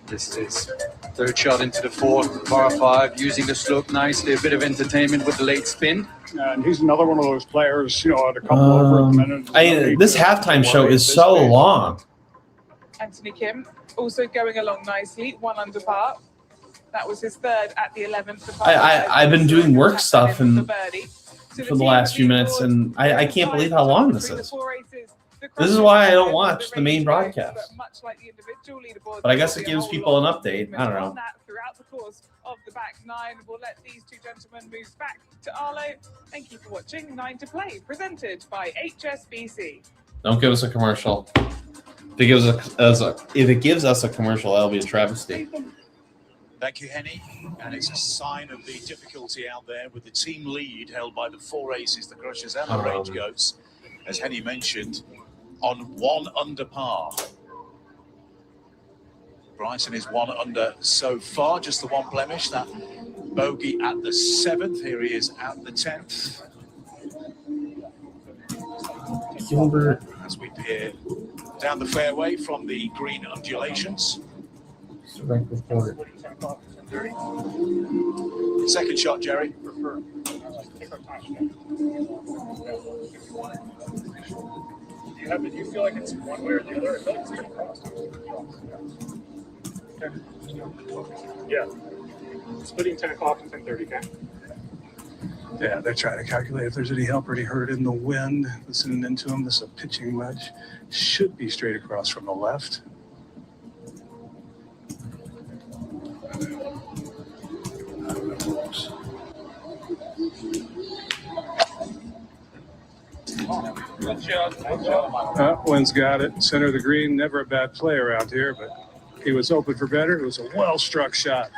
This is 3rd shot into the 4th, par 5, using the slope nicely. A bit of entertainment with the late spin. And he's another one of those players, you know, at a couple over at the minute. This halftime show is so long. Anthony Kim also going along nicely, 1 under par. That was his 3rd at the 11th. I've been doing work stuff for the last few minutes, and I can't believe how long this is. This is why I don't watch the main broadcast. But I guess it gives people an update. I don't know. Throughout the course of the back 9, we'll let these 2 gentlemen move back to Arlo. Thank you for watching 9 to Play, presented by HSBC. Don't give us a commercial. If it gives us a commercial, that'll be a travesty. Thank you, Henny. And it's a sign of the difficulty out there with the team lead held by the 4 aces, the Crushers and the Range Goats, as Henny mentioned, on 1 under par. Bryson is 1 under so far, just the 1 blemish, that bogey at the 7th. Here he is at the 10th. Gilbert. As we peer down the fairway from the green undulations. Second shot, Jerry. Do you feel like it's one way or the other? I feel like it's straight across. Okay. Yeah. Splitting 10 o'clock and 10:30, okay? Yeah, they're trying to calculate if there's any help or any hurt in the wind. Listening into them, this is a pitching wedge. Should be straight across from the left. Wynn's got it. Center of the green. Never a bad play around here, but he was open for better. It was a well-struck shot.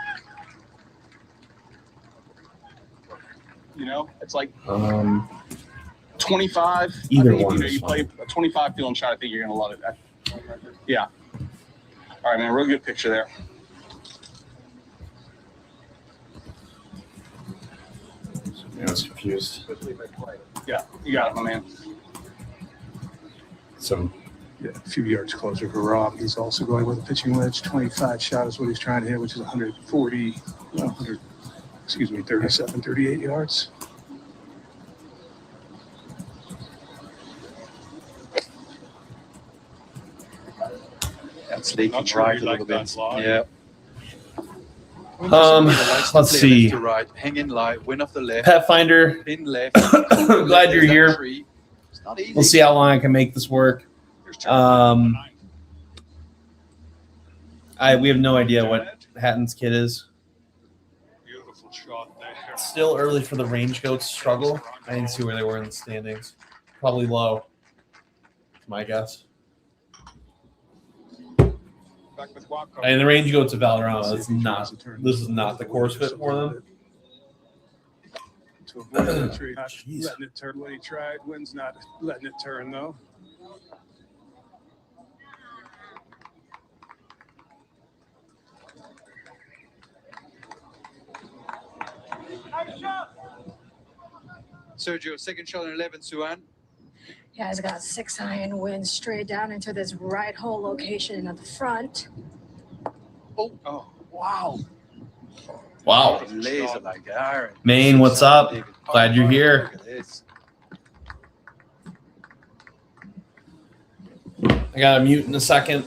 You know, it's like 25. Either I think one if, you know, is you play a 25 feeling shot, I think you're gonna love it. Yeah. All right, man. Real good picture there. I was confused. Yeah, you got it, my man. So, yeah, a few yards closer for Rob. He's also going with a pitching wedge. 25 shot is what he's trying to hit, which is 37, 38 yards. That's leaking Not sure right you a like little that bit. line. Yeah. let's see. To right, hang in light, win off the left. Pathfinder, In left. glad you're here. It's not easy. We'll see how long I can make this work. We have no idea what Hatton's kid is. Beautiful shot there. It's still early for the range goats struggle. I didn't see where they were in the standings. Probably low. My guess. And the range goats of Valderrama. This is not the course fit for them. To avoid the tree, not letting it turn when he tried. Wynn's not letting it turn though. Sergio, second shot in 11, Suan. Yeah, he's got 6 iron, wind straight down into this right hole location at the front. Oh, wow. Wow. Laser like iron. Maine, what's up? Glad you're here. Look at this. I got to mute in a second.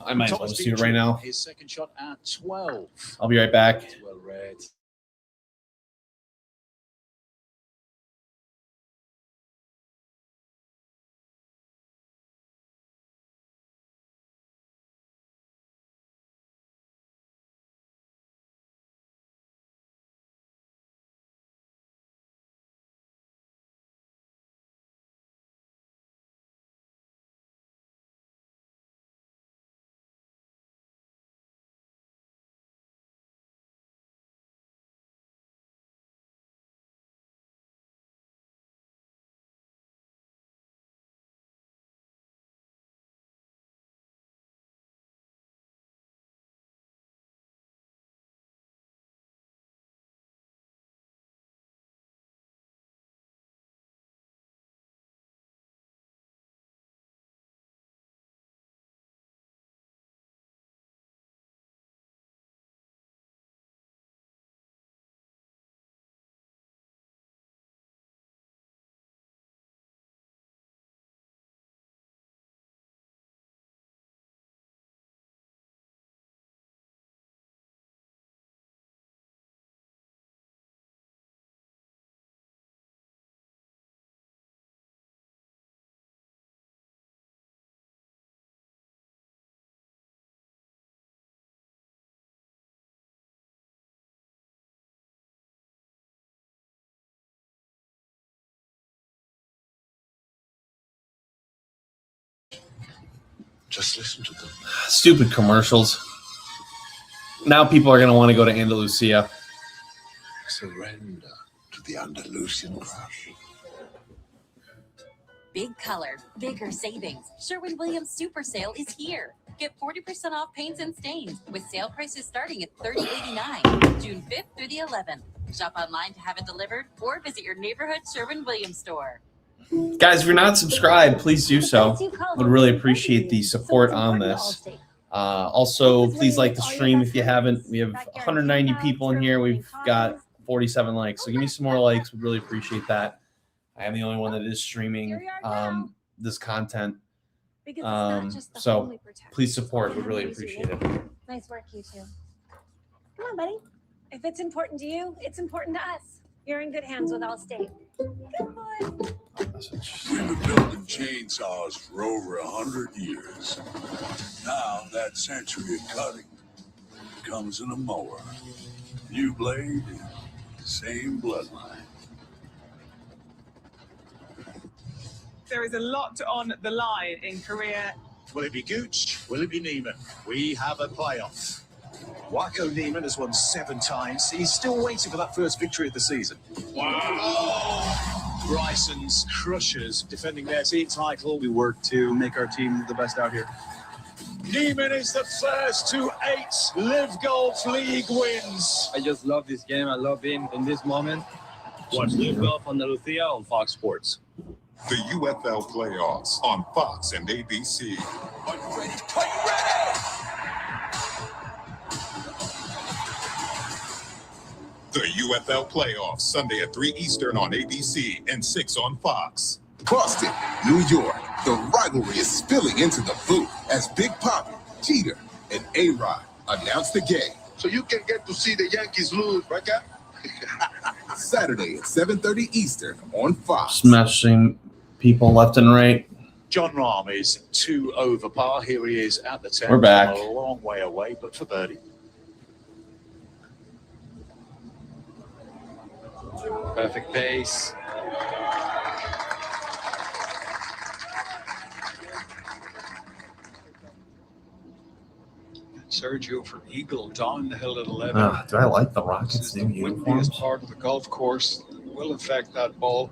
I might as well just do it right now. His second shot at 12. I'll be right back. Well read. Just listen to them. Stupid commercials. Now people are going to want to go to Andalusia. Surrender to the Andalusian crush. Big color, bigger savings. Sherwin-Williams Super Sale is here. Get 40% off paints and stains with sale prices starting at $30.89, June 5th through the 11th. Shop online to have it delivered or visit your neighborhood Sherwin-Williams store. Guys, if you're not subscribed, please do so. Would really appreciate the support on this. Also, please like the stream if you haven't. We have 190 people in here. We've got 47 likes. So give me some more likes. We'd really appreciate that. I am the only one that is streaming this content. So please support. We'd really appreciate it. Nice work, you two. Come on, buddy. If it's important to you, it's important to us. You're in good hands with Allstate. Good boy. We've been building chainsaws for over 100 years. Now that century of cutting comes in a mower. New blade, same bloodline. There is a lot on the line in Korea. Will it be Gooch? Will it be Neiman? We have a playoff. Wacko Neiman has won 7 times. He's still waiting for that first victory of the season. Wow! Bryson's Crushers defending their team title. We work to make our team the best out here. Neiman is the first to 8 LIV Golf League wins. I just love this game. I love being in this moment. Watch LIV Golf Andalucía on Fox Sports. The UFL playoffs on Fox and ABC. Are you ready? Are you ready? The UFL playoffs, Sunday at 3 Eastern on ABC and 6 on Fox. Boston, New York. The rivalry is spilling into the booth as Big Papi, Jeter, and A-Rod announce the game. So you can get to see the Yankees lose, right, Cap? Saturday at 7:30 Eastern on Fox. Smashing people left and right. John Rahm is 2 over par. Here he is at the 10. We're back. A long way away, but for birdie. Perfect pace. Sergio for Eagle down the hill at 11. Do I like the Rockets' new The uniforms? windiest part of the golf course will affect that ball.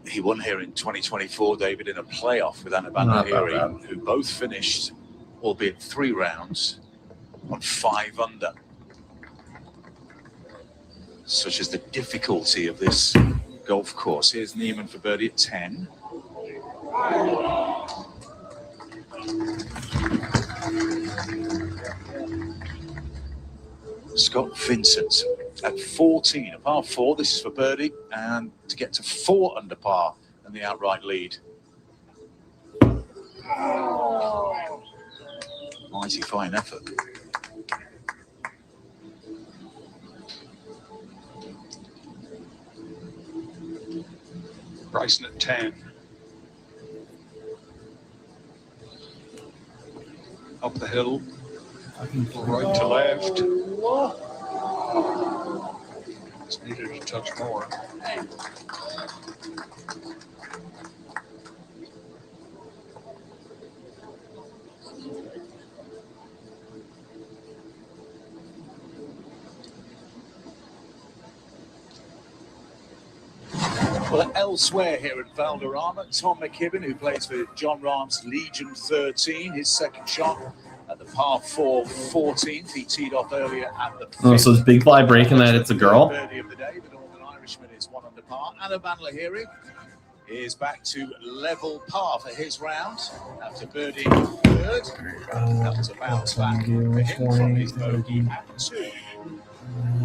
He won here in 2024, David, in a playoff with Annabelle Not that Lahiri, who both finished, albeit 3 rounds, on 5 under. Such is the difficulty of this golf course. Here's Neiman for birdie at 10. Scott Vincent at 14, a par 4. This is for birdie, and to get to 4 under par and the outright lead. Mighty fine effort. Bryson at 10. Up the hill, right to left. It's needed a touch more. Well, elsewhere here at Valderrama, Tom McKibben, who plays for John Rahm's Legion 13, his second shot at the par 4 14th. He teed off earlier at the 5th. Oh, so is Big Fly breaking that it's a girl? Birdie of the day, the Northern Irishman is 1 under par. Annabelle Lahiri is back to level par for his round after birdie 3rd. That was a bounce back for him from his bogey at 2.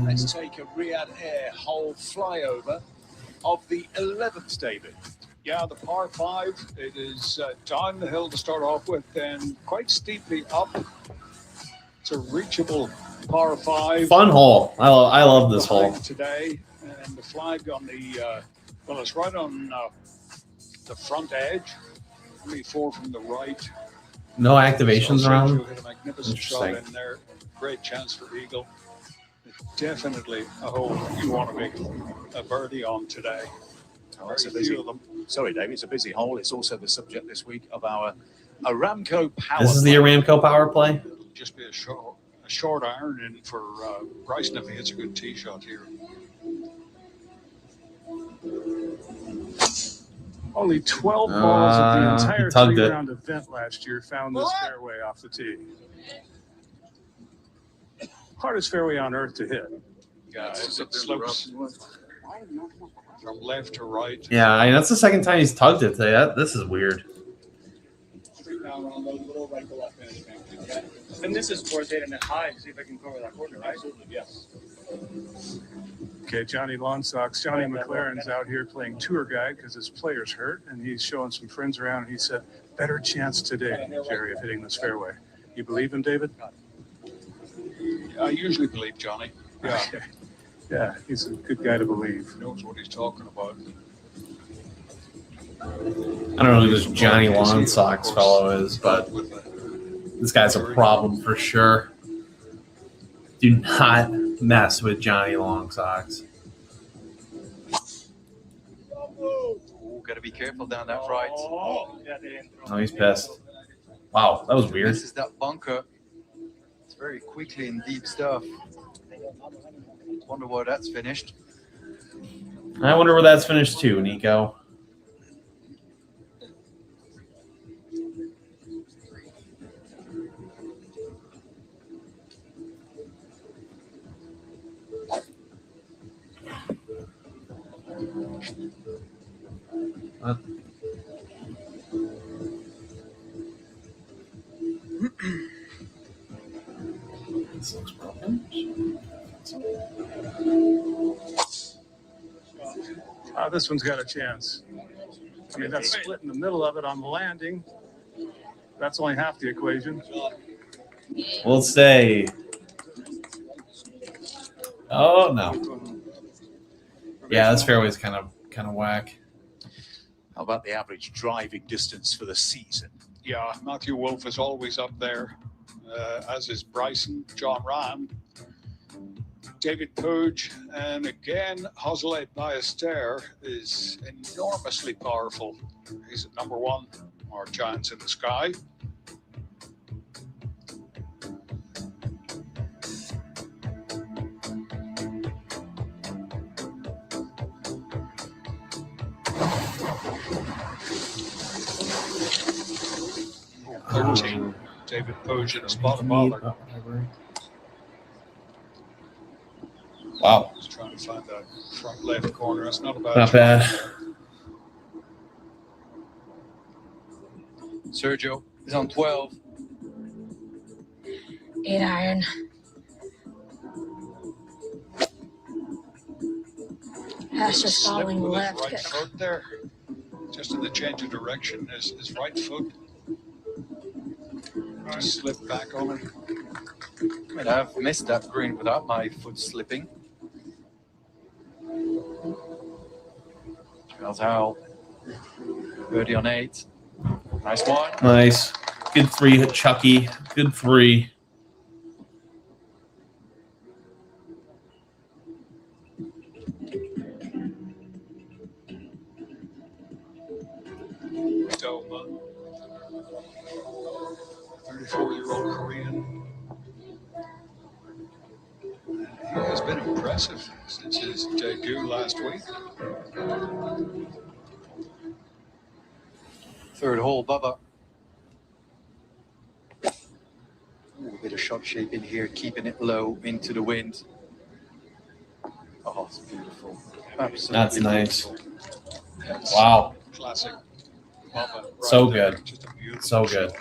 Let's take a Riyadh Air hole flyover of the 11th, David. Yeah, the par 5. It is down the hill to start off with, then quite steeply up. It's a reachable par 5. Fun hole. I love this The hole. flag today, and the flag on the well, it's right on the front edge. Only 4 from the right. No activations So around. Sergio hit a magnificent shot Interesting. in there. Great chance for Eagle. Definitely a hole you want to make a birdie on today. Oh, it's a Very busy, few of them. sorry, David, it's a busy hole. It's also the subject this week of our Aramco Power. This is the Aramco power play. Just be a short iron in for Bryson if he hits a good tee shot here. Only 12 balls of the entire he tugged it. 3-round event last year found this fairway off the tee. Hardest fairway on earth to hit. Yeah, it slopes from left to right. Yeah, that's the second time he's tugged it today. This is weird. And this is towards 8.5 high to see if I can cover that corner, right? Absolutely, yes. Okay, Johnny Lawn Socks. Johnny McLaren's out here playing tour guide because his player's hurt, and he's showing some friends around. And he said, "Better chance today, Jerry, of hitting this fairway." You believe him, David? I usually believe Johnny. Yeah, Yeah, he's a good guy to believe. he knows what he's talking about. I don't know who this Johnny Lawn Socks fellow is, but this guy's a problem for sure. Do not mess with Johnny Long Socks. got to be careful down that right. Oh, he's pissed. Wow, that was weird. This is that bunker. It's very quickly and deep stuff. Wonder where that's finished. I wonder where that's finished too, Nico. What? This looks broken. This one's got a chance. I mean, that's split in the middle of it on the landing. That's only half the equation. We'll say. Oh no. Yeah, this fairway's kind of whack. How about the average driving distance for the season? Yeah, Matthew Wolf is always up there, as is Bryson, John Rahm, David Pooge, and again, José Ballester is enormously powerful. He's at number one, or Giants in the Sky. David Pooge in a spot of bother. Wow. Just trying to find that front left corner. That's not a bad. Not bad. Sergio is on 12. 8 iron. That's just Slip falling with left. his right foot there. Just in the change of direction, his right foot. Just slip back on it. I mean, I've missed that green without my foot slipping. Charles Howell. Birdie on 8. Nice one. Nice. Good three, Chucky. Good three. Doma, 34-year-old Korean. He has been impressive since his debut last week. Third hole, Bubba. Ooh, a bit of shot shape in here, keeping it low into the wind. Oh, it's beautiful. Absolutely That's nice. beautiful. Wow. Classic. Bubba right So there. good. Just a beautiful So good.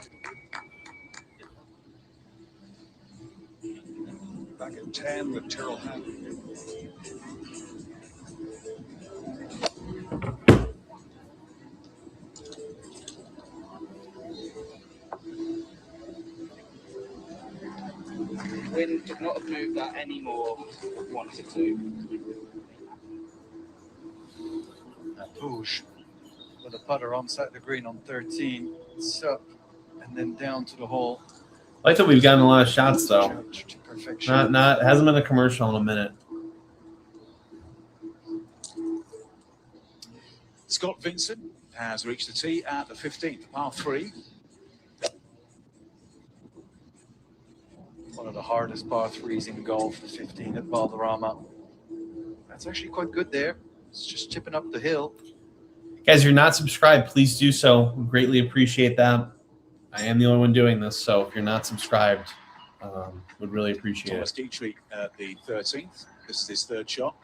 Back at 10 with Tyrrell Hatton. Wind could not have moved that any more. 1 to 2. Pooge with a putter on side of the green on 13. It's up and then down to the hole. I like that we've gotten a lot of shots though. To perfection. Not hasn't been a commercial in a minute. Scott Vincent has reached the tee at the 15th, par 3. One of the hardest par 3s in golf, the 15 at Valderrama. That's actually quite good there. It's just chipping up the hill. Guys, if you're not subscribed, please do so. We greatly appreciate that. I am the only one doing this, so if you're not subscribed, would really appreciate Thomas it. Dietrich at the 13th. This is his third shot.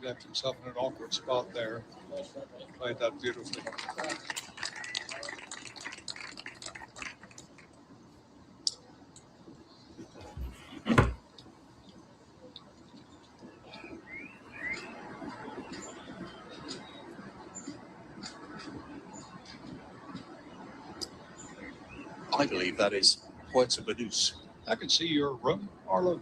He left himself in an awkward spot there. Played that beautifully. I believe that is Puerto Banús. I can see your room, Arlo.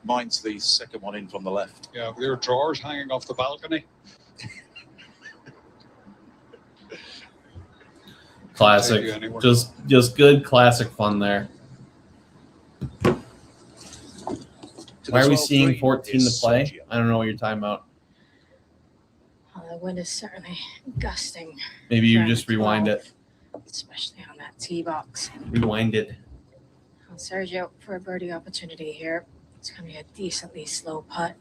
Mine's the second one in from the left. Yeah, with your drawers hanging off the balcony. Classic. Take you anywhere. Just good classic fun there. Why are we seeing 14 to play? I don't know what you're talking about. Oh, The wind is certainly gusting. Maybe you just rewind it. Especially on that tee box. Rewind it. Well, Sergio, for a birdie opportunity here, it's going to be a decently slow putt.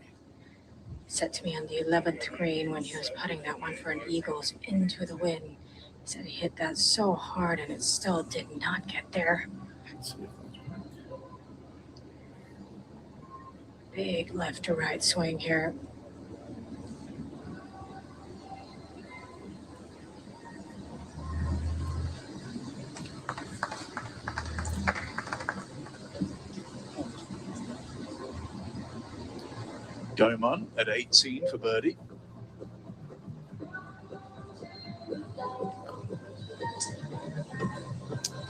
He said to me on the 11th green when he was putting that one for an eagles into the wind. He said he hit that so hard and it still did not get there. Big left to right swing here. Goman at 18 for birdie.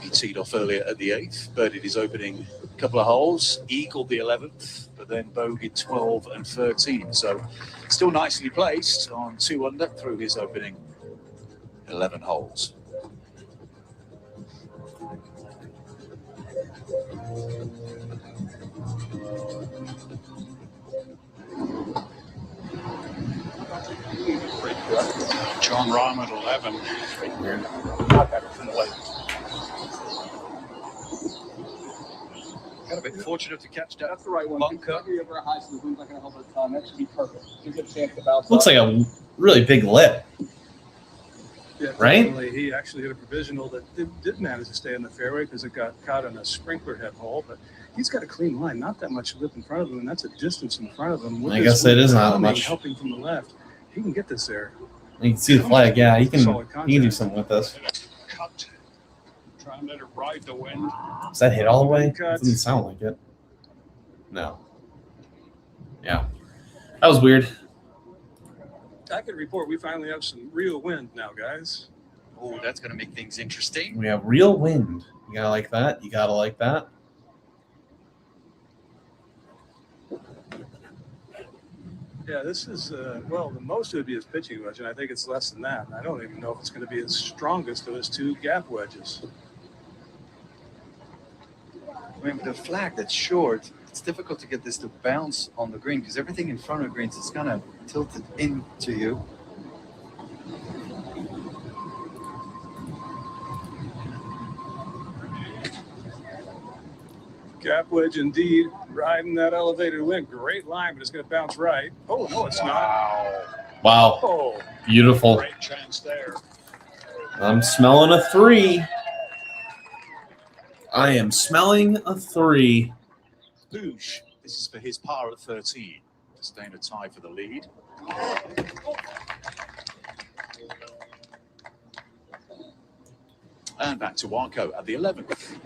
He teed off earlier at the 8th, birdied his opening couple of holes, eagled the 11th, but then bogeyed 12 and 13. So still nicely placed on 2 under through his opening 11 holes. John Rahm at 11. Got a bit fortunate to catch that. That's the right one. Bunker. Over a high, so the wind's not going to help at the time. That should be perfect. Gives it a chance to bounce. Looks like a really big lip. Yeah, Right? definitely. He actually hit a provisional that did manage to stay in the fairway because it got caught in a sprinkler head hole. But he's got a clean line, not that much lip in front of him, and that's a distance in front of him. With I his guess it is not coming, much. Helping from the left, he can get this there. You can see the flag. Yeah, he can Solid do something with this. Cut. Try and let it ride the wind. Does that hit all the way? It Cut. doesn't sound like it. No. Yeah. That was weird. I can report we finally have some real wind now, guys. Oh, that's going to make things interesting. We have real wind. You gotta like that. You gotta like that. Yeah, this is, well, the most it would be his pitching wedge, and I think it's less than that. I don't even know if it's going to be his strongest of his 2 gap wedges. I mean, with a flag that's short, it's difficult to get this to bounce on the green because everything in front of greens is kind of tilted into you. Gap wedge indeed, riding that elevated wind. Great line, but it's going to bounce right. Oh, no, it's not. Wow. Oh, Beautiful. Great chance there. I'm smelling a 3. I am smelling a 3. Luge, this is for his par at 13. Staying a tie for the lead. And back to Warco at the 11th.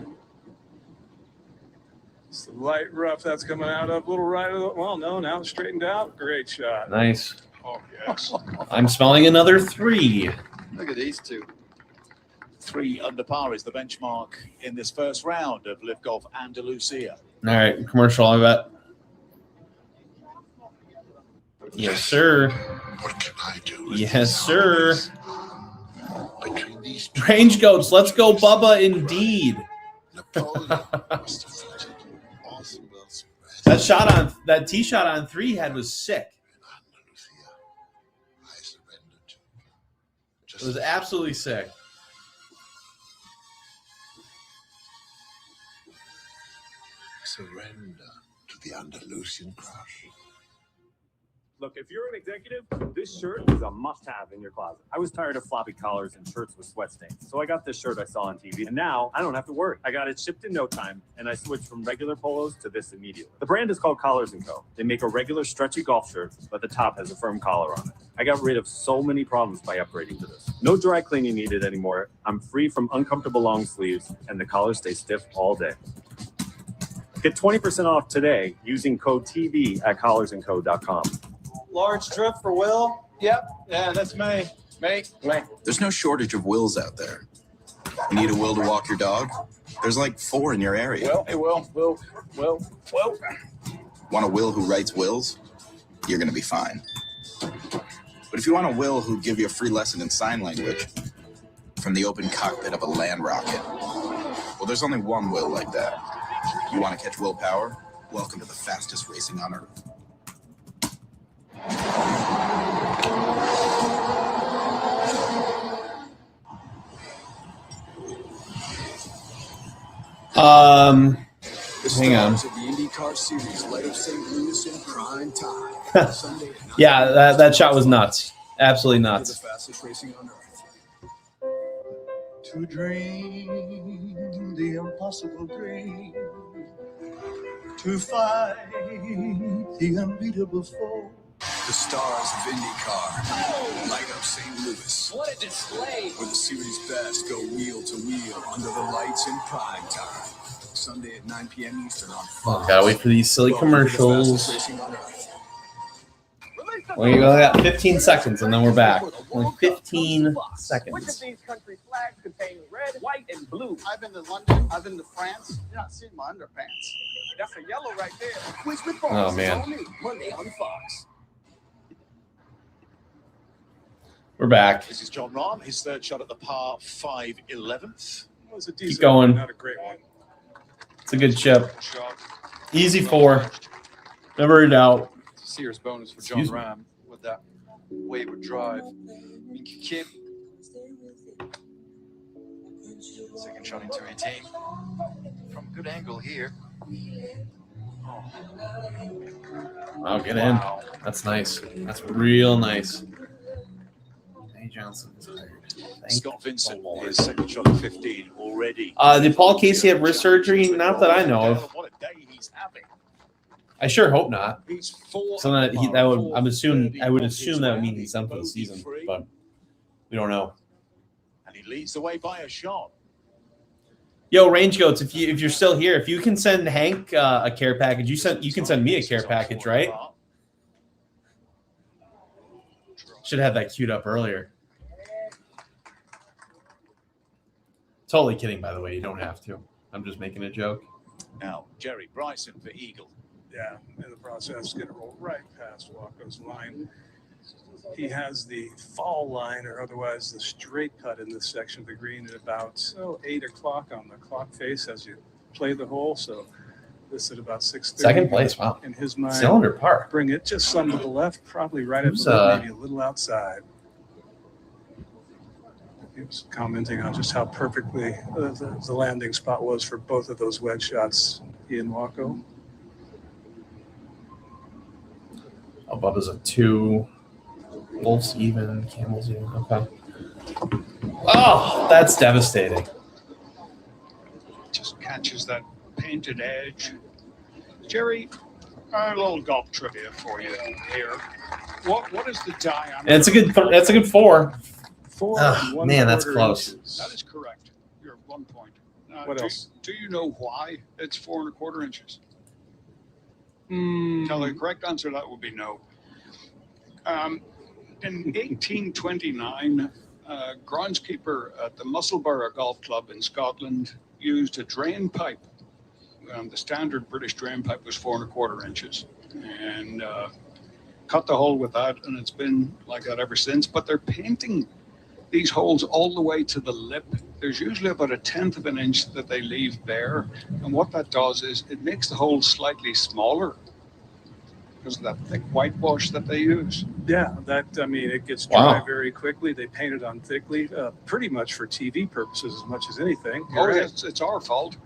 it's the light rough that's coming out of little right of the, well, no, now it's straightened out. Great shot. Nice. Oh, yes. I'm smelling another 3. Look at these two. 3 under par is the benchmark in this first round of LIV Golf Andalusia. All right, commercial, I bet. Yes, sir. What can I do? Yes, sir. Between these Range goats, let's go, Bubba, indeed. That shot on that tee shot on 3 he had was sick. It was absolutely sick. surrender to the Andalusian crush. Look, if you're an executive, this shirt is a must-have in your closet. I was tired of floppy collars and shirts with sweat stains, so I got this shirt I saw on TV, and now I don't have to worry. I got it shipped in no time, and I switched from regular polos to this immediately. The brand is called Collars & Co. They make a regular stretchy golf shirt, but the top has a firm collar on it. I got rid of so many problems by upgrading to this. No dry cleaning needed anymore. I'm free from uncomfortable long sleeves, and the collars stay stiff all day. Get 20% off today using code TV at collarsandco.com. Large drip for Will. Yep. Yeah, that's me. Me. There's no shortage of Wills out there. You need a Will to walk your dog? There's like 4 in your area. Well, hey, Will. Want a Will who writes wills? You're going to be fine. But if you want a Will who'd give you a free lesson in sign language from the open cockpit of a land rocket, well, there's only one Will like that. You want to catch willpower? Welcome to the fastest racing on Earth. Hang on. Of the IndyCar Series light up St. Louis in prime time. Sunday at 9 Yeah, that shot was nuts. Absolutely The nuts. fastest racing on earth. To dream the impossible dream. To fight the unbeatable foe. The stars of IndyCar light up St. Louis. What a display! Where the series best go wheel to wheel under the lights in prime time. Sunday at 9 p.m. Eastern on Fox. Gotta wait for these silly Welcome to the commercials. fastest racing on earth. We only got 15 seconds and then we're back. Only 15 Which of seconds. these country flags contain red, white, and blue? I've been to London. I've been to France. You're not seeing my underpants. That's a yellow right there. Quiz with Oh, Fox. man. It's all new, Monday on Fox. We're back. This is John Rahm, his third shot at the par 5 11th. It was a Keep decent going. one, not a great one. It's a good chip. Easy 4. Never in doubt. Serious bonus for John Excuse me. Rahm with that wayward drive. Minky Kim. Second shot into 18. From a good angle here. Wow, get in. That's nice. That's real nice. Hey, Johnson is tired. Scott Vincent, his second shot at 15 already. Did Paul Casey have wrist surgery? Not that I know of. What a day he's having. I sure hope not. He's 4 So that would I would assume that would mean he's done for the season, but we don't know. and he leads the way by a shot. Yo, Range Goats, if you're still here, if you can send Hank a care package, you can send me a care package, right? Should have that queued up earlier. Totally kidding, by the way. You don't have to. I'm just making a joke. Now, Jerry Bryson for Eagle. Yeah, in the process, going to roll right past Walko's line. He has the fall line, or otherwise the straight putt in this section of the green at about 8 o'clock on the clock face as you play the hole. So this at about 6:30. Second place, wow. In his mind, Still under par. Bring it just some to the left, probably right at Who's, the lip, maybe a little outside. He was commenting on just how perfectly the landing spot was for both of those wedge shots, he and Walko. Oh, Bubba's a 2. Wolf's even. Camel's even. Okay. Oh, that's devastating. Just catches that painted edge. Jerry, a little golf trivia for you here. What is the diameter? And that's a good 4. 4 Oh, man, that's close. That is correct. You're 1 point. What else? Do you know why it's 4 1/4 inches? No, the correct answer to that would be no. In 1829, groundskeeper at the Musselburgh Golf Club in Scotland used a drain pipe. The standard British drain pipe was 4 1/4 inches, and cut the hole with that, and it's been like that ever since. But they're painting these holes all the way to the lip. There's usually about 1/10 of an inch that they leave bare, and what that does is it makes the hole slightly smaller because of that thick whitewash that they use. Yeah, it gets dry Wow. very quickly. They paint it on thickly, pretty much for TV purposes as much as anything. Oh, You're right. it's our fault.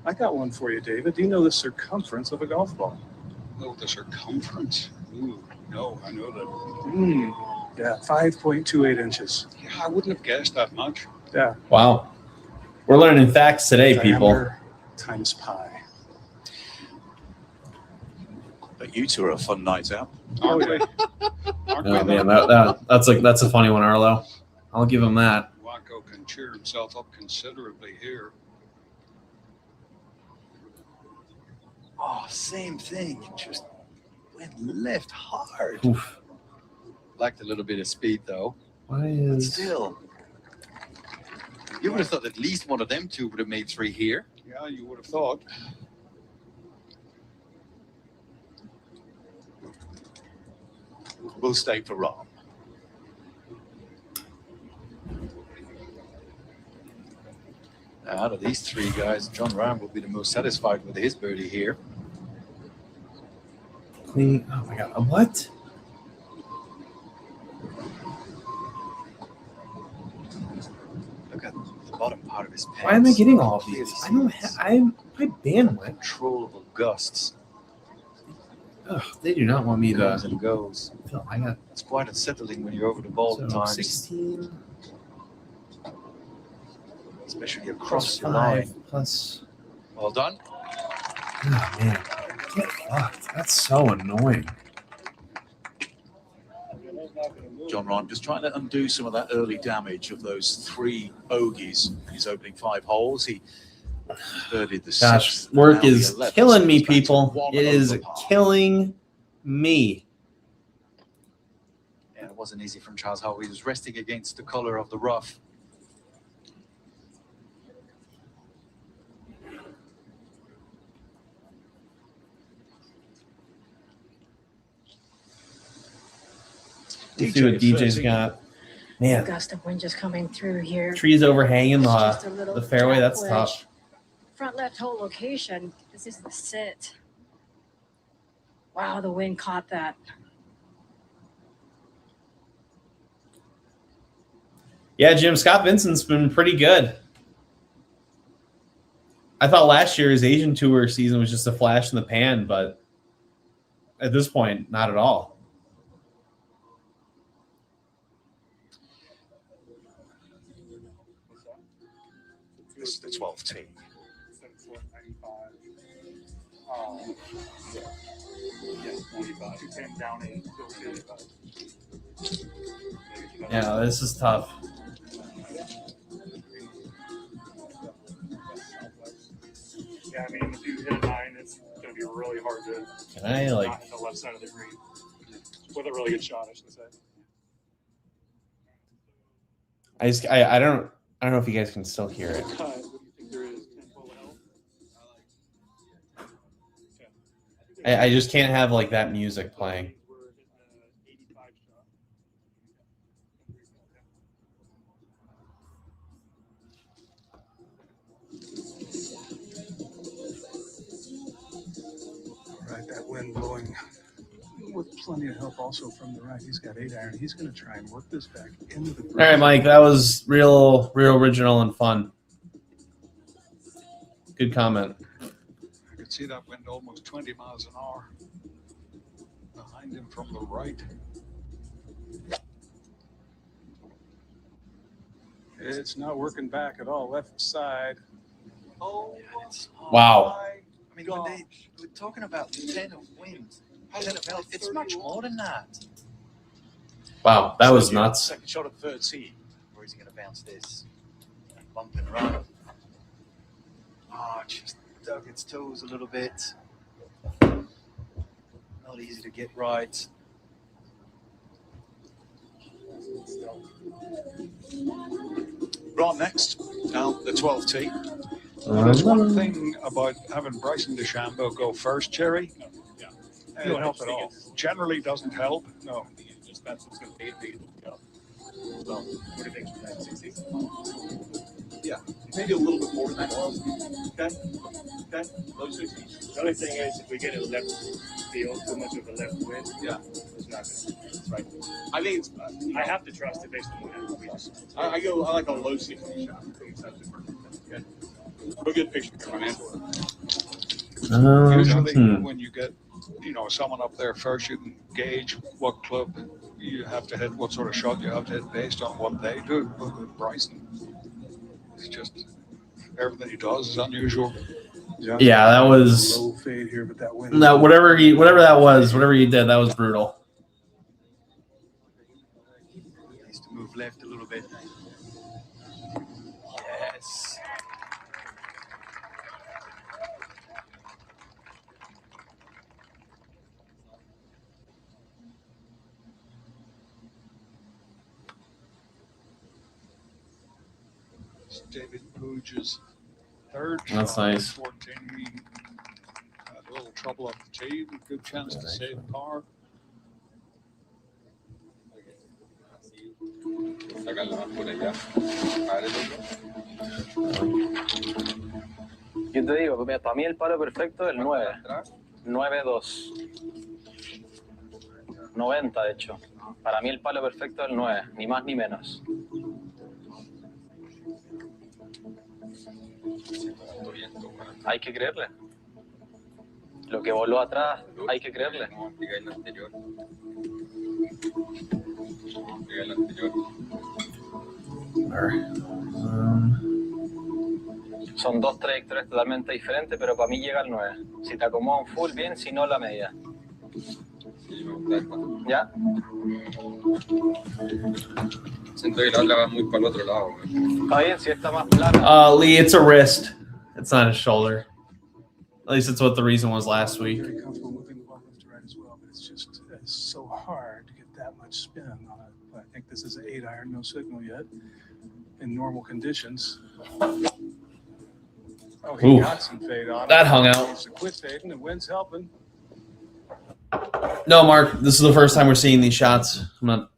I got one for you, David. Do you know the circumference of a golf ball? Oh, the circumference. Ooh, no, I know that. Yeah, 5.28 inches. Yeah, I wouldn't have guessed that much. Yeah. Wow. We're learning facts today, people. Diameter times pi. But you two are a fun night out. Aren't we? Oh, man, that's a funny one, Arlo. I'll give him that. Wacko can cheer himself up considerably here. Oh, same thing. Just went left hard. Oof. Lacked a little bit of speed, though. Why But is still, you would have thought at least one of them two would have made 3 here. Yeah, you would have thought. We'll stay for Rahm. Now, out of these 3 guys, John Rahm will be the most satisfied with his birdie here. clean? Oh my god, what? Look at the bottom part out of his pants. Why am I getting all of these? I don't have. My bandwidth. Controllable gusts. Ugh, they do not want me to. Comes and goes. I got. It's quite unsettling when you're over the ball at times. 16. Especially across your 5 line. plus. Well done. Oh man, get fucked. That's so annoying. John Rahm just trying to undo some of that early damage of those 3 bogeys in his opening 5 holes. He birdied the Gosh, 6th. work now the is 11th. killing me, He's back to people. 1 It is over par. killing me. Yeah, it wasn't easy from Charles Howell. He was resting against the color of the rough. Let's see what DJ's got. Man, Gust of wind just coming through here. trees overhanging Just a little the fairway. drop That's wedge. tough. Front left hole location. This is the sit. Wow, the wind caught that. Yeah, Jim, Scott Vincent's been pretty good. I thought last year his Asian Tour season was just a flash in the pan, but at this point, not at all. This is the 12th tee. Yeah, this is tough. Yeah, I mean, if you hit a 9, it's going to be really hard to Can I, like- not hit the left side of the green. With a really good shot, I should say. I don't know if you guys can still hear it. What do you think there is? 10, 12 L? I just can't have like that music playing. Right, that wind blowing with plenty of help also from the right. He's got 8 iron. He's going to try and work this back into the All right, Mike, that was real original and fun. Good comment. I could see that wind almost 20 miles an hour behind him from the right. It's not working back at all. Left side. Oh, Wow. I mean, we're talking about 10 of wind, 10 of health. It's much more than that. Wow, that was nuts. Second shot at 13. Where is he going to bounce this? Bumping around. Oh, just dug its toes a little bit. Not easy to get right. Ron next, down the 12th tee. Well, there's one thing about having Bryson DeChambeau go first, Jerry. Yeah. It Don't help at all. generally doesn't help. No. Just that's what's going to take it. So, what do you think? 60? Yeah, maybe a little bit more than that. Okay. Okay. Low 60s. The only thing is, if we get a left field, too much of a left wind, Yeah. it's not good. That's right. I think it's. I have to trust it based on what we just. I like a low 60 shot. Okay. Real good picture, my man. Usually, when you get, someone up there first, you can gauge what club you have to hit, what sort of shot you have to hit based on what they do. But with Bryson, it's just everything he does is unusual. Yeah, that was low fade here, but that wind. no whatever he did, that was brutal. Needs to move left a little bit. Yes. It's David Pooge's third That's shot, nice. 14. Had a little trouble up the tee, good chance to save par. Yo te digo, para mí el palo perfecto es el 9. 9-2. 90, de hecho. Para mí el palo perfecto es el 9, ni más ni menos. Hay que creerle. Lo que voló atrás, hay que creerle. Son dos trayectorias totalmente diferentes, pero para mí llega al 9. Si te acomoda un full, bien, si no, la media. ¿Ya? Siento que la otra va muy para el otro lado. Está bien, si está más plana. Lee, it's a wrist. It's not a shoulder. At least that's what the reason was last week. Very comfortable moving the ball left to right as well, but it's just so hard to get that much spin on it. But I think this is an 8-iron, no signal yet, in normal conditions. Oh, he Ooh, got some fade on it. that hung out. He's quit fading, the wind's helping. No, Mark, this is the first time we're seeing these shots. I'm not.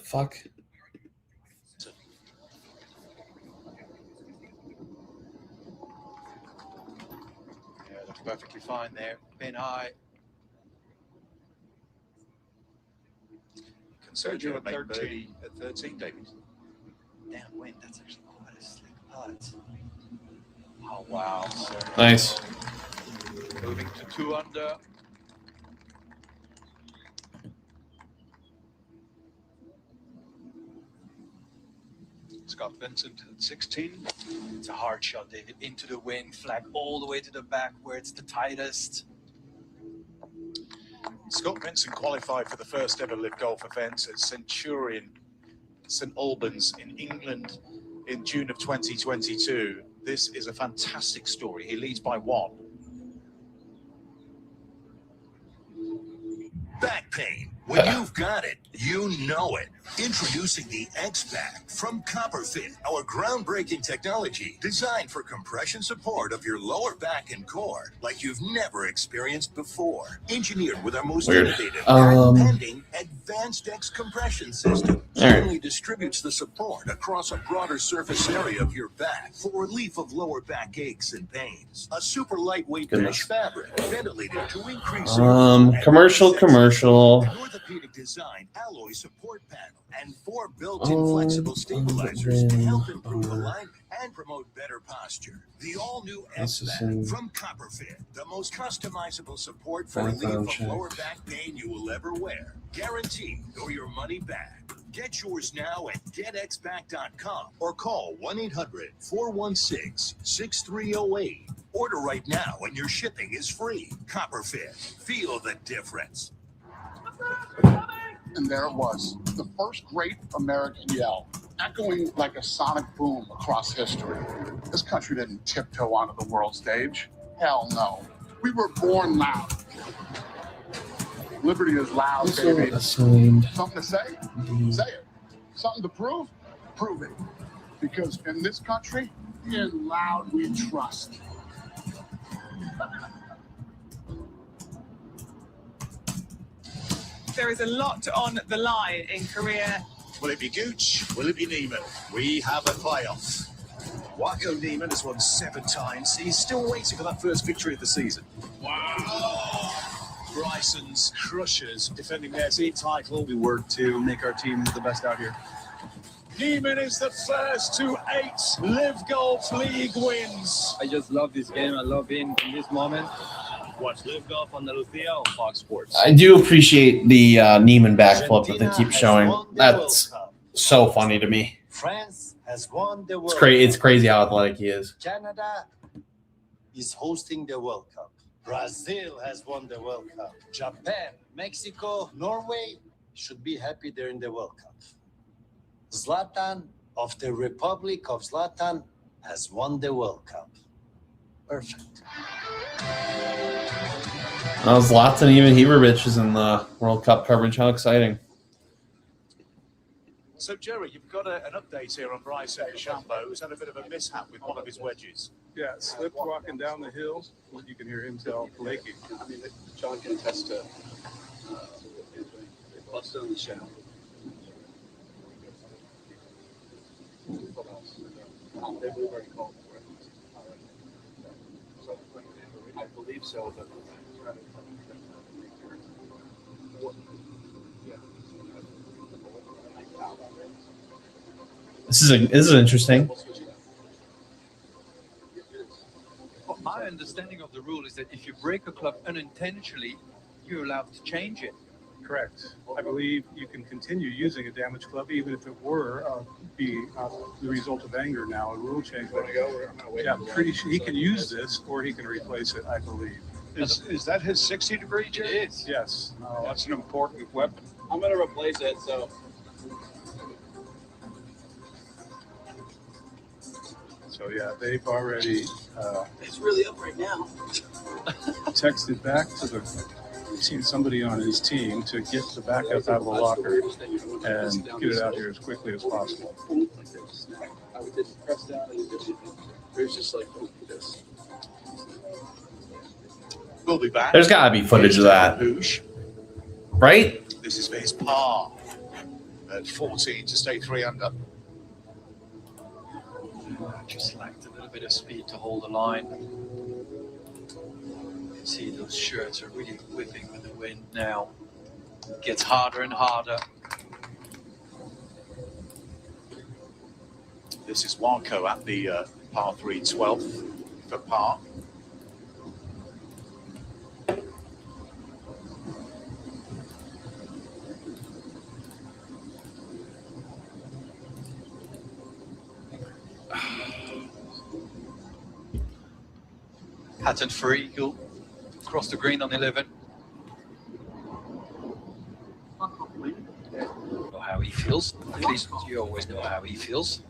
Fuck. Yeah, looks perfectly fine there. Pin high. Sergio at 13 at 13, David. Downwind, that's actually quite a slick putt. Oh, wow. Sergio. Nice. Moving to 2 under. Scott Vincent at 16. It's a hard shot, David. Into the wind, flag all the way to the back where it's the tightest. Scott Vincent qualified for the first ever LIV golf event at Centurion, St Albans in England in June of 2022. This is a fantastic story. He leads by 1. Back pain. When you've got it, you know it. Introducing the X-Pack from CopperFit, our groundbreaking technology designed for compression support of your lower back and core like you've never experienced before. Engineered with our most innovative pending advanced X compression system. Evenly distributes the support across a broader surface area of your back for relief of lower back aches and pains. A super lightweight mesh fabric ventilated to increase Commercial. orthopedic design alloy support panel and 4 built-in flexible stabilizers to help improve alignment and promote better posture. The all-new X-Pack from CopperFit, the most customizable support for relief of lower back pain you will ever wear. Guaranteed or your money back. Get yours now at getxpack.com or call 1-800-416-6308. Order right now and your shipping is free. CopperFit. Feel the difference. And there it was, the first great American yell, echoing like a sonic boom across history. This country didn't tiptoe onto the world stage. Hell no. We were born loud. Liberty is loud, baby. Something to say? Say it. Something to prove? Prove it. Because in this country, in loud we trust. There is a lot on the line in Korea. Will it be Gooch? Will it be Neiman? We have a playoff. Waco Neiman has won 7 times. He's still waiting for that first victory of the season. Wow. Bryson's Crushers defending their team title. We work to make our team the best out here. Neiman is the first to 8 LIV Golf League wins. I just love this game. I love being in this moment. Watch LIV Golf on Lucia on Fox Sports. I do appreciate the Neiman backflip that they keep showing. That's so funny to me. France has won the World It's crazy. It's Cup. crazy how athletic he is. Canada is hosting the World Cup. Brazil has won the World Cup. Japan, Mexico, Norway should be happy they're in the World Cup. Zlatan of the Republic of Zlatan has won the World Cup. Perfect. Zlatan, even Heberbich is in the World Cup coverage. How exciting. So, Jerry, you've got an update here on Bryson DeChambeau, who's had a bit of a mishap with one of his wedges. Yeah, slipped walking down the hill. You can hear him tell Blakey. I mean, John can attest to busted on the shaft. They were very cold. So I believe so, but This is interesting. Well, my understanding of the rule is that if you break a club unintentionally, you're allowed to change it. Correct. I believe you can continue using a damaged club even if it were the result of anger now, a rule change. Yeah, I'm pretty sure he can use this or he can replace it, I believe. Is that his 60-degree, Jerry? It is. Yes. Oh, that's an important weapon. I'm going to replace it, so. So yeah, they've already It's really up right now. texted back to somebody on his team to get the backup out of the locker and get it out here as quickly as possible. I would just press down and there's just like this. We'll be back. There's got to be footage of that, right? This is for his par at 14 to stay 3 under. Just lacked a little bit of speed to hold the line. See, those shirts are really whipping with the wind now. It gets harder and harder. This is Warco at the par 3 12th for par. Pattern for eagle. Across the green on 11. Know how he feels. At least you always know how he feels.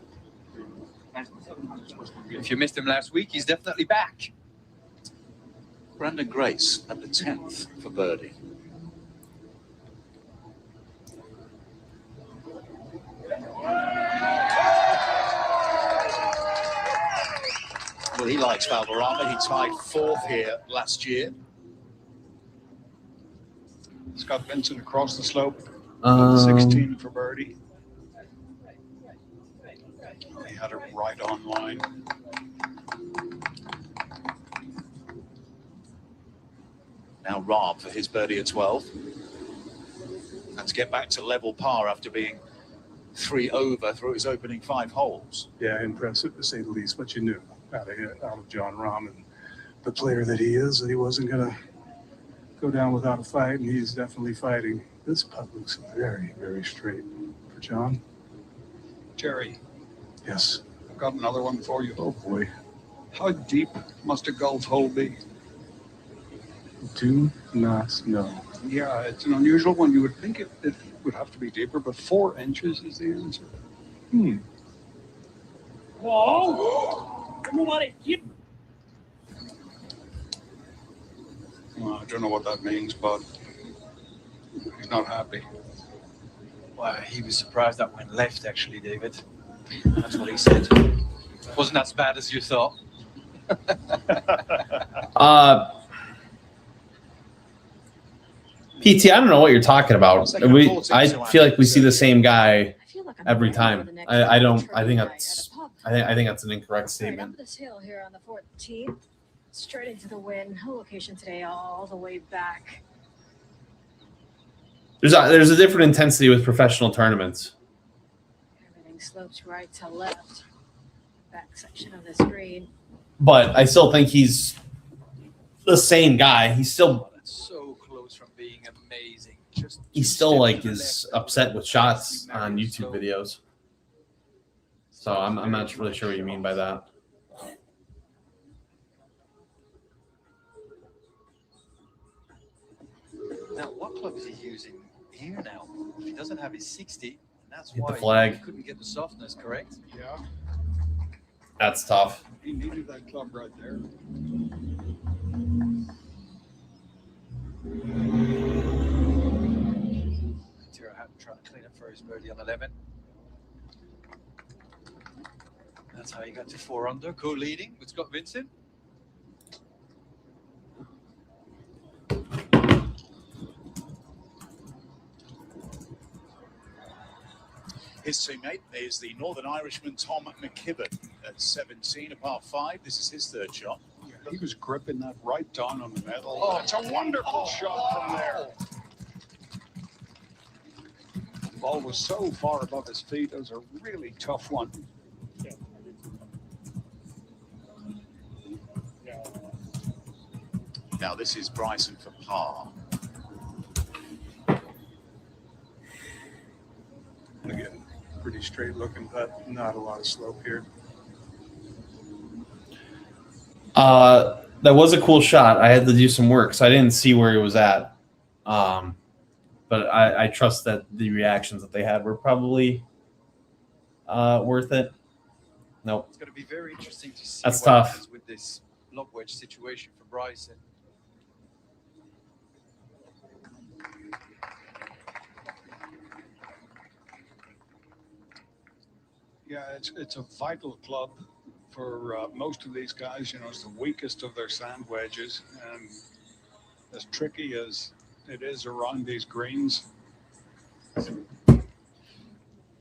If you missed him last week, he's definitely back. Brandon Grace at the 10th for birdie. Well, he likes Valderrama. He tied 4th here last year. Scott Vincent across the slope. 16 for birdie. He had it right on line. Now Rahm for his birdie at 12. And to get back to level par after being 3 over through his opening 5 holes. Yeah, impressive to say the least. But you knew out of John Rahm and the player that he is that he wasn't going to go down without a fight, and he's definitely fighting. This putt looks very, very straight for John. Jerry. Yes. I've got another one for you. Oh boy. How deep must a golf hole be? Do not know. Yeah, it's an unusual one. You would think it would have to be deeper, but 4 inches is the answer. Whoa! Come on, Well, I don't know what that means, but he's not happy. Well, he was surprised that went left, actually, David. That's what he said. Wasn't as bad as you thought. PT, I don't know what you're talking about. I feel like we see the same guy every time. I don't. I think that's an incorrect statement. Right up this hill here on the 14th, straight into the wind. No location today, all the way back. There's a different intensity with professional tournaments. Everything slopes right to left. Back section of the screen. But I still think he's the same guy. He's still so close from being amazing. he still like is upset with shots on YouTube videos. So I'm not really sure what you mean by that. Now, what club is he using here now? He doesn't have his 60, and that's Hit the why flag. he couldn't get the softness correct. Yeah. That's tough. He needed that club right there. Tiro Hatton trying to clean up for his birdie on 11. That's how he got to 4 under, co-leading with Scott Vincent. His his teammate is the Northern Irishman Tom McKibben at 17, a par 5. This is his third shot. He was gripping that right down on the metal. Oh, it's a wonderful shot from there. The ball was so far above his feet. It was a really tough one. Now this is Bryson for par. Again, pretty straight looking, but not a lot of slope here. That was a cool shot. I had to do some work, so I didn't see where he was at. But I trust that the reactions that they had were probably worth it. Nope. It's going to be very interesting to see That's what tough. happens with this lob wedge situation for Bryson. Yeah, it's a vital club for most of these guys. You know, it's the weakest of their sand wedges, and as tricky as it is around these greens.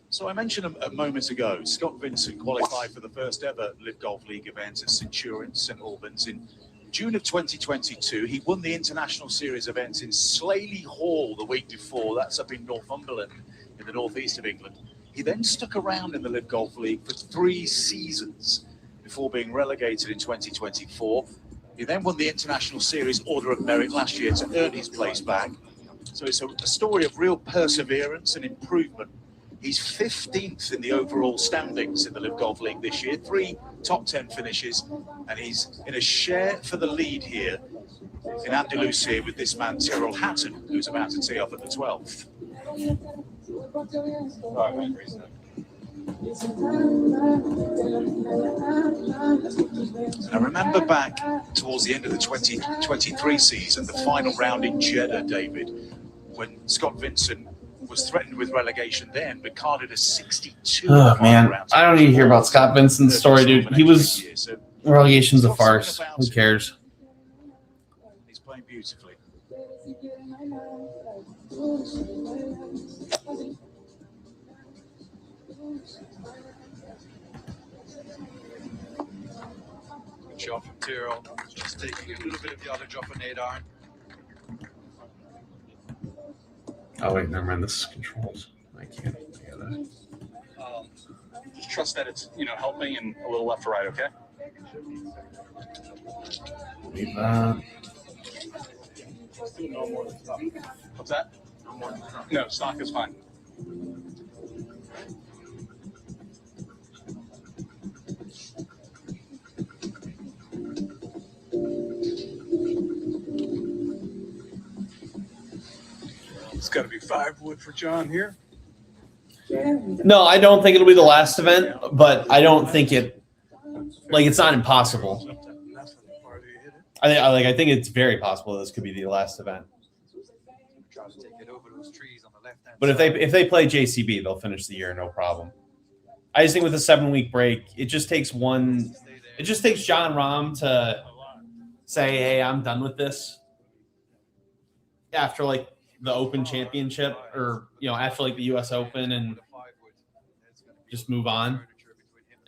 So I mentioned a moment ago, Scott Vincent qualified for the first ever LIV Golf League event at Centurion, St Albans in June of 2022. He won the International Series event in Slaley Hall the week before. That's up in Northumberland in the northeast of England. He then stuck around in the LIV Golf League for 3 seasons before being relegated in 2024. He then won the International Series Order of Merit last year to earn his place back. So it's a story of real perseverance and improvement. He's 15th in the overall standings in the LIV Golf League this year, 3 top 10 finishes, and he's in a share for the lead here in Andalusia with this man, Tyrrell Hatton, who's about to tee off at the 12th. I remember back towards the end of the 2023 season, the final round in Jeddah, David, when Scott Vincent was threatened with relegation then, but carded a 62. Oh, man. I don't need to hear about Scott Vincent's story, dude. He was... Relegation's a farce. Who cares? He's playing beautifully. Good shot from Tyrrell. Just taking a little bit of yardage off an 8-iron. Oh, wait, never mind. This is controls. I can't hear that. Just trust that it's, you know, helping and a little left to right, okay? Leave that. What's that? No, stock is fine. It's got to be 5 wood for John here. No, I don't think it'll be the last event, but I don't think it, like, it's not impossible. I think it's very possible this could be the last event. Try to take it over those trees on the left-hand But side. if they play JCB, they'll finish the year no problem. I just think with a 7-week break, it just takes John Rahm to say, "Hey, I'm done with this." After like the Open Championship, or after like the U.S. Open, and just move on,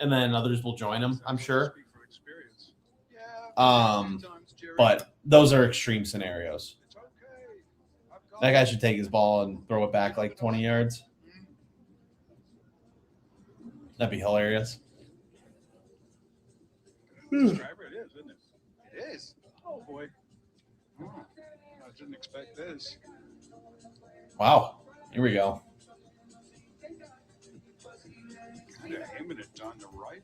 and then others will join him, I'm sure. But those are extreme scenarios. That guy should take his ball and throw it back like 20 yards. That'd be hilarious. Driver it is, isn't it? It is. Oh, boy. I didn't expect this. Wow. Here we go. Kind of aiming it on the right.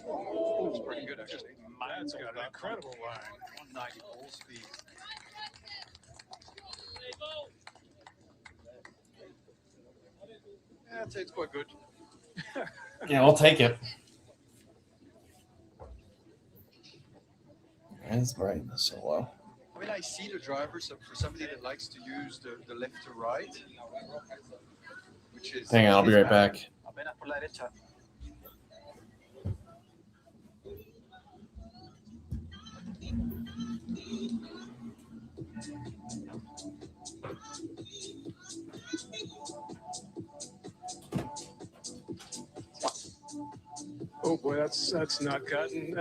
Oh, it's pretty good, actually. That's got an incredible line. 190 ball speed. Yeah, I'd say it's quite good. Yeah, I'll take it. It's brightness so low. I mean, I see the driver, so for somebody that likes to use the left to right, which is... Hang on, I'll be right back. Oh boy, that's not cutting.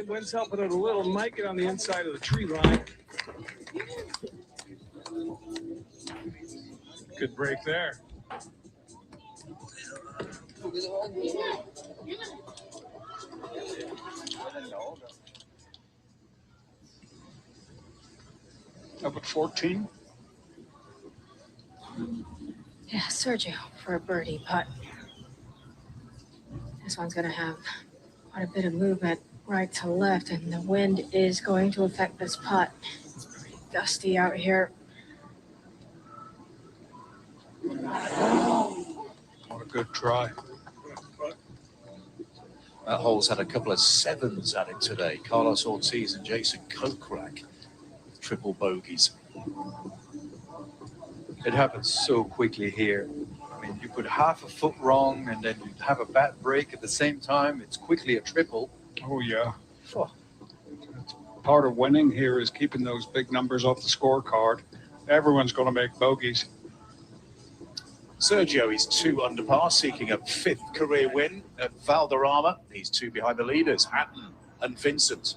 Wind's helping it a little. Might get on the inside of the tree line. Good break there. Up at 14. Yeah, Sergio for a birdie putt. This one's going to have quite a bit of movement right to left, and the wind is going to affect this putt. It's pretty gusty out here. What a good try. That hole's had a couple of sevens at it today. Carlos Ortiz and Jason Kokrak with triple bogeys. It happens so quickly here. I mean, you put half a foot wrong and then you have a bad break at the same time. It's quickly a triple. Oh, yeah. Oh. Part of winning here is keeping those big numbers off the scorecard. Everyone's going to make bogeys. Sergio is 2 under par, seeking a 5th career win at Valderrama. He's 2 behind the leaders, Hatton and Vincent.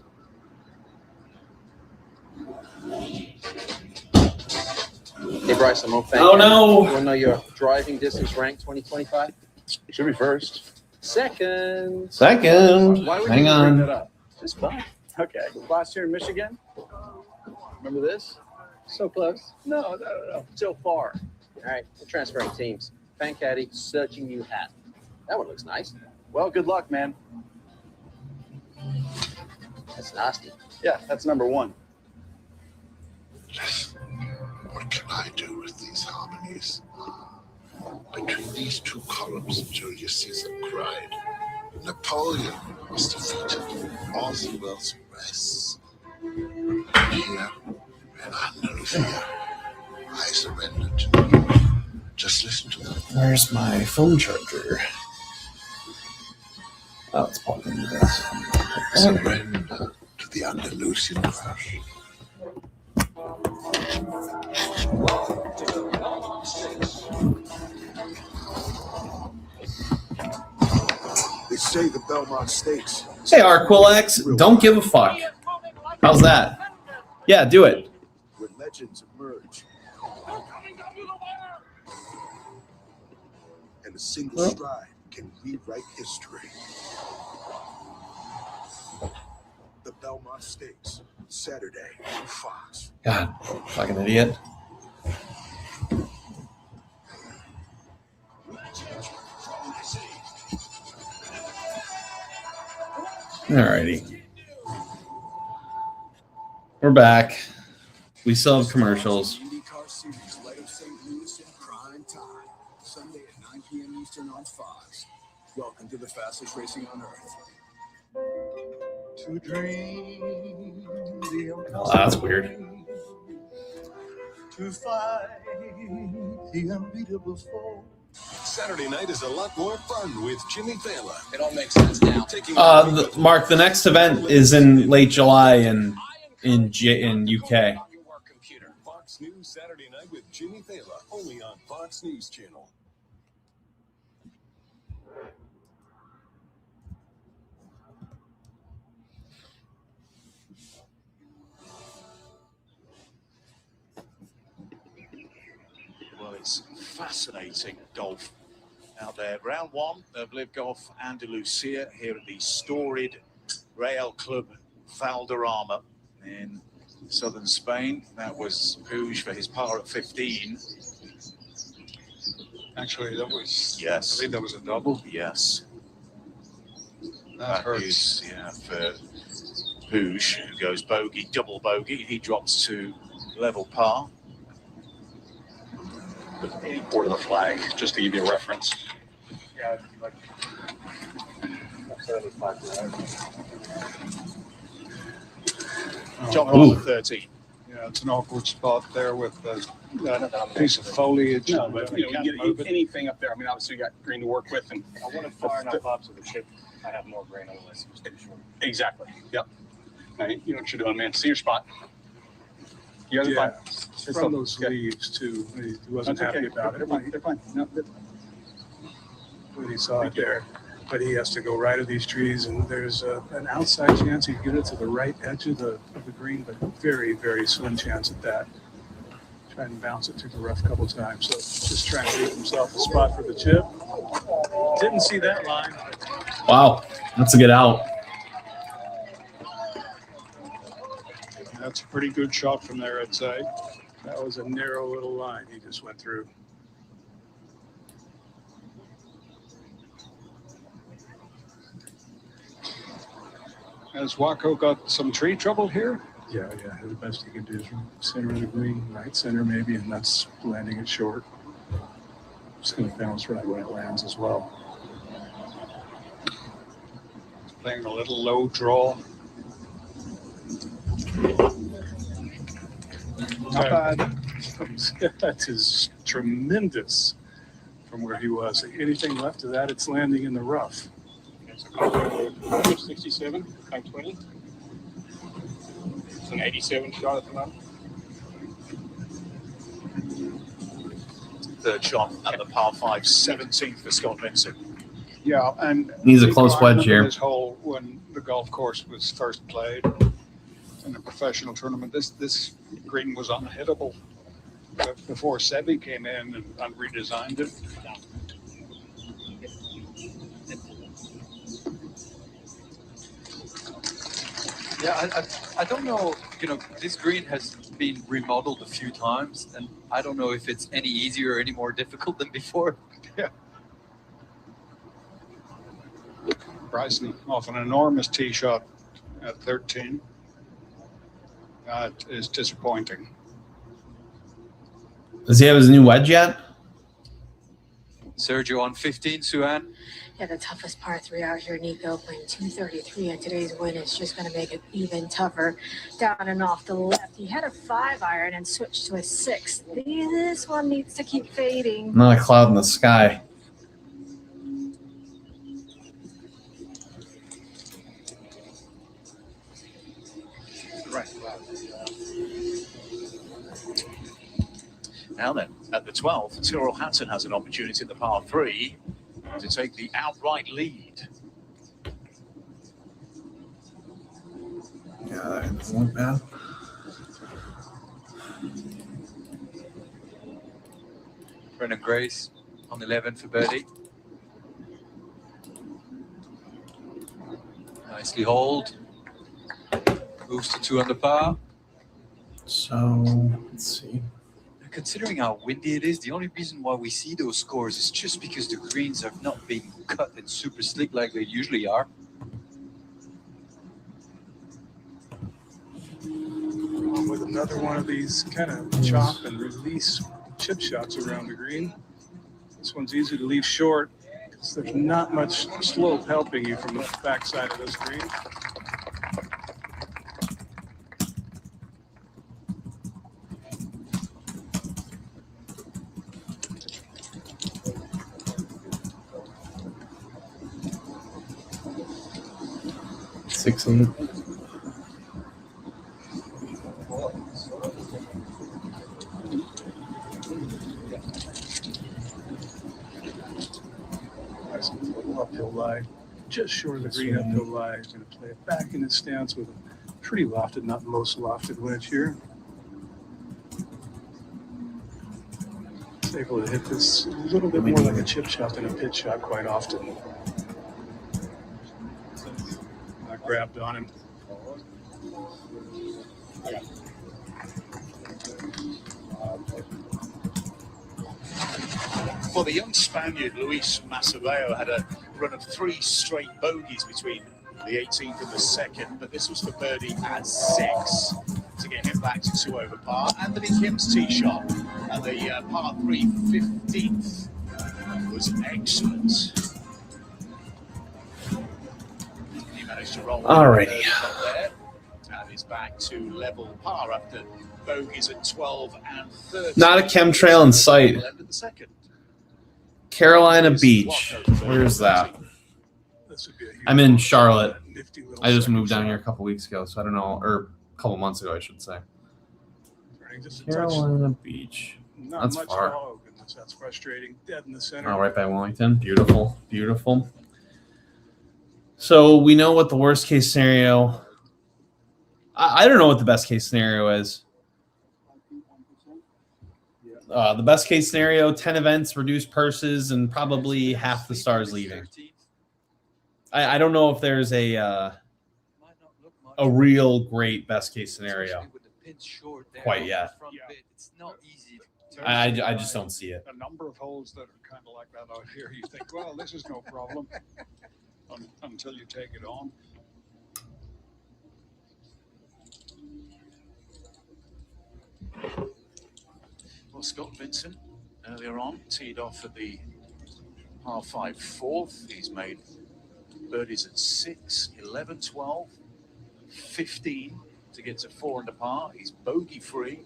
Hey, Bryce, I'm open. Oh, no. You want to know your driving distance rank 2025? Should be first. Second. Second. Why would Hang you on. bring that up? Just fun. Okay. Last year in Michigan. Remember this? So close. No. So far. All right. We're transferring teams. Fan caddy, searching new hat. That one looks nice. Well, good luck, man. That's nasty. Yeah, that's number 1. What can I do with these harmonies? Between these two columns, Julius Caesar cried. Napoleon was defeated. All the world's rests. Here and Andalusia, I surrendered. Just listen to them. Where's my phone charger? Oh, it's plugged into this. Surrender to the Andalusian crush. They say the Belmont Stakes. Hey, Arquilex, don't give a fuck. How's that? Yeah, do it. Where legends emerge. And a single stride can rewrite history. The Belmont Stakes, Saturday on Fox. God, fucking idiot. Alrighty. We're back. We still have commercials. IndyCar Series, Light of St. Louis in prime time. Sunday at 9 p.m. Eastern on Fox. Welcome to the fastest racing on earth. To dream the Oh, that's weird. to fight the unbeatable foe. Saturday night is a lot more fun with Jimmy Fallon. It all makes sense now. Mark, the next event is in late July in UK. Fox News Saturday night with Jimmy Fallon, only on Fox News Channel. Well, it's fascinating golf out there. Round 1 of LIV Golf Andalusia here at the storied Real Club Valderrama in southern Spain. That was Puig for his par at 15. Actually, that was. Yes. I think that was a double. Yes. That hurts. Is, yeah, for Puig, who goes bogey, double bogey. He drops to level par. 84 to the flag, just to give you a reference. Yeah, like 75. John Ross at 13. Yeah, it's an awkward spot there with that piece of foliage. No, but you can't move anything up there. I mean, obviously, you got green to work with. And I want to far enough up so the chip, I have more grain, otherwise it's too short. Exactly. Yep. All right, you know what you're doing, man. See your spot. Yeah, they're Yeah, fine. from those leaves too. He wasn't That's happy okay. about it They're fine. No, when he saw it there. But he has to go right of these trees, and there's an outside chance he can get it to the right edge of the green, but very, very slim chance at that. Try and bounce it through the rough a couple times. So just trying to leave himself a spot for the chip. Didn't see that line. Wow, that's a good out. that's a pretty good shot from there, I'd say. That was a narrow little line he just went through. Has Waco got some tree trouble here? Yeah. The best he can do is from center of the green, right center maybe, and that's landing it short. Just going to bounce right when it lands as well. Playing a little low draw. Not bad. That is tremendous from where he was. Anything left of that, it's landing in the rough. 67 by 20. It's an 87 shot at the moment. Third shot at the par 5, 17th for Scott Vincent. Yeah, and Needs a close wedge here. This hole when the golf course was first played in a professional tournament, this green was unhittable before Sebi came in and redesigned it. Yeah, I don't know, this green has been remodeled a few times, and I don't know if it's any easier or any more difficult than before. Yeah. Bryson off an enormous tee shot at 13. That is disappointing. Does he have his new wedge yet? Sergio on 15, Suhan. Yeah, the toughest par 3 out here, Nico, playing 233, and today's win is just going to make it even tougher. Down and off the left, he had a 5-iron and switched to a 6. This one needs to keep fading. Not a cloud in the sky. Right. Now then, at the 12th, Tyrrell Hatton has an opportunity at the par 3 to take the outright lead. Yeah, that doesn't look bad. Brendan Grace on 11 for birdie. Nicely hauled. Moves to 2 under par. So, let's see. Considering how windy it is, the only reason why we see those scores is just because the greens have not been cut and super slick like they usually are. With another one of these kind of chop and release chip shots around the green. This one's easy to leave short because there's not much slope helping you from the backside of this green. Six eight. Uphill lie, just short of the green uphill lie. He's going to play it back in his stance with a pretty lofted, not most lofted wedge here. He's able to hit this a little bit more like a chip shot than a pitch shot quite often. I grabbed on him. Well, the young Spaniard, Luis Macebeo, had a run of 3 straight bogeys between the 18th and the 2nd, but this was for birdie at 6 to get him back to 2 over par. Anthony Kim's tee shot at the par 3 15th was excellent. He managed to roll Alrighty. there and is back to level par after bogeys at 12 and 13. Not a chemtrail in sight. End of the 2nd. Carolina Beach. Where's that? I'm in Charlotte. I just moved down here a couple weeks ago, so I don't know, or a couple months ago, I should say. morning. Just a touch. Carolina Beach. Not That's much. far. Oh, goodness, that's frustrating. Dead in the center. Oh, right by Wellington. Beautiful. Beautiful. So we know what the worst case scenario. I don't know what the best case scenario is. The best case scenario: 10 events, reduced purses, and probably half the stars leaving. I don't know if there's a real great best case scenario quite yet. I just don't see it. A number of holes that are kind of like that out here. You think, well, this is no problem until you take it on. Well, Scott Vincent earlier on teed off at the par 5 fourth. He's made birdies at 6, 11, 12, 15 to get to 4 under par. He's bogey free.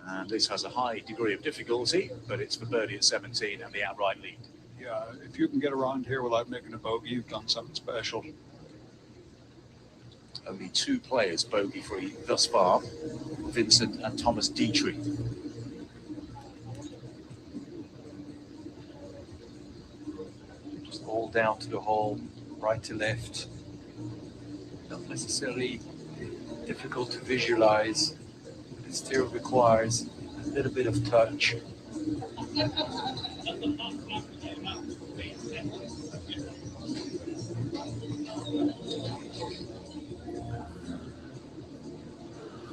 And this has a high degree of difficulty, but it's for birdie at 17 and the outright lead. Yeah, if you can get around here without making a bogey, you've done something special. Only 2 players bogey free thus far, Vincent and Thomas Dietrich. Just all down to the hole, right to left. Not necessarily difficult to visualize. It still requires a little bit of touch.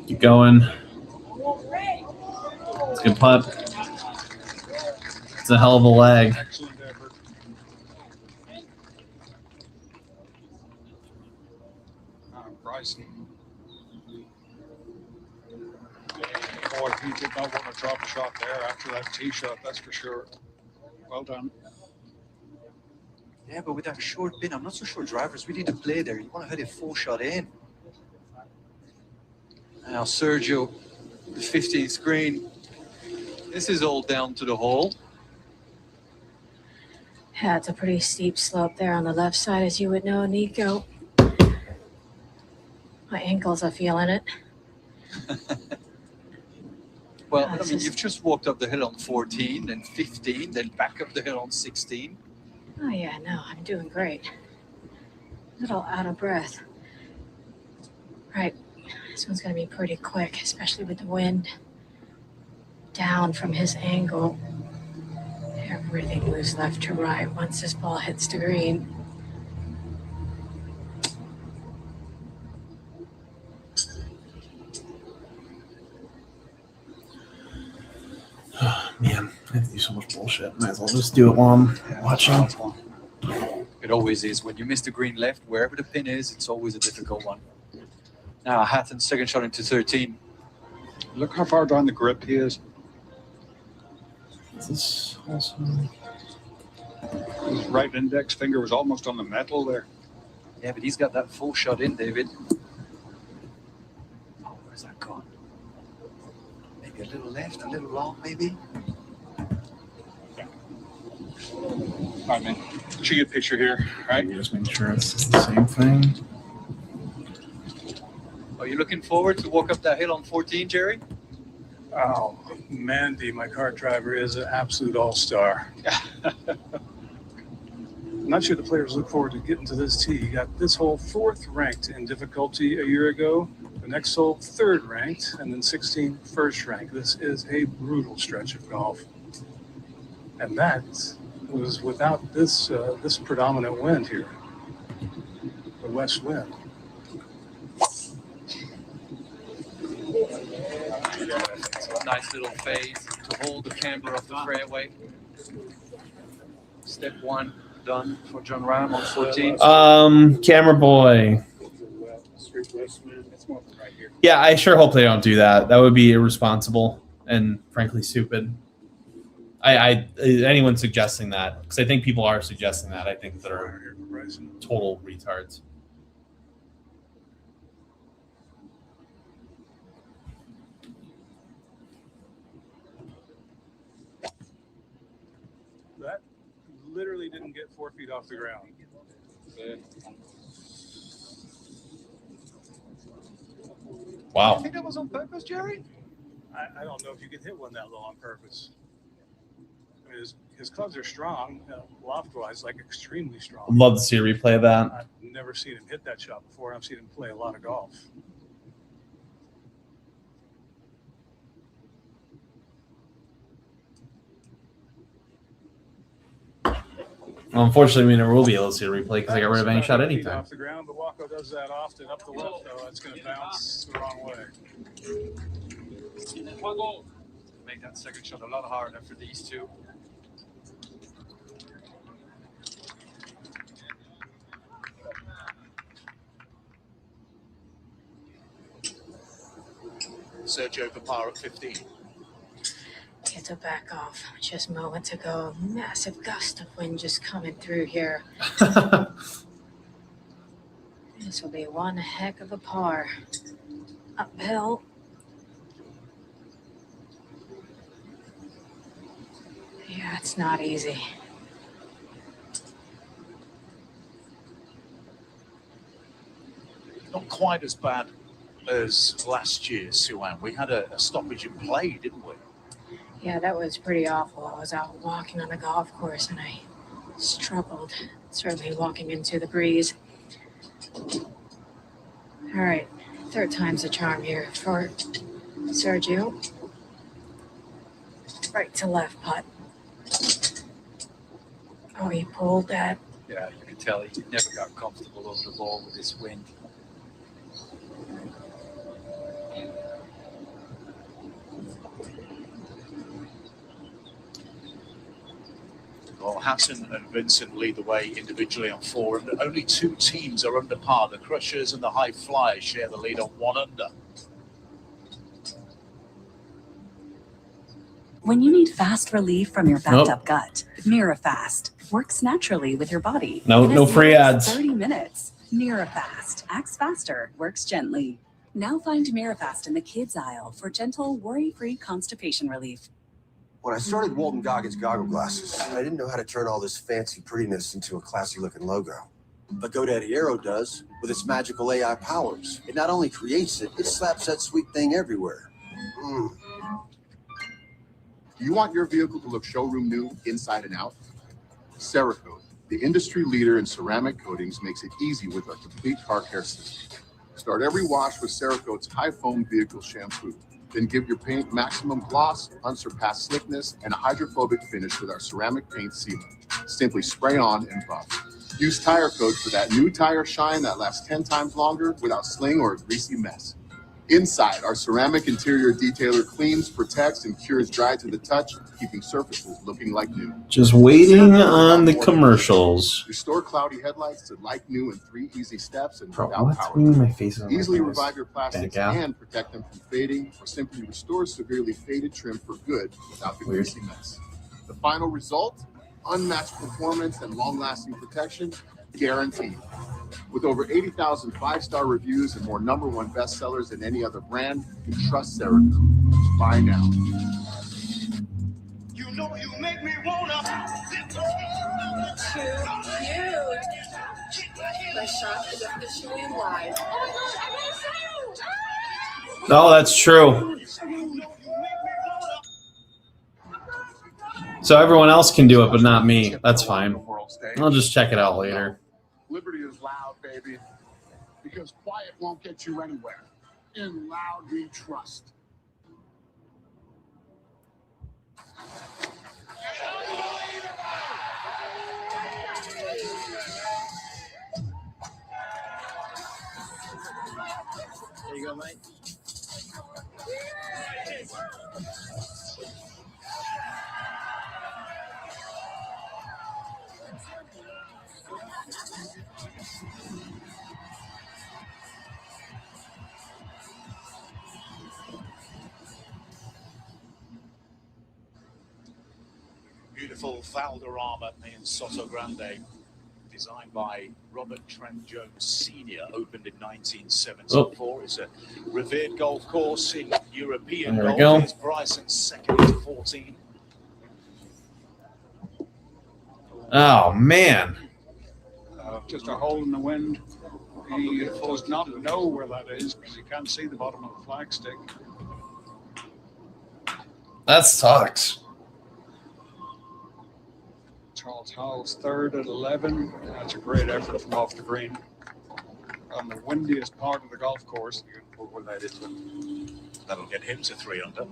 Keep going. It's a good putt. It's a hell of a leg. Excellent effort. Bryson. Boy, he did not want to drop a shot there after that tee shot, that's for sure. Well done. Yeah, but with that short pin, I'm not so sure drivers really to play there. You want to hit a full shot in. Now Sergio, the 15th green. This is all down to the hole. Yeah, it's a pretty steep slope there on the left side, as you would know, Nico. My ankles are feeling it. Well, I mean, you've just walked up the hill on 14, then 15, then back up the hill on 16. Oh, yeah, no, I'm doing great. A little out of breath. Right, this one's going to be pretty quick, especially with the wind. Down from his angle. Everything moves left to right once this ball hits the green. Man, I have to do so much bullshit. Might as well just do it while I'm watching. It always is. When you miss the green left, wherever the pin is, it's always a difficult one. Now Hatton's second shot into 13. Look how far down the grip he is. Is this also... His right index finger was almost on the metal there. Yeah, but he's got that full shot in, David. Oh, where's that gone? Maybe a little left, a little long, maybe? All right, man. Should you get a picture here? All right. Just make sure it's the same thing. Are you looking forward to walk up that hill on 14, Jerry? Oh, Mandy, my kart driver, is an absolute all-star. I'm not sure the players look forward to getting to this tee. You got this hole 4th ranked in difficulty a year ago. The next hole 3rd ranked, and then 16 1st ranked. This is a brutal stretch of golf. And that was without this this predominant wind here, the west wind. Nice little fade to hold the camber off the fairway. Step 1 done for John Rahm on 14. Camera boy. Yeah, I sure hope they don't do that. That would be irresponsible and frankly stupid. Anyone suggesting that, because I think people are suggesting that, I think they're total retards. That literally didn't get 4 feet off the ground. I Wow. think that was on purpose, Jerry? I don't know if you can hit one that low on purpose. I mean, his clubs are strong, loft-wise, like extremely strong. I'd love to see a replay of that. I've never seen him hit that shot before. I've seen him play a lot of golf. Well, unfortunately, we never will be able to see a replay because I got rid of any shot anytime. Off the ground, but Waco does that often. Up the left, though, it's going to bounce the wrong way. Make that second shot a lot harder for these two. Sergio for par at 15. Get to back off. Just moments ago, massive gust of wind just coming through here. This will be one heck of a par. Uphill. Yeah, it's not easy. Not quite as bad as last year, Sue-Ann. We had a stoppage in play, didn't we? Yeah, that was pretty awful. I was out walking on the golf course and I struggled, certainly walking into the breeze. All right, third time's a charm here for Sergio. Right to left putt. Oh, he pulled that. Yeah, you can tell he never got comfortable over the ball with this wind. Well, Hassan and Vincent lead the way individually on 4 under. Only 2 teams are under par. The Crushers and the High Flyers share the lead on 1 under. When you need fast relief from your backed up gut, MiraFast works naturally with your body. No free ads. 30 minutes. MiraFast acts faster, works gently. Now find MiraFast in the kids aisle for gentle, worry-free constipation relief. When I started Walton Goggins goggle glasses, I didn't know how to turn all this fancy prettiness into a classy-looking logo. But GoDaddy Aero does with its magical AI powers. It not only creates it, it slaps that sweet thing everywhere. You want your vehicle to look showroom new inside and out? Cerakote, the industry leader in ceramic coatings, makes it easy with our complete car care system. Start every wash with Cerakote's high foam vehicle shampoo. Then give your paint maximum gloss, unsurpassed slickness, and a hydrophobic finish with our ceramic paint sealant. Simply spray on and buff. Use Tire Coat for that new tire shine that lasts 10 times longer without sling or a greasy mess. Inside, our ceramic interior detailer cleans, protects, and cures dry to the touch, keeping surfaces looking like new. Just waiting on the commercials. Restore cloudy headlights to like new in 3 easy steps and without What's power. my face on my Easily face? revive your plastics and protect them from fading, or simply restore severely faded trim for good without the greasy mess. The final result? Unmatched performance and long-lasting protection, guaranteed. With over 80,000 5-star reviews and more #1 bestsellers than any other brand, you can trust Cerakote. Buy now. You know you make me wanna. Too cute. My shop is officially live. No, that's true. So everyone else can do it, but not me. That's fine. I'll just check it out later. Liberty is loud, baby, because quiet won't get you anywhere. In loud we trust. There you go, mate. Beautiful Valderrama in Soto Grande, designed by Robert Trent Jones Sr., opened in 1974. It's a revered golf course in European There we golf. go. Here's Bryson's second to 14. Oh, man. Just a hole in the wind. He does not know where that is because he can't see the bottom of the flagstick. That sucks. Charles Howell's third at 11. That's a great effort from off the green. On the windiest part of the golf course, you can pull that into. That'll get him to 3 under.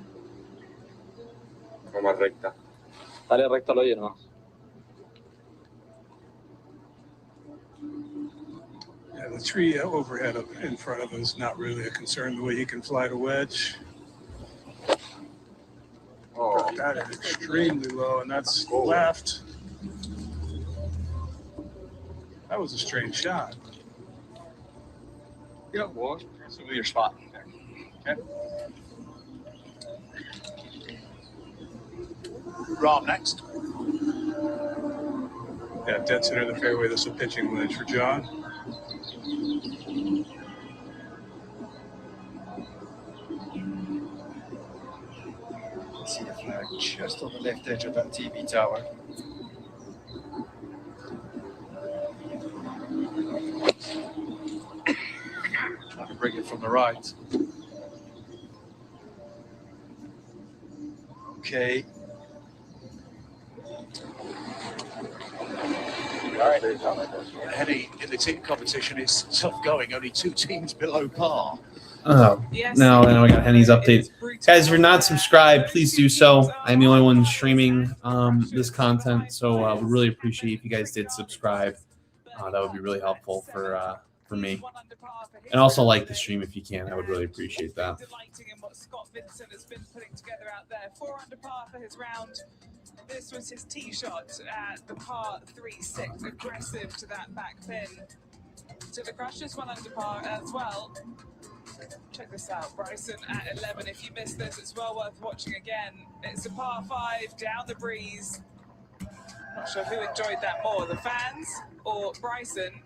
Más recta. Dale recto al hoyo, ¿no? Yeah, the tree overhead in front of him is not really a concern. The way he can fly the wedge. Oh, that is extremely low, and that's left. That was a strange shot. Yeah, it was. So your spot. Okay. Rahm next. Yeah, dead center of the fairway. This is a pitching wedge for John. See the flag just on the left edge of that TV tower. Trying to bring it from the right. Okay. Henny, in the team competition, it's tough going. Only 2 teams below par. Oh, no, I got Henny's update. Guys, if you're not subscribed, please do so. I'm the only one streaming this content, so we really appreciate if you guys did subscribe. That would be really helpful for me. And also like the stream if you can. I would really appreciate that. Delighting in what Scott Vincent has been putting together out there. 4 under par for his round. This was his tee shot at the par 3-6. Aggressive to that back pin. To the Crushers, 1 under par as well. Check this out, Bryson at 11. If you missed this, it's well worth watching again. It's a par 5 down the breeze. Not sure who enjoyed that more, the fans or Bryson.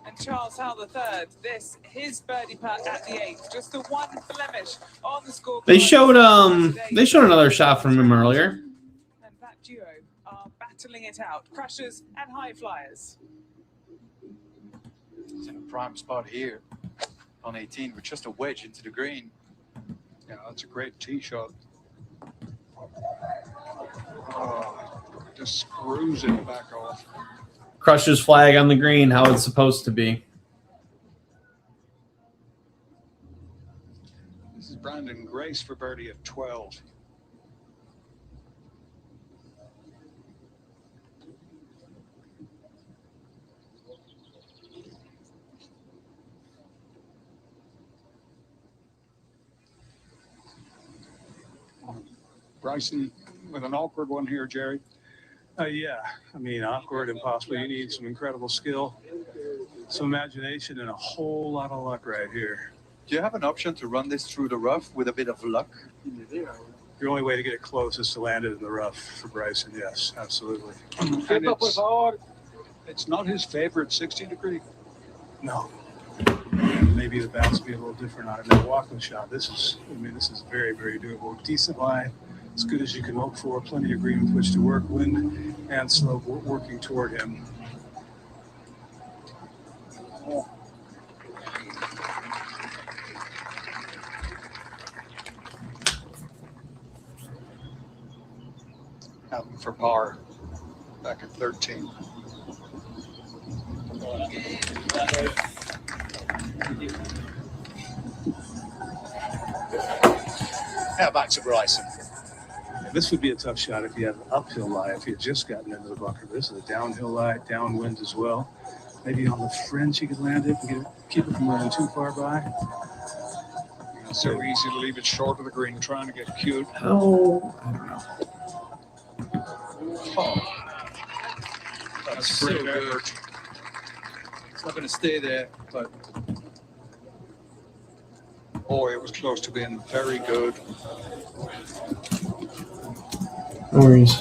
And Charles Howell III, this his birdie putt at the 8th, just the one blemish on the score. They showed another shot from him earlier. And that duo are battling it out, Crushers and High Flyers. It's in a prime spot here on 18 with just a wedge into the green. Yeah, that's a great tee shot. Oh, just screws it back off. Crushers flag on the green, how it's supposed to be. This is Brandon Grace for birdie at 12. Bryson with an awkward one here, Jerry. Yeah, I mean, awkward, impossible. You need some incredible skill, some imagination, and a whole lot of luck right here. Do you have an option to run this through the rough with a bit of luck? Your only way to get it close is to land it in the rough for Bryson. Yes, absolutely. And it's not his favorite 60 degree. No. Maybe the bounce will be a little different on it. That walking shot, this is very, very doable. Decent line, as good as you can hope for. Plenty of green with which to work. Wind and slope working toward him. Out for par back at 13. Now back to Bryson. This would be a tough shot if you had an uphill lie, if you had just gotten into the bunker. This is a downhill lie, downwind as well. Maybe on the fringe you could land it and keep it from running too far by. It's so easy to leave it short of the green, trying to get cute. Oh, I don't know. Oh, that's so good. It's not going to stay there, but boy, it was close to being very good. No worries.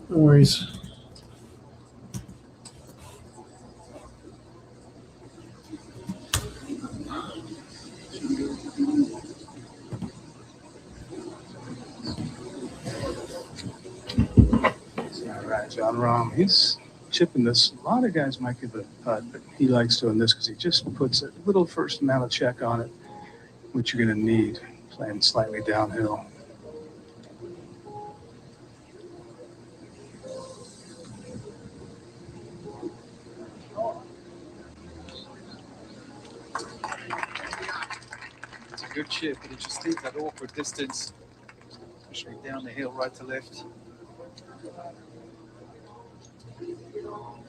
No worries. All right, John Rahm, he's chipping this. A lot of guys might give it a putt, but he likes doing this because he just puts a little first amount of check on it, which you're going to need. playing slightly downhill. It's a good chip, but it just takes that awkward distance, especially down the hill, right to left.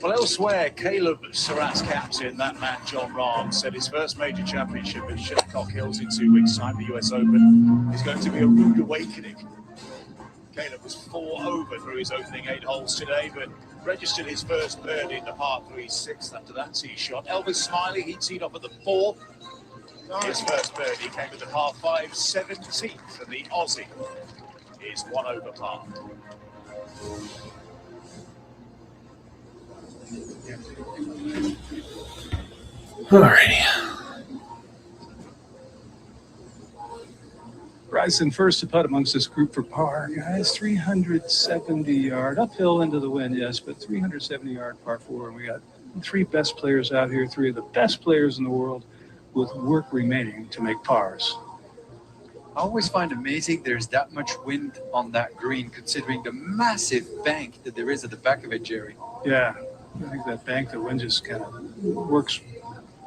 Well, elsewhere, Caleb Surratt's captain, that man John Rahm, said his first major championship at Shinnecock Hills in 2 weeks' time, the US Open, is going to be a rude awakening. Caleb was 4 over through his opening 8 holes today, but registered his first birdie in the par 3 6th after that tee shot. Elvis Smiley, he teed off at the 4th. His first birdie came at the par 5 17th, and the Aussie is 1 over par. Alrighty. Bryson first to putt amongst this group for par, guys. 370 yard uphill into the wind, yes, but 370 yard par 4. And we got 3 best players out here, 3 of the best players in the world with work remaining to make pars. I always find amazing there's that much wind on that green, considering the massive bank that there is at the back of it, Jerry. Yeah, I think that bank, the wind just kind of works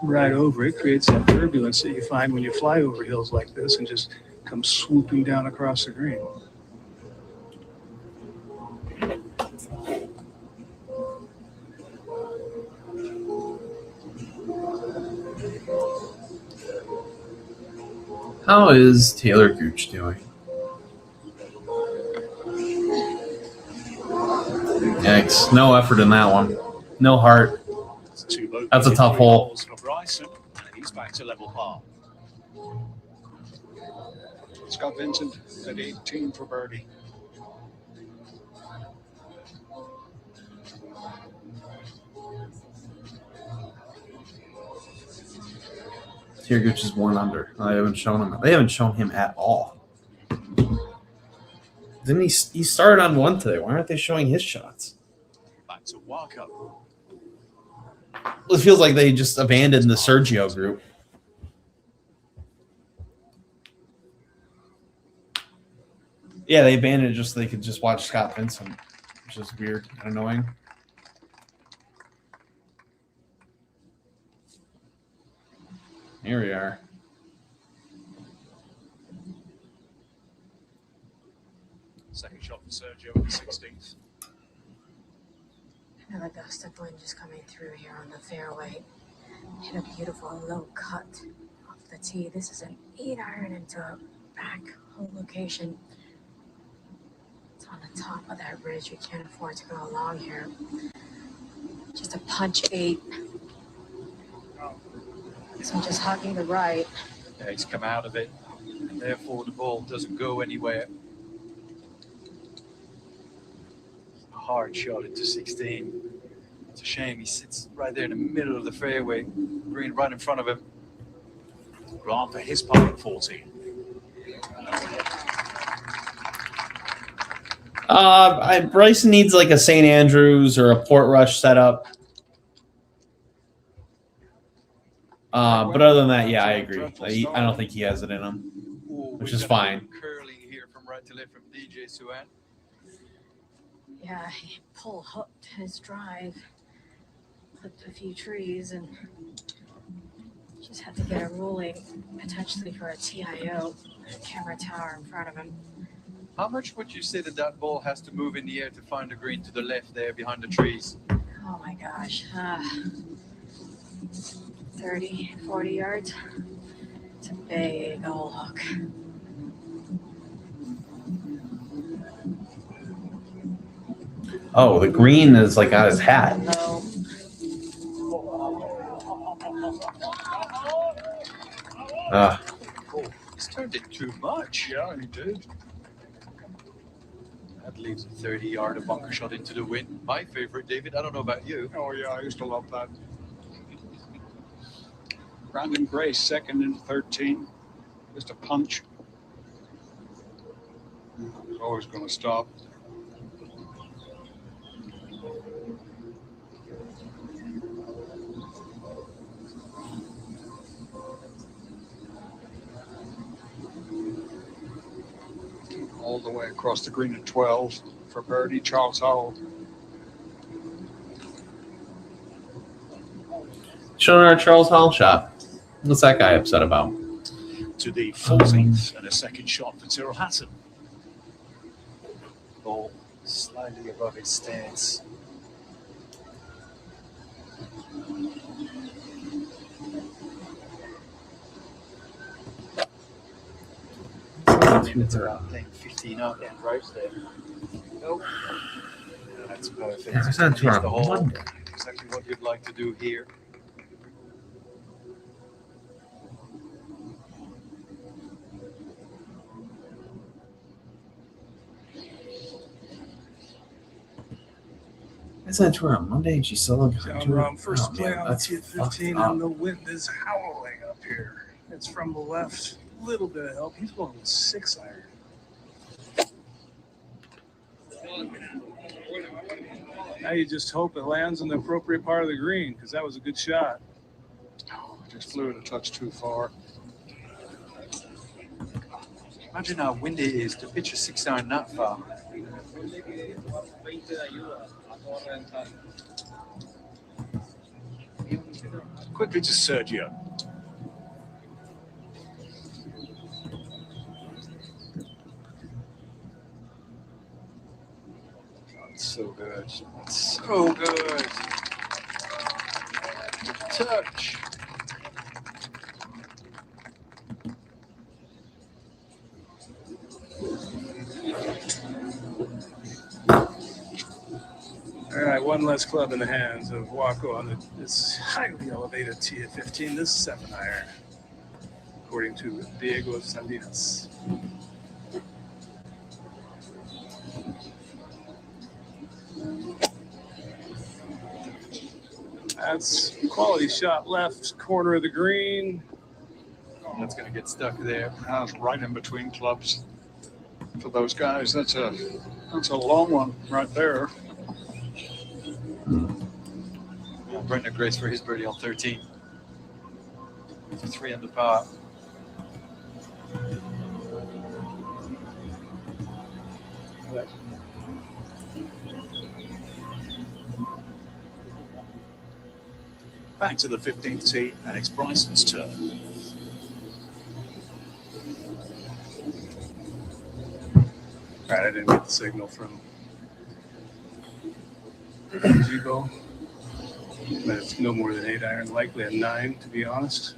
right over it, creates that turbulence that you find when you fly over hills like this and just come swooping down across the green. How is Taylor Gooch doing? Yikes. No effort in that one. No heart. That's a tough hole. For Bryson, and he's back to level par. Scott Vincent at 18 for birdie. Taylor Gooch is 1 under. They haven't shown him. They haven't shown him at all. Didn't he started on 1 today? Why aren't they showing his shots? Back to Waco. It feels like they just abandoned the Sergio group. Yeah, they abandoned it just so they could just watch Scott Vincent, which is weird and annoying. Here we are. Second shot for Sergio at the 16th. Another gust of wind just coming through here on the fairway. Hit a beautiful low cut off the tee. This is an 8-iron into a back hole location. It's on the top of that ridge. You can't afford to go along here. Just a punch 8. So I'm just hugging the right. Yeah, he's come out of it, and therefore the ball doesn't go anywhere. Hard shot into 16. It's a shame he sits right there in the middle of the fairway, green right in front of him. Grant for his par at 14. Bryson needs like a St. Andrews or a Portrush setup. But other than that, yeah, I agree. I don't think he has it in him, which is fine. Curling here from right to left from DJ Suan. Yeah, he pull hooked his drive, clipped a few trees, and just had to get a ruling potentially for a TIO, a camera tower in front of him. How much would you say that ball has to move in the air to find the green to the left there behind the trees? Oh my gosh. 30, 40 yards. It's a big old hook. Oh, the green is like on his hat. No. He's turned it too much. Yeah, he did. That leaves a 30-yard bunker shot into the wind. My favorite, David. I don't know about you. Oh, yeah, I used to love that. Brandon Gray, second in 13. Just a punch. He's always going to stop. all the way across the green at 12 for birdie, Charles Howell. Showing our Charles Hall shot. What's that guy upset about? To the 14th and a second shot for Tyrrell Hatton. Ball slightly above his stance. It's around playing 15 up and right there. Nope. That's perfect. Yeah, it's not too Hits the hard. hole. Exactly what you'd like to do here. I sent to her on Monday and she's still looking John Rahm, first play on that's tee 15, and the wind is howling up here. It's from the left. Little bit of help. He's going with 6 iron. Now you just hope it lands in the appropriate part of the green, because that was a good shot. Just flew it a touch too far. Imagine how windy it is to pitch a 6 iron that far. Quickly to Sergio. It's so good. It's so good. Touch. All right, one less club in the hands of Waco on this highly elevated tee at 15. This 7 iron, according to Diego Salinas. That's a quality shot left corner of the green. That's going to get stuck there. That's right in between clubs for those guys. That's a long one right there. Brendan Grace for his birdie on 13. 3 under par. Back to the 15th tee, and it's Bryson's turn. All right, I didn't get the signal from Jibo, but it's no more than 8 iron, likely a 9, to be honest.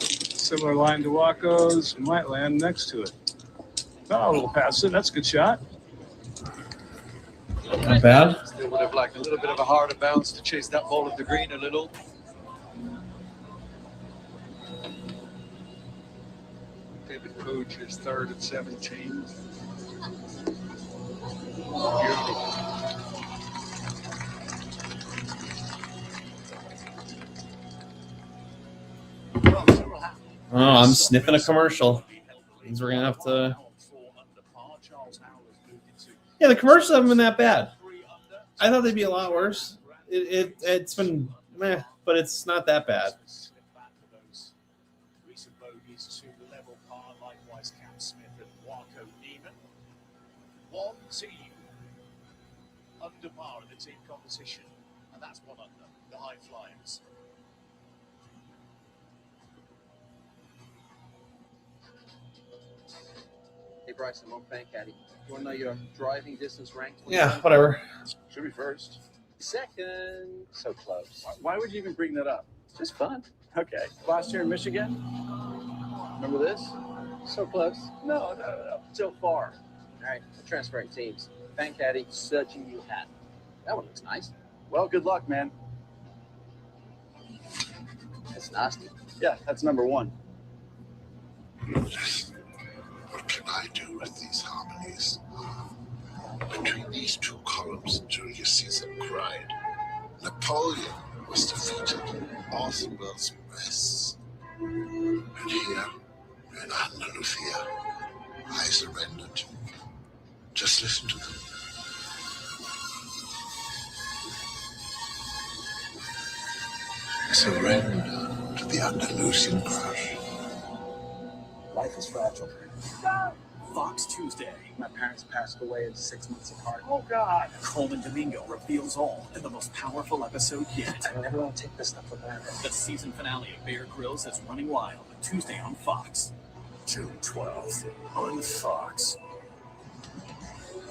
Similar line to Waco's, might land next to it. Oh, a little past it. That's a good shot. Not bad. Still would have liked a little bit of a harder bounce to chase that ball of the green a little. David Pooch is third at 17. Oh, I'm sniffing a commercial. Means we're gonna have to. Yeah, the commercials haven't been that bad. I thought they'd be a lot worse. It's been meh, but it's not that bad. Recent bogeys to level par, likewise Cam Smith and Waco Neiman. One team under par in the team composition, and that's one under, the High Flyers. Hey, Bryson, one fan caddy. You want to know your driving distance rank? Yeah, whatever. Should be first. Second. So close. Why would you even bring that up? Just fun. Okay. Last year in Michigan. Remember this? So close. No. So far. All right. We're transferring teams. Fan caddy, searching you hat. That one looks nice. Well, good luck, man. It's nasty. Yeah, that's number 1. What can I do with these harmonies? Between these 2 columns, Julius Caesar cried. Napoleon was defeated. Arthur's rests. And here, in Andalusia, I surrendered. Just listen to them. Surrender to the Andalusian crush. Life is fragile. Fox Tuesday. My parents passed away at 6 months apart. Oh, God. Coleman Domingo reveals all in the most powerful episode yet. I never want to take this stuff for granted. The season finale of Bear Grylls is running wild Tuesday on Fox. June 12th on Fox.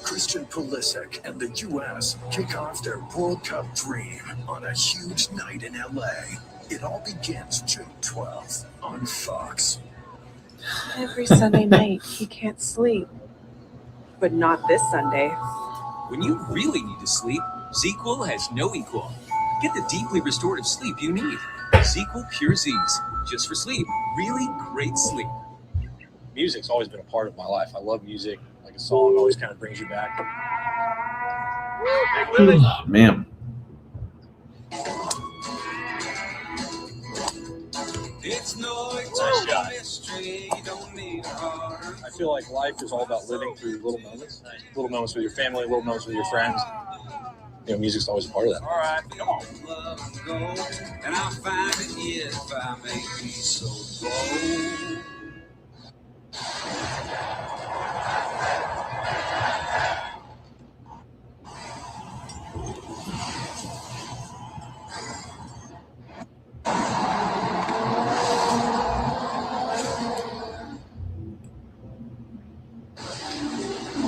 Christian Pulisic and the U.S. kick off their World Cup dream on a huge night in L.A. It all begins June 12th on Fox. Every Sunday night, he can't sleep. But not this Sunday. When you really need to sleep, ZzzQuil has no equal. Get the deeply restorative sleep you need. ZzzQuil Pure Z's. Just for sleep. Really great sleep. Music's always been a part of my life. I love music. Like a song always kind of brings you back. Man. It's no mystery, don't need harder. I feel like life is all about living through little moments. Little moments with your family, little moments with your friends. You know, music's always a part of that. all right, come on. And I'll find it if I make me so bold.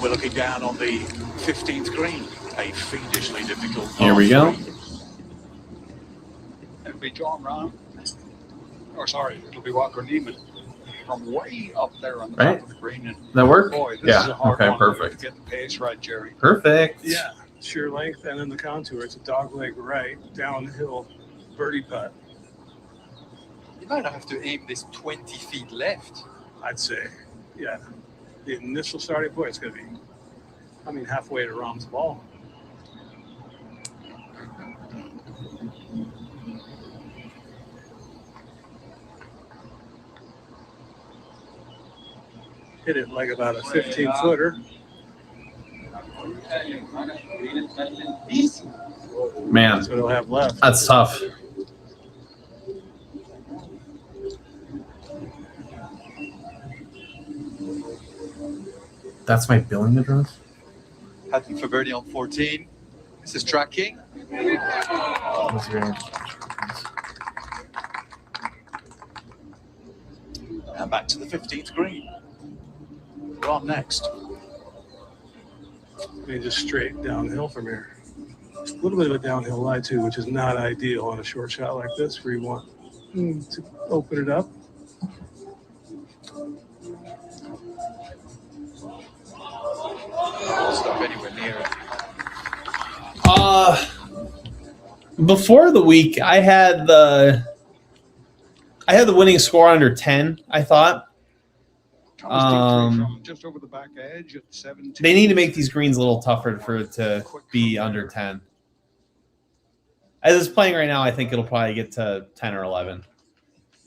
We're looking down on the 15th green, a fiendishly difficult. Here we go. It'll be John Rahm. Or sorry, it'll be Walker Neiman from way up there on the Right. top of the green. And That work? boy, this Yeah, is a hard okay, one perfect. to get the pace right, Jerry. Perfect. Yeah, sheer length and in the contour. It's a dogleg right, downhill birdie putt. You might have to aim this 20 feet left. I'd say, yeah. The initial starting point is going to be, halfway to Rahm's ball. Hit it like about a 15-footer. Man, That's what he'll have left. that's tough. That's my billing address? Hatton for birdie on 14. This is tracking. That's weird. And back to the 15th green. We're on next. Just straight downhill from here. A little bit of a downhill lie too, which is not ideal on a short shot like this where you want to open it up. Don't stop anywhere near it. Before the week, I had the winning score under 10, I thought. Just over the back edge at 17. They need to make these greens a little tougher for it to be under 10. As it's playing right now, I think it'll probably get to 10 or 11.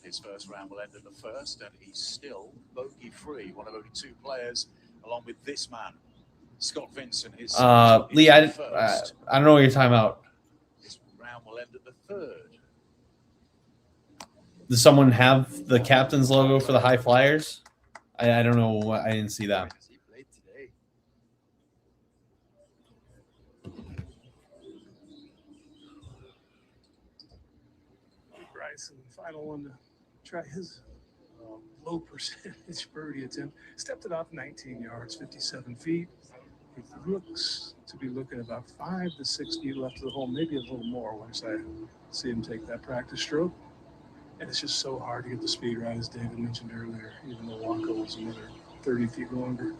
His first round will end in the first, and he's still bogey free. One of only two players, along with this man, Scott Vincent. His Lee, I don't know what you're talking about. This round will end at the third. Does someone have the captain's logo for the High Flyers? I don't know. I didn't see that. Bryson, final one to try his low percentage birdie attempt. Stepped it off 19 yards, 57 feet. It looks to be looking about 5 to 6 feet left of the hole, maybe a little more once I see him take that practice stroke. And it's just so hard to get the speed right, as David mentioned earlier, even though Waco was another 30 feet longer.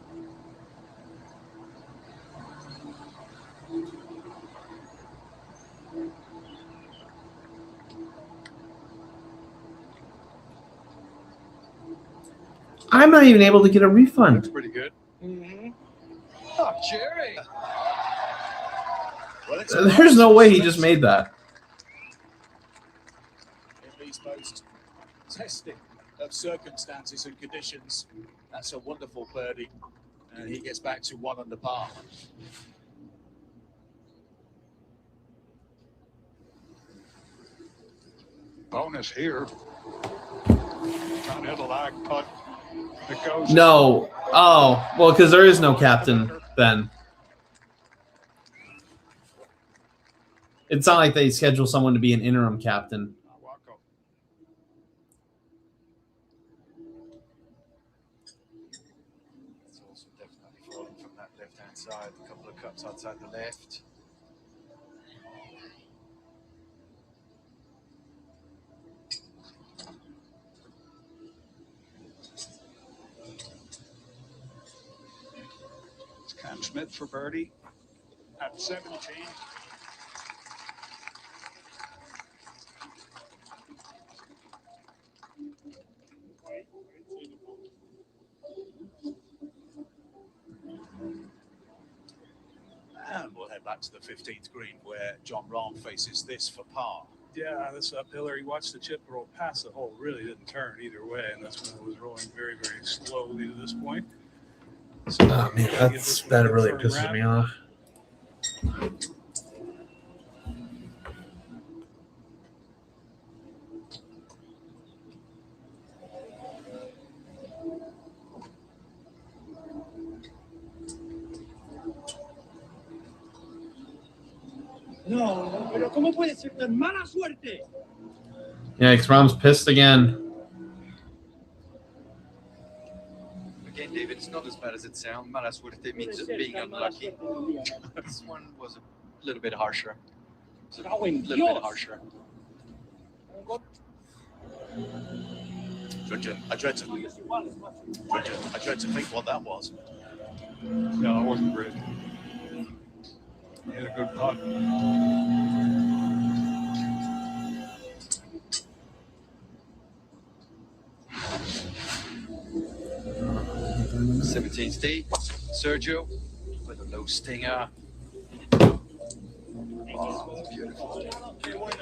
I'm not even able to get a refund. That's pretty good. Mm-hmm. Oh, Jerry. Well, There's no way he just made that. In these most testing of circumstances and conditions, that's a wonderful birdie, and he gets back to 1 under par. Bonus here. Trying to hit a lag putt. It goes. No. Oh, well, because there is no captain then. It's not like they schedule someone to be an interim captain. It's also definitely falling from that left-hand side. A couple of cuts outside the left. It's Cam Smith for birdie at 17. And we'll head back to the 15th green where John Rahm faces this for par. Yeah, this uphiller, he watched the chip roll past the hole, really didn't turn either way, and that's when it was rolling very, very slowly to this point. So, Oh, man, that really pisses me off. No, pero ¿cómo puede ser tan mala suerte? Yeah, because Rahm's pissed again. Again, David, it's not as bad as it sounds. Mala suerte means being unlucky. This one was a little bit harsher. It's a little bit harsher. I dread to think what that was. No, it wasn't great. He had a good putt. 17th tee, Sergio with a low stinger. Oh, beautiful.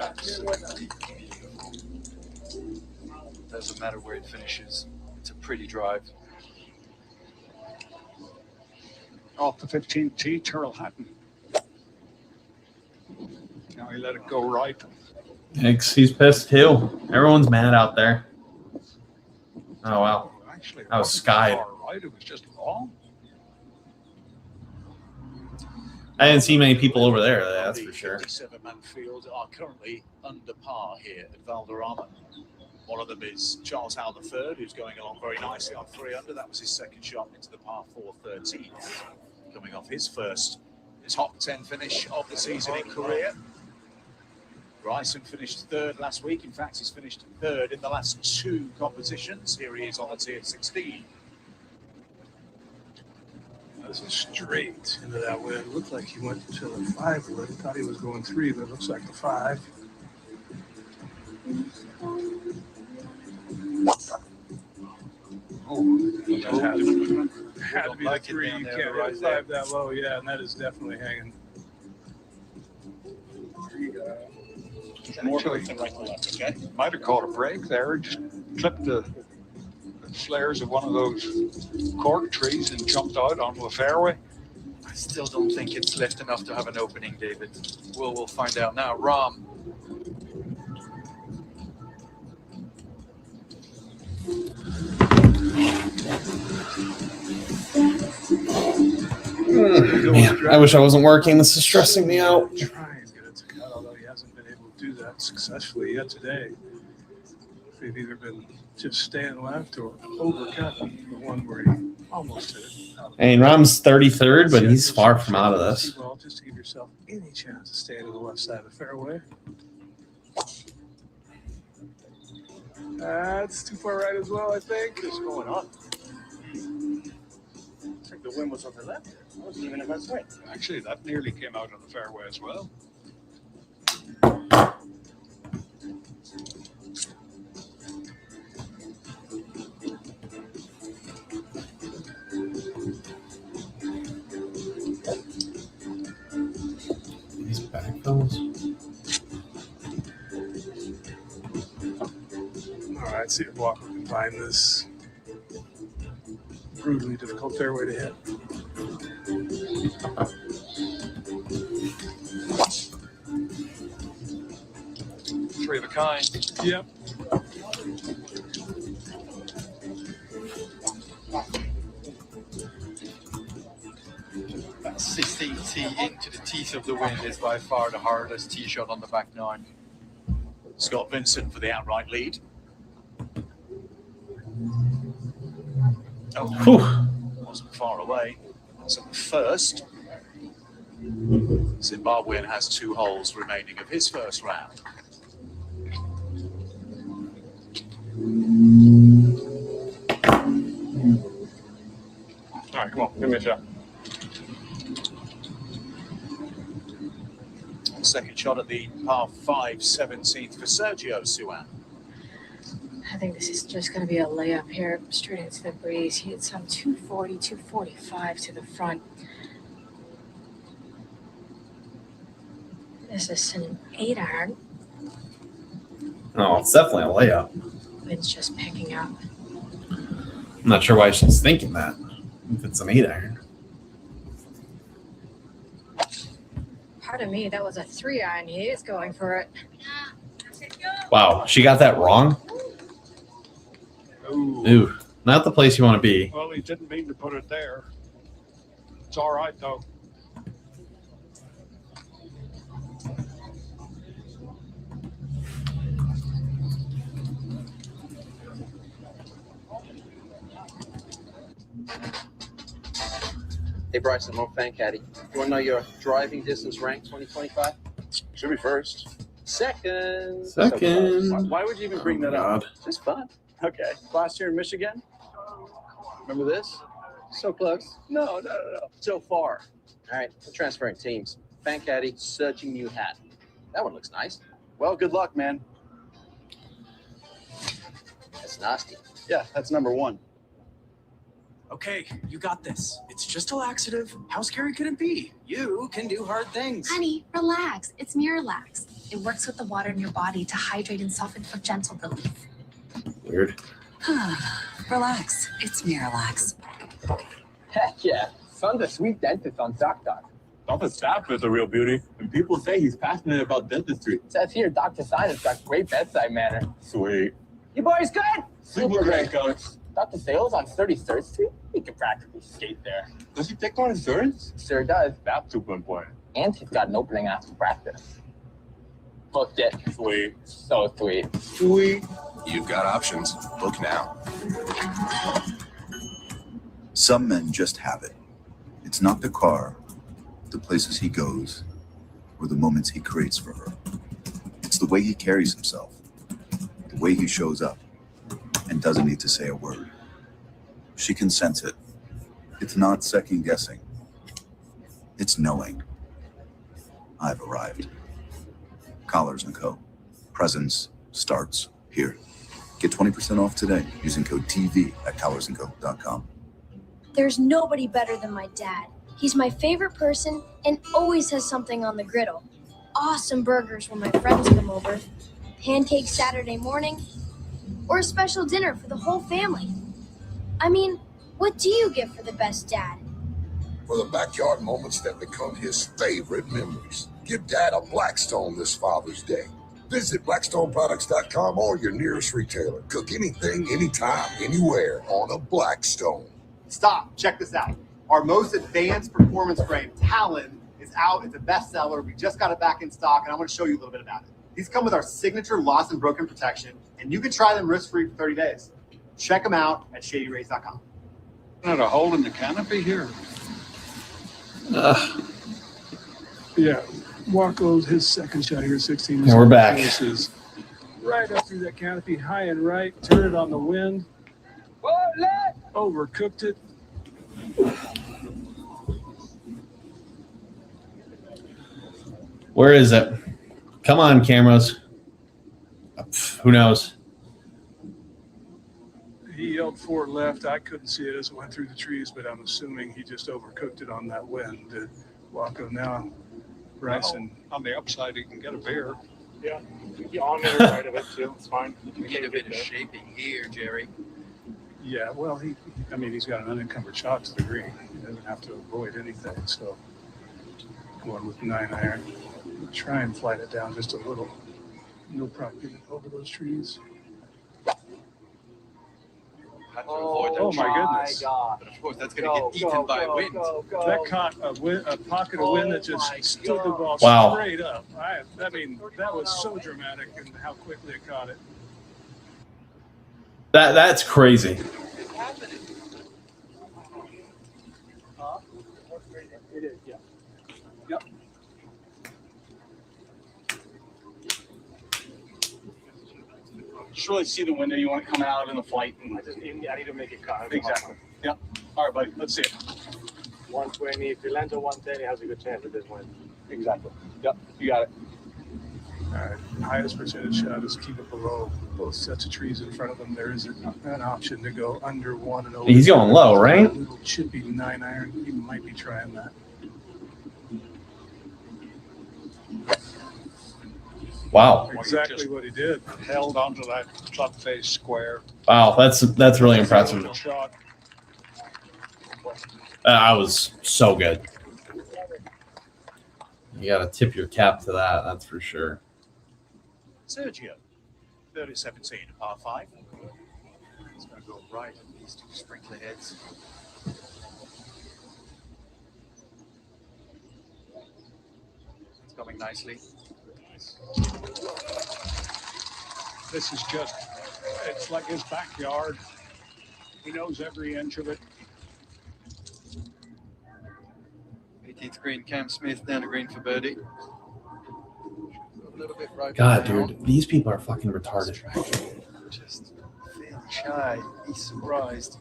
Absolutely beautiful. Doesn't matter where it finishes. It's a pretty drive. Off the 15th tee, Turl Hatton. Now he let it go right. He's pissed too. Everyone's mad out there. Oh, wow. Actually, I was skied. right. It was just wrong. I didn't see many people over there, that's for sure. 57-man field are currently under par here at Valderrama. One of them is Charles Howell III, who's going along very nicely on 3 under. That was his second shot into the par 4 13th, coming off his top 10 finish of the season in Korea. Bryson finished 3rd last week. In fact, he's finished 3rd in the last 2 competitions. Here he is on the tee at 16. This is straight into that wind. Looked like he went to the 5 wood. I thought he was going 3, but it looks like the 5. Oh, had to be the 3. You can't hit 5 that low. Yeah, and that is definitely hanging. Might have caught a break there. Just clipped the flares of one of those cork trees and jumped out onto the fairway. I still don't think it's left enough to have an opening, David. We'll find out now. Rahm. Man, I wish I wasn't working. This is stressing me out. Try and get it to cut, although he hasn't been able to do that successfully yet today. They've either been just staying left or overcutting the one where he almost hit it. And Rahm's 33rd, but he's far from out of this. Ball just to give yourself any chance of staying to the left side of the fairway. That's too far right as well, I think. What's going on? Looks like the wind was on the left. I wasn't even in my swing. Actually, that nearly came out on the fairway as well. These backfellas. All right, see if Walker can find this brutally difficult fairway to hit. Three of a kind. Yep. That 16th tee into the teeth of the wind is by far the hardest tee shot on the back nine. Scott Vincent for the outright lead. Oh, wasn't far away. So the first. Zimbabwean has 2 holes remaining of his first round. All right, come on, give me a shot. Second shot at the par 5 17th for Sergio Suan. I think this is just going to be a layup here, straight into the breeze. He hit some 240, 245 to the front. This is an 8-iron. Oh, it's definitely a layup. Wind's just picking up. I'm not sure why she's thinking that. If it's an 8-iron. Pardon me, that was a 3-iron. He is going for it. Wow, she got that wrong? Ooh, not the place you want to be. Well, he didn't mean to put it there. It's all right, though. Hey, Bryson, more fan caddy. You want to know your driving distance rank 2025? Should be first. Second. Second. So why would you even bring that up? God. Just fun. Okay. Last year in Michigan. Remember this? So close. No. So far. All right. We're transferring teams. Fan caddy, searching new hat. That one looks nice. Well, good luck, man. That's nasty. Yeah, that's number 1. Okay, you got this. It's just a laxative. How scary could it be? You can do hard things. Honey, relax. It's Miralax. It works with the water in your body to hydrate and soften for gentle relief. Weird. Relax. It's Miralax. Heck yeah. Son's a sweet dentist on ZocDoc. Dr. Staff is a real beauty, and people say he's passionate about dentistry. It says here Dr. Sinus got great bedside manner. Sweet. You boys good? Super great, coach. Dr. Sales on 33rd Street? He can practically skate there. Does he take on insurance? Sure does. That's super important. And he's got an opening after practice. Booked it. Sweet. So sweet. Sweet. You've got options. Book now. Some men just have it. It's not the car, the places he goes, or the moments he creates for her. It's the way he carries himself, the way he shows up, and doesn't need to say a word. She can sense it. It's not second guessing. It's knowing. I've arrived. Collars & Co. Presence starts here. Get 20% off today using code TV at collarsandco.com. There's nobody better than my dad. He's my favorite person and always has something on the griddle. Awesome burgers when my friends come over, pancakes Saturday morning, or a special dinner for the whole family. I mean, what do you get for the best dad? For the backyard moments that become his favorite memories. Give Dad a Blackstone this Father's Day. Visit blackstoneproducts.com or your nearest retailer. Cook anything, anytime, anywhere on a Blackstone. Stop. Check this out. Our most advanced performance frame, Talon, is out. It's a bestseller. We just got it back in stock, and I want to show you a little bit about it. These come with our signature lost and broken protection, and you can try them risk-free for 30 days. Check them out at shadyrays.com. Not a hole in the canopy here. Yeah, Waco's his second shot here, 16. Yeah, we're back. Is right up through that canopy, high and right. Turn it on the wind. Overcooked it. Where is it? Come on, cameras. Who knows? He yelled for it left. I couldn't see it as it went through the trees, but I'm assuming he just overcooked it on that wind. Waco now, Bryson. Well, on the upside, he can get a beer. Yeah, on the other side of it too. It's fine. We need a bit of shaping here, Jerry. Yeah, well, he's got an unencumbered shot to the green. He doesn't have to avoid anything. So, going with 9-iron, try and flight it down just a little. No problem getting over those trees. Had to avoid that. Oh my goodness. God. But of course, that's going to get eaten by wind. That caught a pocket of wind that just stood the ball Wow. straight up. I mean, that was so dramatic in how quickly it caught it. That's crazy. It is, yeah. Yep. Just really see the window. You want to come out in the flight. And I need to make it cut. exactly. Yep. All right, buddy. Let's see it. 120. If you land a 110, it has a good chance of this one. Exactly. Yep. You got it. All right. Highest percentage shot is keep it below both sets of trees in front of them. There is an option to go under one and over. He's going low, right? A little chippy 9-iron. He might be trying that. Wow. Exactly what he did. Held onto that club face square. Wow, that's really impressive. Shot. I was so good. You got to tip your cap to that. That's for sure. Sergio, 30-17, par 5. It's going to go right at these two sprinkler heads. It's coming nicely. This is just, it's like his backyard. He knows every inch of it. 18th green, Cam Smith down the green for birdie. A little bit right. God, down. dude, these people are fucking retarded. Just fairly shy. He's surprised.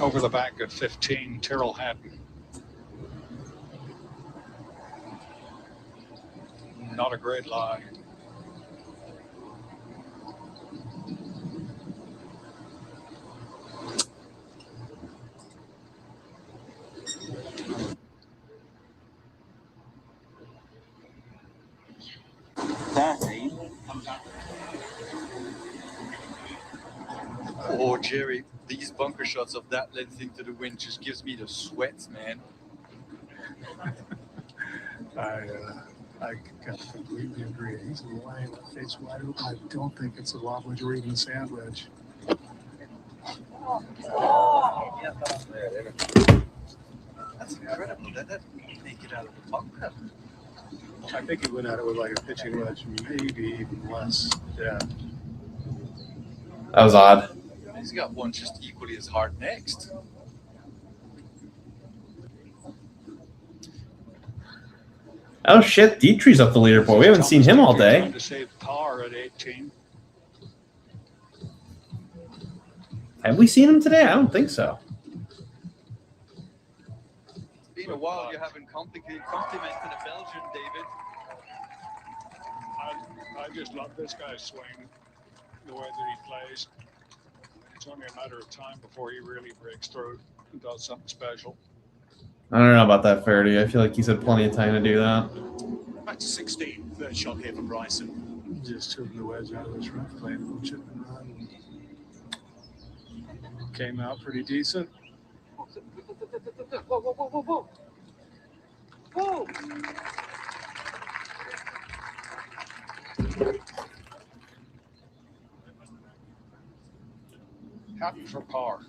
Over the back at 15, Tyrrell Hatton. Not a great lie. Oh, Jerry, these bunker shots of that length into the wind just gives me the sweats, man. I completely agree. He's lying face wide open. I don't think it's a lob wedge or even a sand wedge. That's incredible. That didn't make it out of the bunker. I think he went at it with like a pitching wedge, maybe even less. Yeah. That was odd. He's got one just equally as hard next. Oh shit, Dietrich's up the leaderboard. We haven't seen him all day. To save par at 18. Have we seen him today? I don't think so. It's been a while. You haven't complimented a Belgian, David. I just love this guy's swing, the way that he plays. It's only a matter of time before he really breaks through and does something special. I don't know about that, Faraday. I feel like he's had plenty of time to do that. Back to 16. Third shot here from Bryson. Just took the wedge out of his rough, played a little chip and run. Came out pretty decent. Whoa, whoa, whoa, whoa, whoa. Whoa. Happy for par.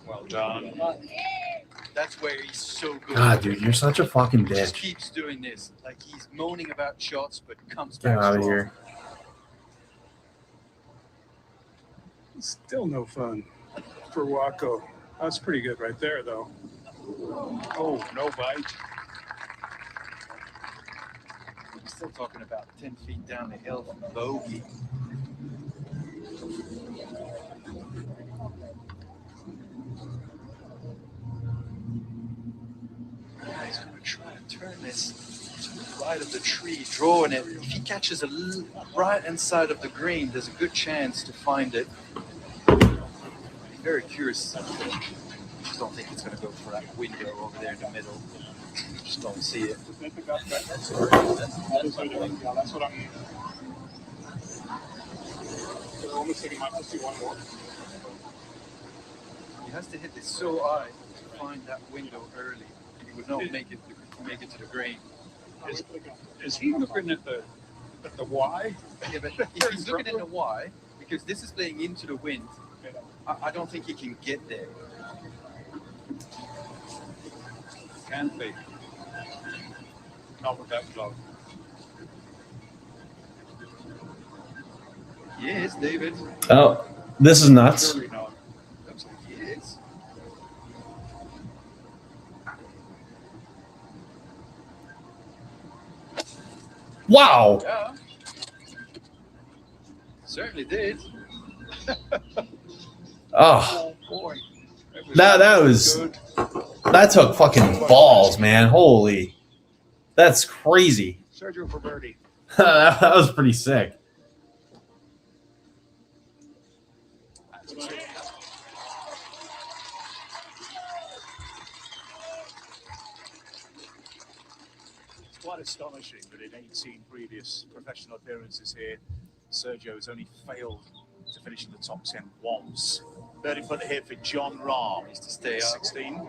Well done. That's where he's so good. God, dude, you're such a fucking He just bitch. keeps doing this. Like he's moaning about shots, but comes Get back out of strong. here. Still no fun for Waco. That's pretty good right there, though. Oh, no bite. I'm still talking about 10 feet down the hill from bogey. He's going to try to turn this to the right of the tree, drawing it. If he catches a right hand side of the green, there's a good chance to find it. Very curious. I just don't think it's going to go for that window over there in the middle. Just don't see it. That's what I'm. I'm almost thinking I might see one more. He has to hit this so high to find that window early. He would not make it to the green. Is he looking at the Y? Yeah, but if he's looking at the Y, because this is playing into the wind, I don't think he can get there. Can't be. Not with that club. Yes, David. Oh, this is nuts. Surely not. Looks like he is. Wow. Yeah. Certainly did. Oh, boy. That took fucking balls, man. Holy. That's crazy. Sergio for birdie. That was pretty sick. It's quite astonishing that in 18 previous professional appearances here, Sergio has only failed to finish in the top 10 once. Birdie putter here for John Rahm. Needs to stay up. 16.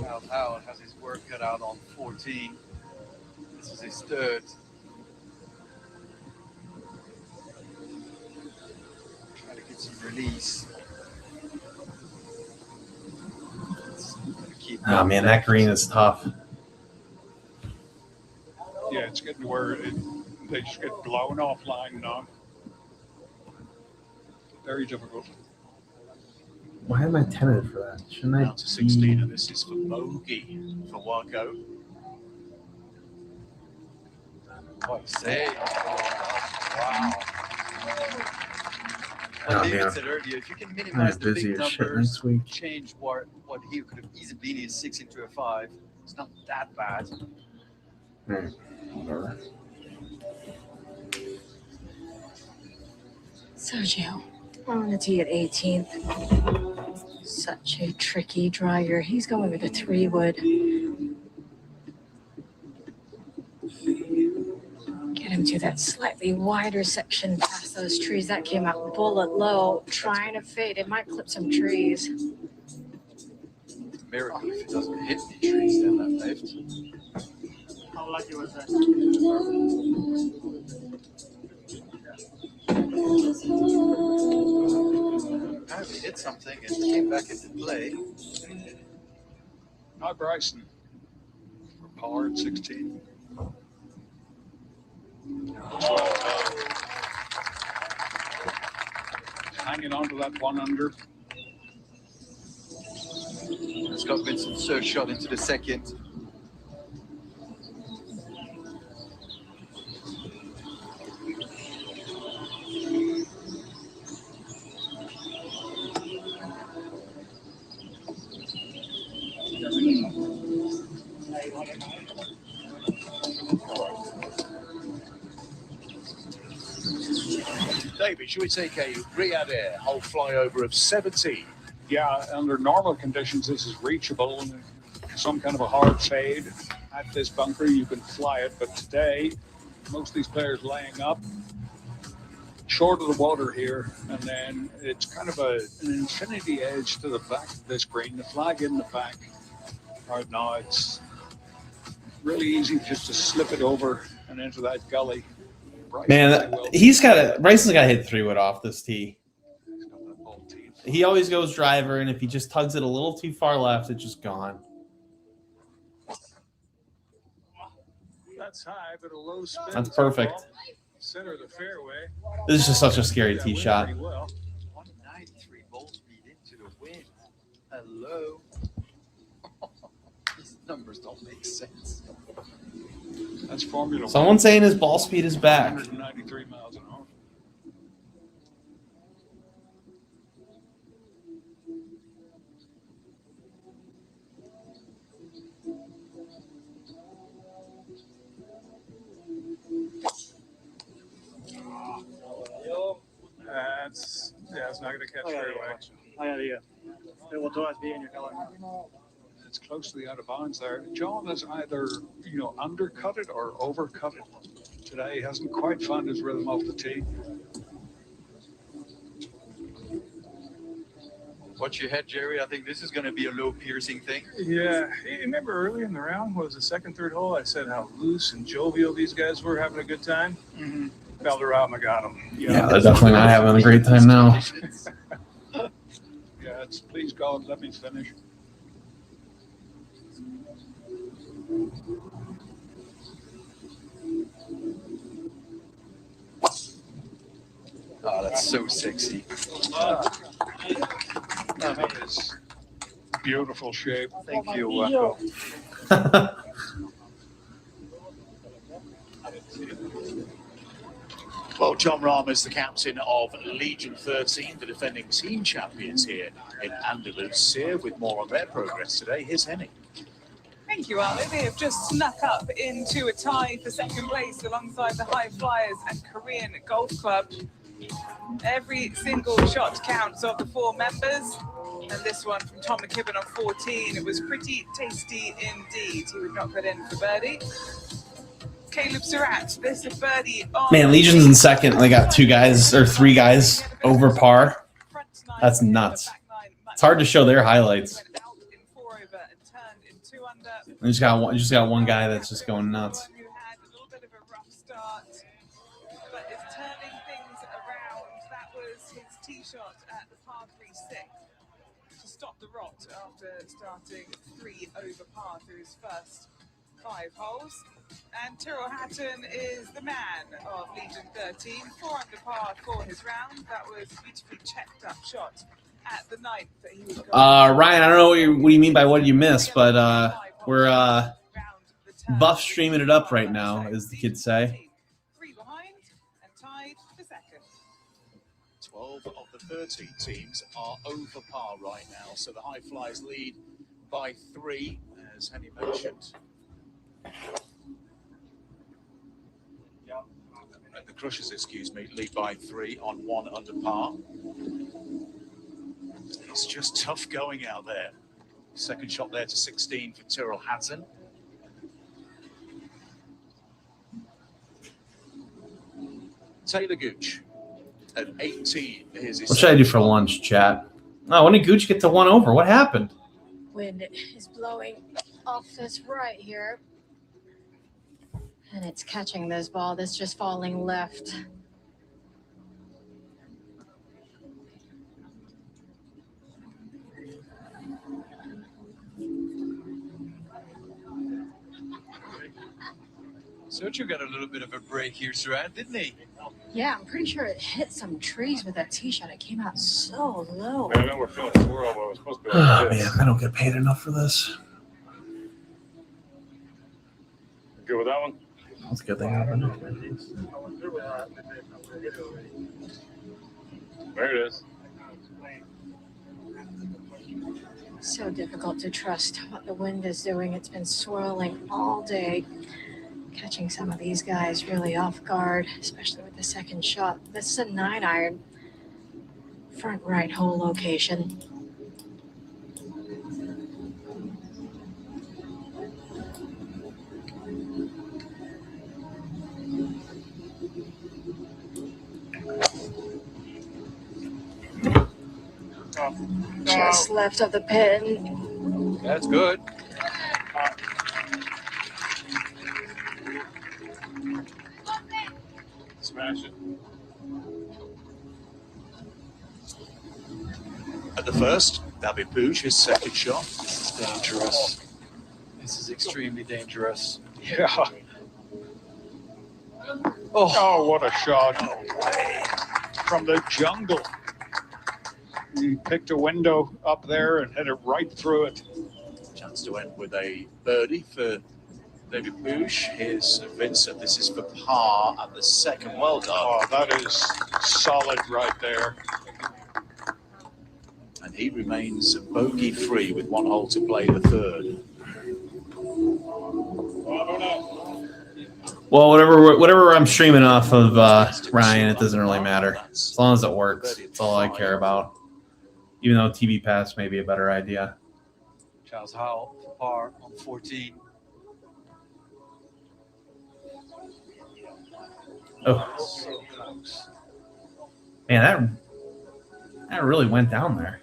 Al Howard has his work cut out on 14. This is his third. Trying to get some release. Oh, man, that green is tough. Yeah, it's getting to where they just get blown offline now. Very difficult. Why am I tentative for that? Shouldn't I? Down to 16, and this is for bogey for Waco. What a save. Wow. Oh, Like David man. said earlier, if you can I'm minimize the busy big as shit numbers, next week. change what he could have easily been a 6 into a 5, it's not that bad. Whatever. Sergio, on the tee at 18th. Such a tricky driver. He's going with a 3-wood. Get him to that slightly wider section past those trees. That came out bullet low, trying to fade. It might clip some trees. It's a miracle if it doesn't hit any trees down that left. How lucky was that? Apparently hit something and came back into play. Not Bryson. For par at 16. Hanging on to that 1 under. Scott Vincent's third shot into the second. David, should we take a Riyadh Air whole flyover of 17? Yeah, under normal conditions, this is reachable. Some kind of a hard fade at this bunker, you can fly it. But today, most of these players laying up short of the water here, and then it's kind of an infinity edge to the back of this green. The flag in the back right now, it's really easy just to slip it over and into that gully. Man, Bryson's got to hit 3-wood off this tee. He always goes driver, and if he just tugs it a little too far left, it's just gone. That's high, but a low spin. That's perfect. Center of the fairway. This is just such a scary tee shot. 193 ball speed into the wind. Hello. These numbers don't make sense. That's Formula Someone saying his ball speed is back. 193 miles an hour. Yeah, it's not going to catch Oh, yeah, very yeah. well. Oh, yeah, yeah. It will always be in your color. It's close to the out of bounds there. John has either, undercut it or overcut it. Today he hasn't quite found his rhythm off the tee. Watch your head, Jerry. I think this is going to be a low piercing thing. Yeah, you remember early in the round, what was the second, third hole? I said how loose and jovial these guys were, having a good time. Mm-hmm. Valderrama got them. Yeah, they're definitely not having a great time now. Yeah, it's please God, let me finish. Oh, that's so sexy. That is beautiful shape. Thank you. Well, John Rahm is the captain of Legion 13, the defending team champions here in Andalusia. With more on their progress today, here's Henning. Thank you, Ali. They have just snuck up into a tie for second place alongside the High Flyers and Korean Golf Club. Every single shot counts of the four members. And this one from Tom McKibben on 14. It was pretty tasty indeed. He would not put in for birdie. Caleb Surratt, this a birdie on... Man, Legion's in second. They got 2 guys or 3 guys over par. That's nuts. It's hard to show their highlights. You just got one guy that's just going nuts. Who had a little bit of a rough start, but is turning things around. That was his tee shot at the par 3-6 to stop the rot after starting 3 over par through his first 5 holes. And Tyrrell Hatton is the man of Legion 13, 4 under par for his round. That was a beautifully checked up shot at the 9th that he was going. Ryan, I don't know what you mean by what you missed, but we're buff streaming it up right now, as the kids say. 3 behind and tied for second. 12 of the 13 teams are over par right now, so the High Flyers lead by 3, as Henny mentioned. The Crushers, lead by 3 on 1 under par. It's just tough going out there. Second shot there to 16 for Tyrrell Hatton. Taylor Gooch at 18 is his. What should I do for lunch, chat? Oh, when did Gooch get to 1 over? What happened? Wind is blowing off this right here. And it's catching this ball that's just falling left. Sergio got a little bit of a break here, Surratt, didn't he? Yeah, I'm pretty sure it hit some trees with that tee shot. It came out so low. Man, I remember feeling a swirl, but it was supposed to be Oh, like this. man, I don't get paid enough for this. Good with that one? That's a good thing happened. There it is. So difficult to trust what the wind is doing. It's been swirling all day, catching some of these guys really off guard, especially with the second shot. This is a 9-iron, front right hole location. Just left of the pin. That's good. Smash it. At the first, David Booch, his second shot. This is dangerous. This is extremely dangerous. Yeah. Oh, what a shot. From the jungle. He picked a window up there and hit it right through it. Chance to end with a birdie for David Booch. Here's Vincent. This is for par at the second. Well done. Oh, that is solid right there. And he remains bogey-free with 1 hole to play the third. Well, whatever I'm streaming off of Ryan, it doesn't really matter as long as it works. That's all I care about. Even though TV Pass may be a better idea. Charles Howell for par on 14. Oh, So close. Man, that really went down there.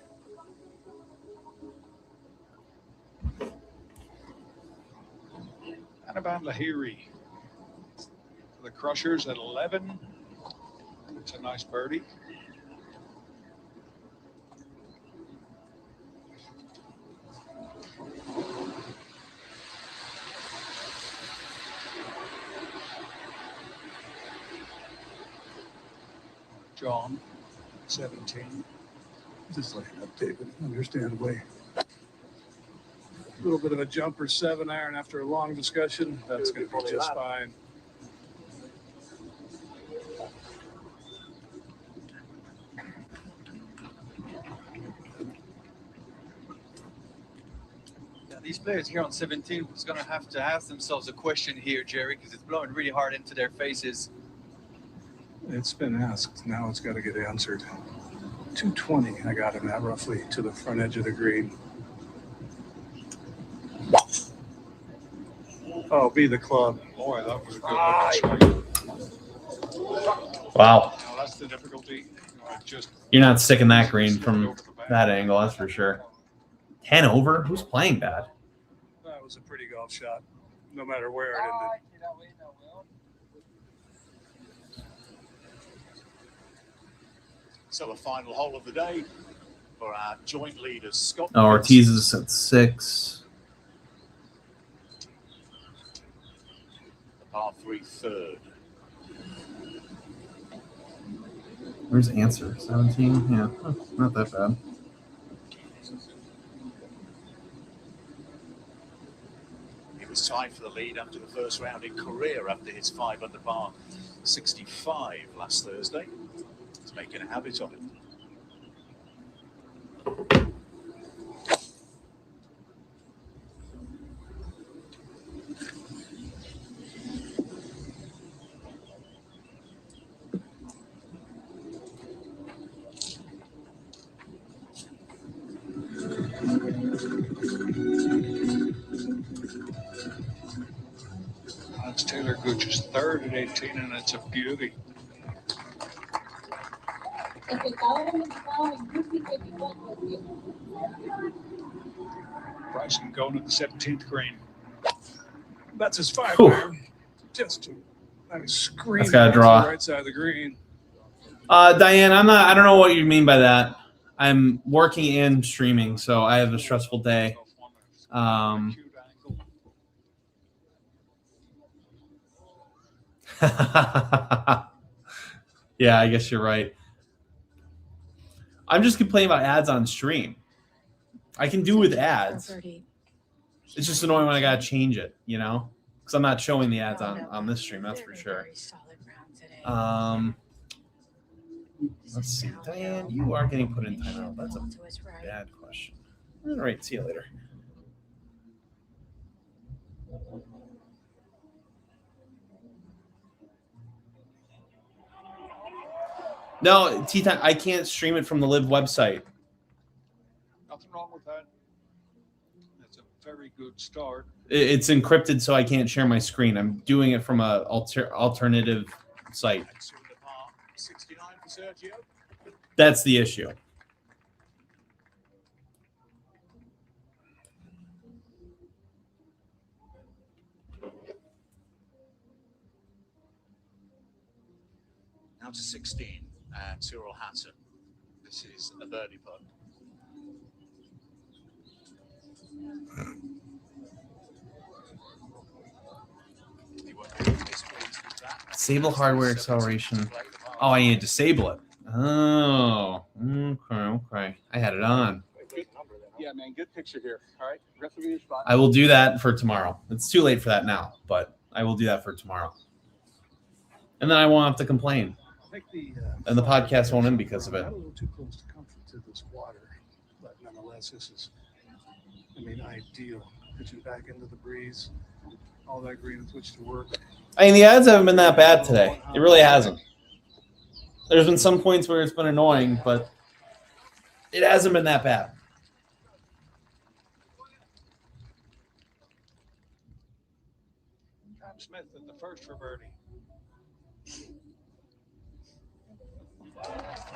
Anaban Lahiri. The Crushers at 11. It's a nice birdie. John, 17. Just laying up, David, understandably. A little bit of a jumper 7-iron after a long discussion. That's going to be just fine. Yeah, these players here on 17 is going to have to ask themselves a question here, Jerry, because it's blowing really hard into their faces. It's been asked. Now it's got to get answered. 220, I got him at roughly to the front edge of the green. Oh, be the club. Boy, that was a good looking. Wow. Now, that's the difficulty. You're not sticking that green from that angle, that's for sure. 10 over? Who's playing bad? That was a pretty golf shot, no matter where it ended. So the final hole of the day for our joint leaders, Scott. Oh, Ortiz is at 6. The par 3 third. Where's answer? 17? Yeah, not that bad. He was tied for the lead after the first round in career after his 5 under par 65 last Thursday. He's making a habit of it. That's Taylor Gooch's third at 18, and it's a beauty. Bryson going at the 17th green. That's his 5-iron. Just to scream. That's got to draw. Right side of the green. Diane, I don't know what you mean by that. I'm working and streaming, so I have a stressful day. Yeah, I guess you're right. I'm just complaining about ads on stream. I can do with ads. It's just annoying when I gotta change it, you know, because I'm not showing the ads on this stream. That's for sure. Let's see, Diane, you are getting put in timeout. That's a bad question. All right, see you later. No, T-Time, I can't stream it from the LIV website. Nothing wrong with that. That's a very good start. It's encrypted, so I can't share my screen. I'm doing it from a alternative site. 69 for Sergio. That's the issue. Now to 16 and Cyril Hatton. This is a birdie putt. Disable hardware acceleration. Oh, I need to disable it. Oh, okay. I had it on. Yeah, man, good picture here. All right, rest of your spot. I will do that for tomorrow. It's too late for that now, but I will do that for tomorrow. And then I won't have to complain. And the podcast won't end because of it. A little too close to comfort to this water, but nonetheless, this is, ideal. pitches back into the breeze. All that green with which to work. I mean, the odds haven't been that bad today. It really hasn't. There's been some points where it's been annoying, but it hasn't been that bad. Cam Smith at the first for birdie.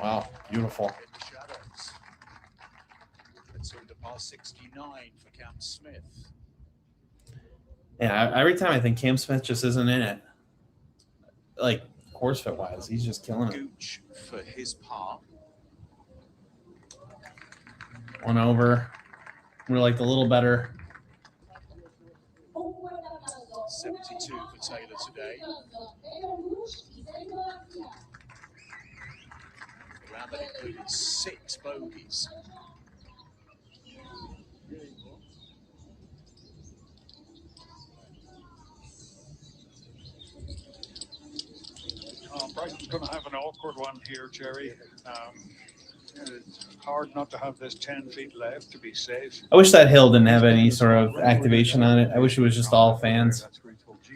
Wow, beautiful. It's on to par 69 for Cam Smith. Yeah, every time I think Cam Smith just isn't in it. Like, course fit wise, he's just killing it. Gooch for his par. One over. We liked a little better. 72 for Taylor today. The round that included 6 bogeys. Brighton's going to have an awkward one here, Jerry. It's hard not to have this 10 feet left to be safe. I wish that hill didn't have any sort of activation on it. I wish it was just all fans,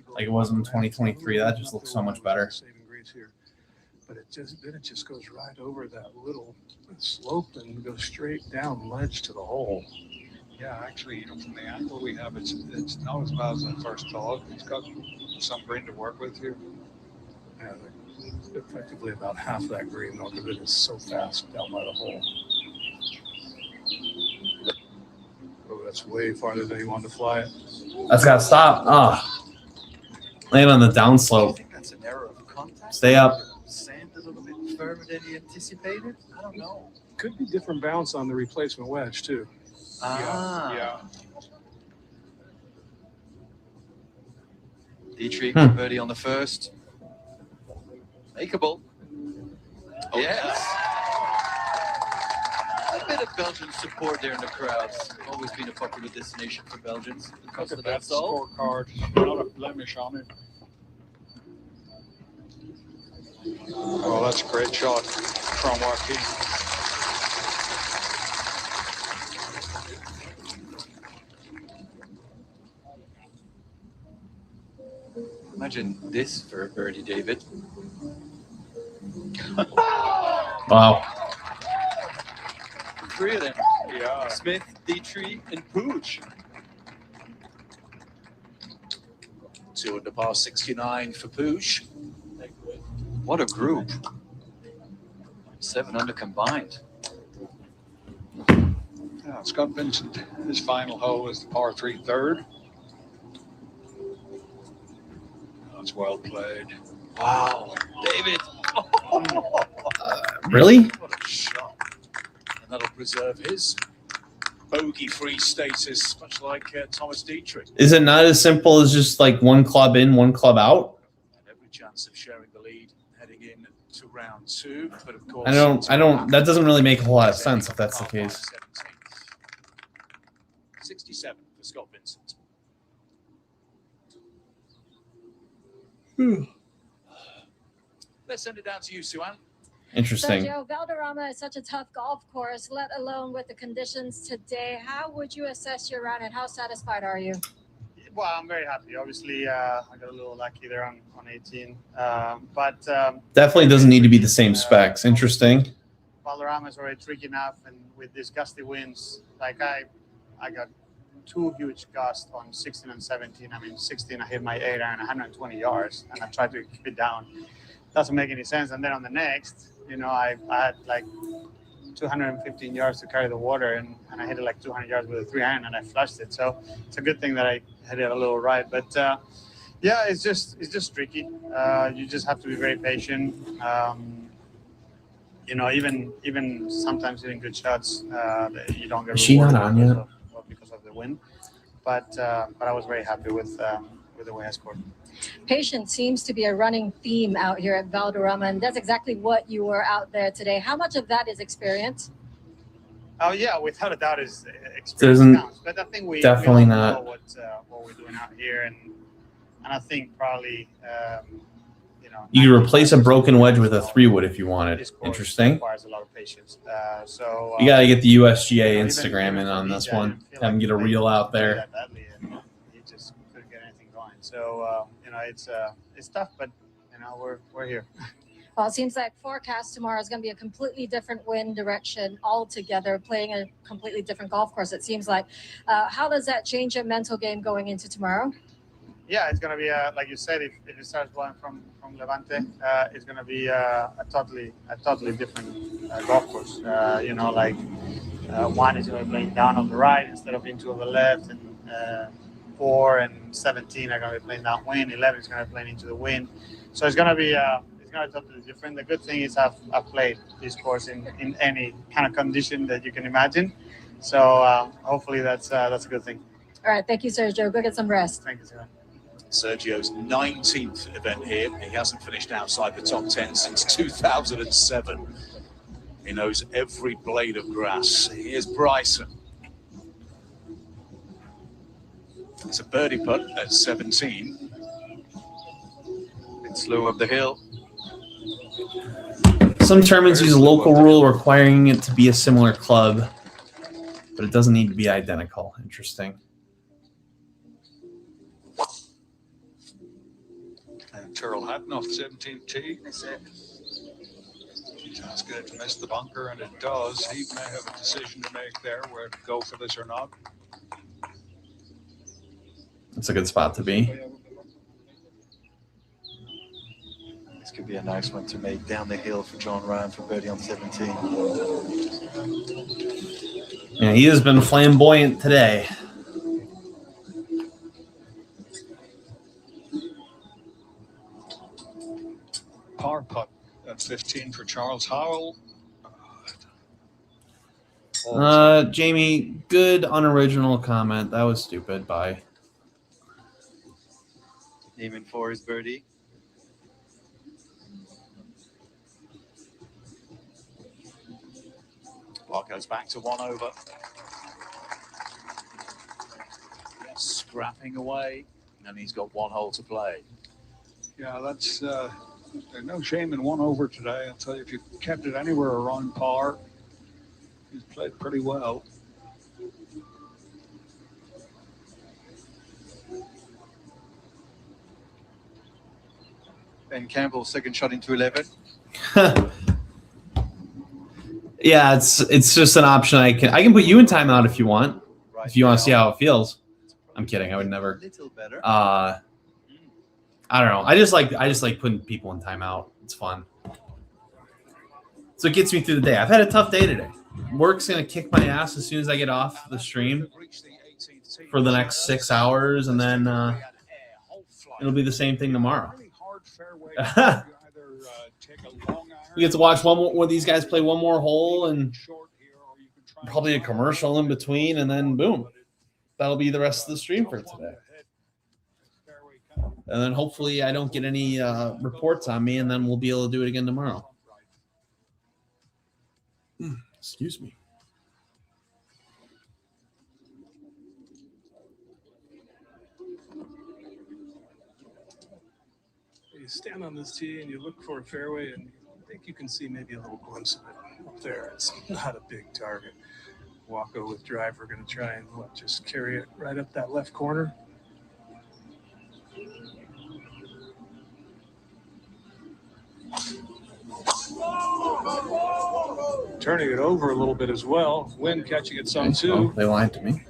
like it was in 2023. That just looks so much better. But it just goes right over that little slope and goes straight down ledge to the hole. Yeah, actually, from the angle we have, it's not as bad as I first thought. It's got some green to work with here. Yeah, effectively about half that green, though, because it is so fast down by the hole. Oh, that's way farther than he wanted to fly it. That's got to stop. Ah, land on the downslope. I think that's an error of contact. Stay up. Sand a little bit firmer than he anticipated. I don't know. Could be different bounce on the replacement wedge too. Yeah. Dietrich birdie on the first. Makeable. Oh, yes. A bit of Belgian support there in the crowds. Always been a popular destination for Belgians. Look at that scorecard. Not a blemish on it. Oh, that's a great shot from Joaquin. Imagine this for a birdie, David. Wow. 3 of them. Yeah. Smith, Dietrich, and Pooch. 2 under par 69 for Pooch. What a group. 7 under combined. Yeah, Scott Vincent, his final hole is the par 3 third. That's well played. Wow. David. Really? What a shot. And that'll preserve his bogey-free status, much like Thomas Dietrich. Is it not as simple as just like one club in, one club out? And every chance of sharing the lead heading in to round 2. But of course, I don't, that doesn't really make a whole lot of sense if that's the case. 67 for Scott Vincent. Let's send it down to you, Sue-Ann. Interesting. Sergio, Valderrama is such a tough golf course, let alone with the conditions today. How would you assess your round and how satisfied are you? Well, I'm very happy. Obviously, I got a little lucky there on 18. But Definitely doesn't need to be the same specs. Interesting. Valderrama is already tricky enough, and with these gusty winds, like I got 2 huge gusts on 16 and 17. I mean, 16, I hit my 8 iron 120 yards, and I tried to keep it down. Doesn't make any sense. And then on the next, I had like 215 yards to carry the water, and I hit it like 200 yards with a 3 iron, and I flushed it. So it's a good thing that I hit it a little right. But yeah, it's just tricky. You just have to be very patient. Even sometimes hitting good shots, you don't get. Is she not on yet? Because of the wind, but I was very happy with the way I scored. Patience seems to be a running theme out here at Valderrama, and that's exactly what you were out there today. How much of that is experience? Oh yeah, without a doubt, is experience counts. But I think we definitely all not know what we're doing out here, and I think probably you could replace a broken wedge with a 3-wood if you wanted. Interesting. Requires a lot of patience. You got to get the USGA Instagram in on this one. Have them get a reel out there. So it's tough, but we're here. Well, it seems like forecast tomorrow is going to be a completely different wind direction altogether, playing a completely different golf course, it seems like. How does that change your mental game going into tomorrow? Yeah, it's going to be, like you said, if it starts blowing from Levante, it's going to be a totally different golf course. One is going to be playing down on the right instead of into on the left, and 4 and 17 are going to be playing downwind. 11 is going to be playing into the wind. So it's going to be totally different. The good thing is I've played this course in any kind of condition that you can imagine. So hopefully that's a good thing. All right, thank you, Sergio. Go get some rest. Thank you, Sarah. Sergio's 19th event here. He hasn't finished outside the top 10 since 2007. He knows every blade of grass. Here's Bryson. It's a birdie putt at 17. Bit slow up the hill. Some tournaments use a local rule requiring it to be a similar club, but it doesn't need to be identical. Interesting. And Terrell Hatton off 17th tee. That's good to miss the bunker, and it does. He may have a decision to make there, where to go for this or not. That's a good spot to be. This could be a nice one to make down the hill for John Ryan for birdie on 17. Yeah, he has been flamboyant today. Par putt at 15 for Charles Howell. Jamie, good unoriginal comment. That was stupid. Bye. Neiman for his birdie. Block goes back to 1 over. Scrapping away, and he's got 1 hole to play. Yeah, that's there's no shame in 1 over today. I'll tell you, if you kept it anywhere around par, he's played pretty well. Ben Campbell, second shot into 11. Yeah, it's just an option. I can put you in timeout if you want. If you want to see how it feels. I'm kidding. I would never. I don't know. I just like putting people in timeout. It's fun. So it gets me through the day. I've had a tough day today. Work's gonna kick my ass as soon as I get off the stream for the next 6 hours, and then it'll be the same thing tomorrow. We get to watch one of these guys play one more hole, and probably a commercial in between, and then boom, that'll be the rest of the stream for today. And then hopefully I don't get any reports on me, and then we'll be able to do it again tomorrow. Excuse me. You stand on this tee and you look for a fairway, and you think you can see maybe a little glimpse of it up there. It's not a big target. Wacko with driver going to try and just carry it right up that left corner. Turning it over a little bit as well. Wind catching it some too. Oh, they lied to me.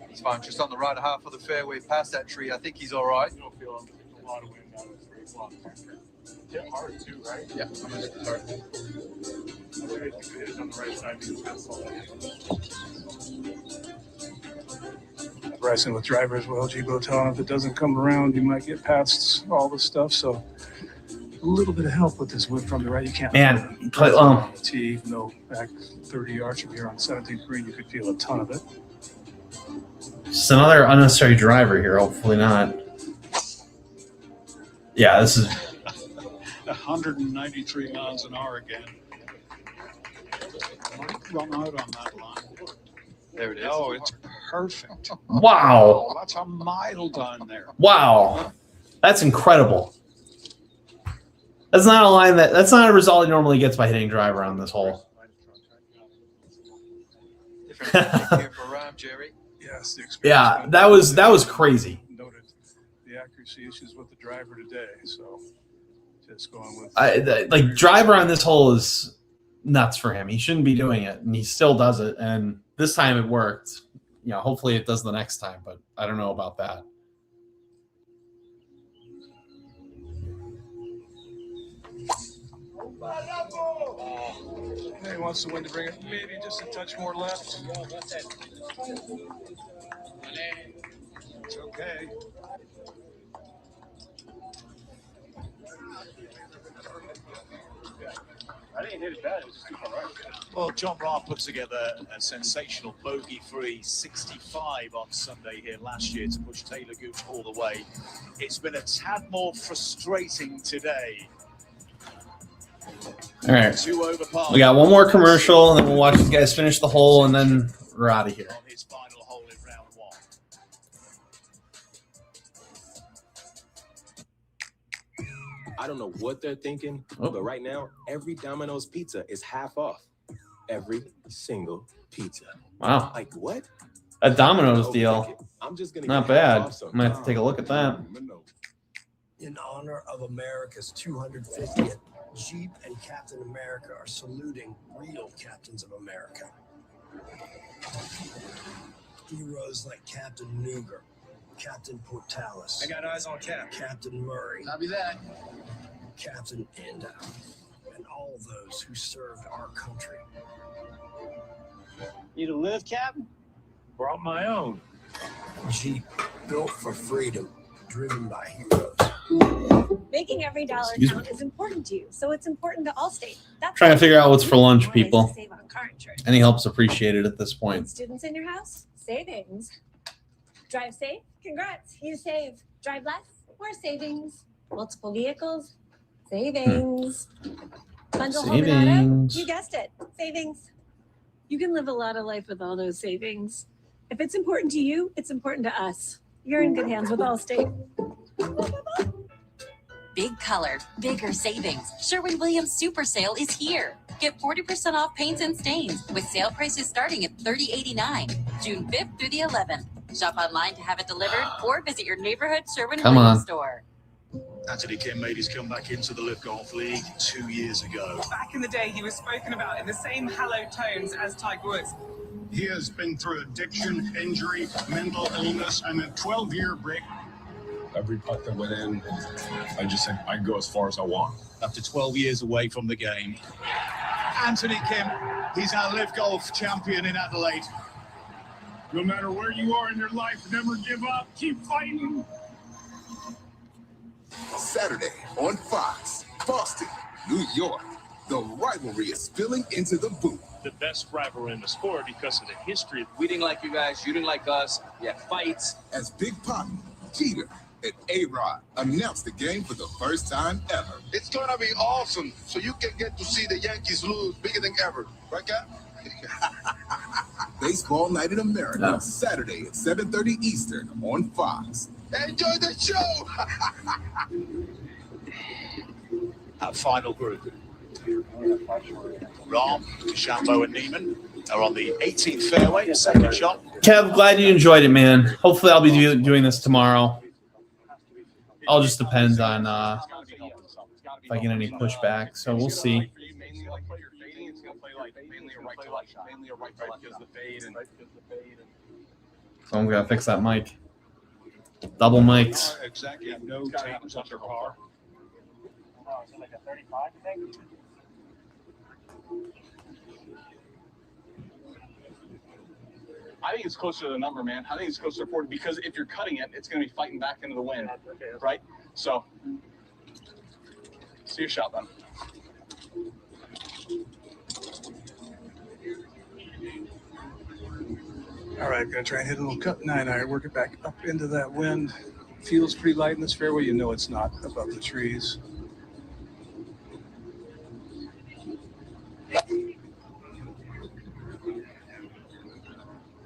He's fine, just on the right half of the fairway, past that tree. I think he's all right. You don't feel a lot of wind out of this block. Hit hard too, right? Yeah, I'm gonna hit hard. I think it is on the right side because that's all that. Bryson with driver as well. Jibo telling him if it doesn't come around, you might get past all the stuff. So a little bit of help with this wind from the right. You can't. Man, tee, even though back 30 yards from here on 17th green, you could feel a ton of it. Just another unnecessary driver here. Hopefully not. Yeah, this is 193 miles an hour again. Might run out on that line. There it is. Oh, it's perfect. Wow. Oh, that's a mile down there. Wow. That's incredible. That's not a line that's not a result he normally gets by hitting driver on this hole. Different here for Ram, Jerry. Yes, the experience. Yeah, that was crazy. Noted the accuracy issues with the driver today, so just going with Like driver on this hole is nuts for him. He shouldn't be doing it, and he still does it. And this time it worked. You know, hopefully it does the next time, but I don't know about that. He wants the wind to bring it maybe just a touch more left. It's okay. I didn't hit it bad. It was just too far right. Well, John Rahm put together a sensational bogey-free 65 on Sunday here last year to push Taylor Gooch all the way. It's been a tad more frustrating today. All right. 2 over par. We got one more commercial, and then we'll watch you guys finish the hole, and then we're out of here. On his final hole in round 1. I don't know what they're thinking, but right now, every Domino's pizza is half off. Every single pizza. Wow. Like what? A Domino's deal. I'm just gonna Not get half bad. off some. Might have to take a look at that. In honor of America's 250th, Jeep and Captain America are saluting real captains of America. Heroes like Captain Nuger, Captain Portalis. I got eyes on Cap. Captain Murray. Copy that. Captain Endo, and all those who served our country. Need a lift, Captain? Brought my own. Jeep, built for freedom, driven by heroes. Making every dollar Excuse count is important to you, so it's important to Allstate. That's Trying to figure out what's for lunch, ways to people. save on car insurance. Any help's appreciated at this point. Students in your house, savings. Drive safe, congrats, you save. Drive less, more savings. Multiple vehicles, savings. Bundle home and auto, Savings. you guessed it, savings. You can live a lot of life with all those savings. If it's important to you, it's important to us. You're in good hands with Allstate. Big color, bigger savings. Sherwin-Williams Super Sale is here. Get 40% off paints and stains with sale prices starting at $30.89. June 5th through the 11th. Shop online to have it delivered or visit your neighborhood Sherwin-Williams store. Anthony Kim made his comeback into the LIV Golf League 2 years ago. Back in the day, he was spoken about in the same hallowed tones as Tiger Woods. He has been through addiction, injury, mental illness, and a 12-year break. Every putt that went in, I just said I can go as far as I want. After 12 years away from the game. Anthony Kim, he's our LIV Golf champion in Adelaide. No matter where you are in your life, never give up. Keep fighting. Saturday on Fox, Boston, New York. The rivalry is spilling into the booth. The best rivalry in the sport because of the history. We didn't like you guys, you didn't like us. Yeah, fights. As Big Papi, Jeter, and A-Rod announce the game for the first time ever. It's going to be awesome, so you can get to see the Yankees lose bigger than ever. Right, Cap? Baseball Night in America, Saturday at 7:30 Eastern on Fox. Enjoy the show! Our final group. Rahm, DeChambeau, and Neiman are on the 18th fairway, second shot. Kev, glad you enjoyed it, man. Hopefully I'll be doing this tomorrow. All just depends on if I get any pushback. So we'll see. Someone's got to fix that mic. Double mics. Exactly. No tapes under par. Like a 35, you think? I think it's closer to the number, man. I think it's closer to 40 because if you're cutting it, it's going to be fighting back into the wind, right? So, see your shot, then. All right, gonna try and hit a little cut 9-iron, work it back up into that wind. Feels pretty light in this fairway. You know it's not above the trees.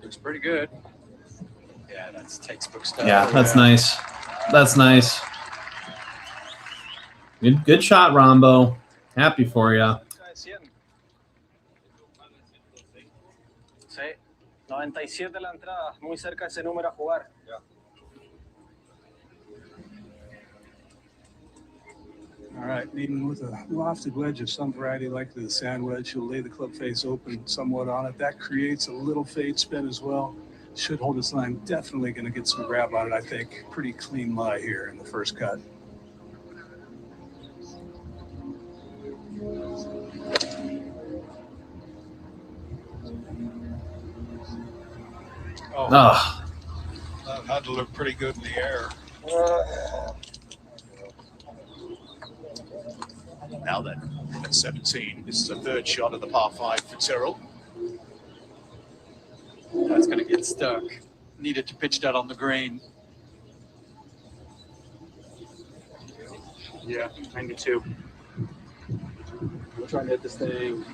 Looks pretty good. Yeah, that's textbook stuff. Yeah, that's nice. That's nice. Good shot, Rombo. Happy for you. Say 97 la entrada, muy cerca ese número a jugar. All right, even with a lofted wedge of some variety like the sand wedge, you'll lay the club face open somewhat on it. That creates a little fade spin as well. Should hold its line. Definitely going to get some grab on it, I think. Pretty clean lie here in the first cut. Oh, that had to look pretty good in the air. Now then, at 17, this is a third shot of the par 5 for Tyrrell. That's going to get stuck. Needed to pitch that on the green. Yeah, 92. We're trying to hit this thing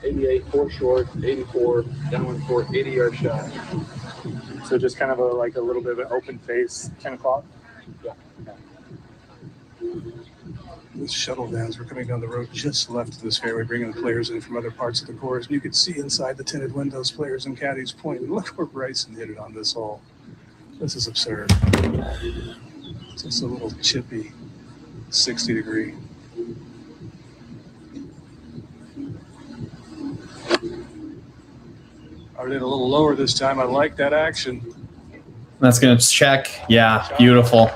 88, 4 short, 84, downwind for 80-yard shot. So just kind of a little bit of an open face, 10 o'clock. Yeah. The shuttle vans were coming down the road just left of this fairway, bringing the players in from other parts of the course. And you could see inside the tinted windows, players and caddies pointing. Look where Bryson hit it on this hole. This is absurd. Just a little chippy 60-degree. I did a little lower this time. I like that action. That's going to check. Yeah, beautiful.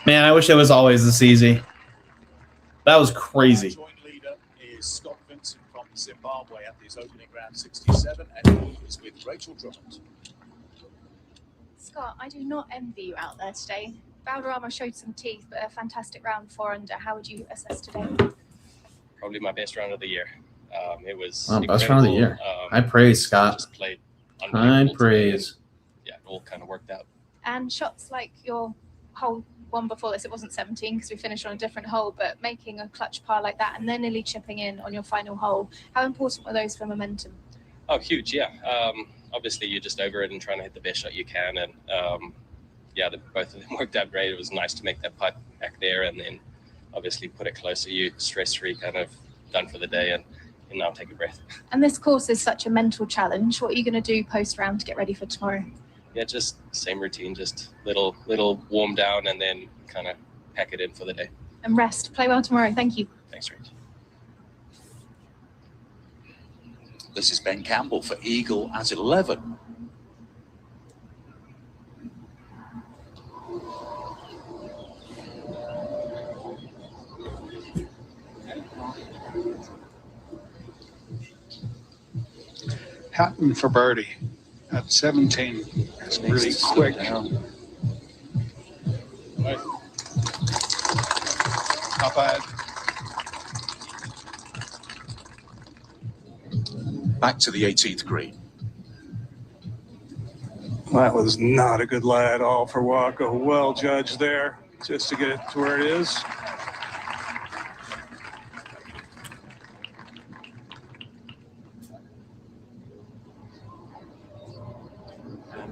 Man, I wish it was always this easy. That was crazy. Joint leader is Scott Vincent from Zimbabwe at his opening round 67, and he is with Rachel Drummond. Scott, I do not envy you out there today. Valderrama showed some teeth, but a fantastic round 4 under. How would you assess today? Probably my best round of the year. It was best round of the year. I praise Scott. Just played I praise. Yeah, it all kind of worked out. And shots like your hole one before this, it wasn't 17 because we finished on a different hole, but making a clutch par like that and then nearly chipping in on your final hole, how important were those for momentum? Oh, huge, yeah. Obviously, you're just over it and trying to hit the best shot you can. And yeah, both of them worked out great. It was nice to make that putt back there and then obviously put it closer. You stress-free, kind of done for the day and now take a breath. And this course is such a mental challenge. What are you going to do post-round to get ready for tomorrow? Yeah, just same routine, just little warm down and then kind of pack it in for the day. And rest. Play well tomorrow. Thank you. Thanks, Rich. This is Ben Campbell for Eagle at 11. Hatton for birdie at 17. It's really quick. Not bad. Back to the 18th green. That was not a good lie at all for Waco. Well judged there, just to get it to where it is.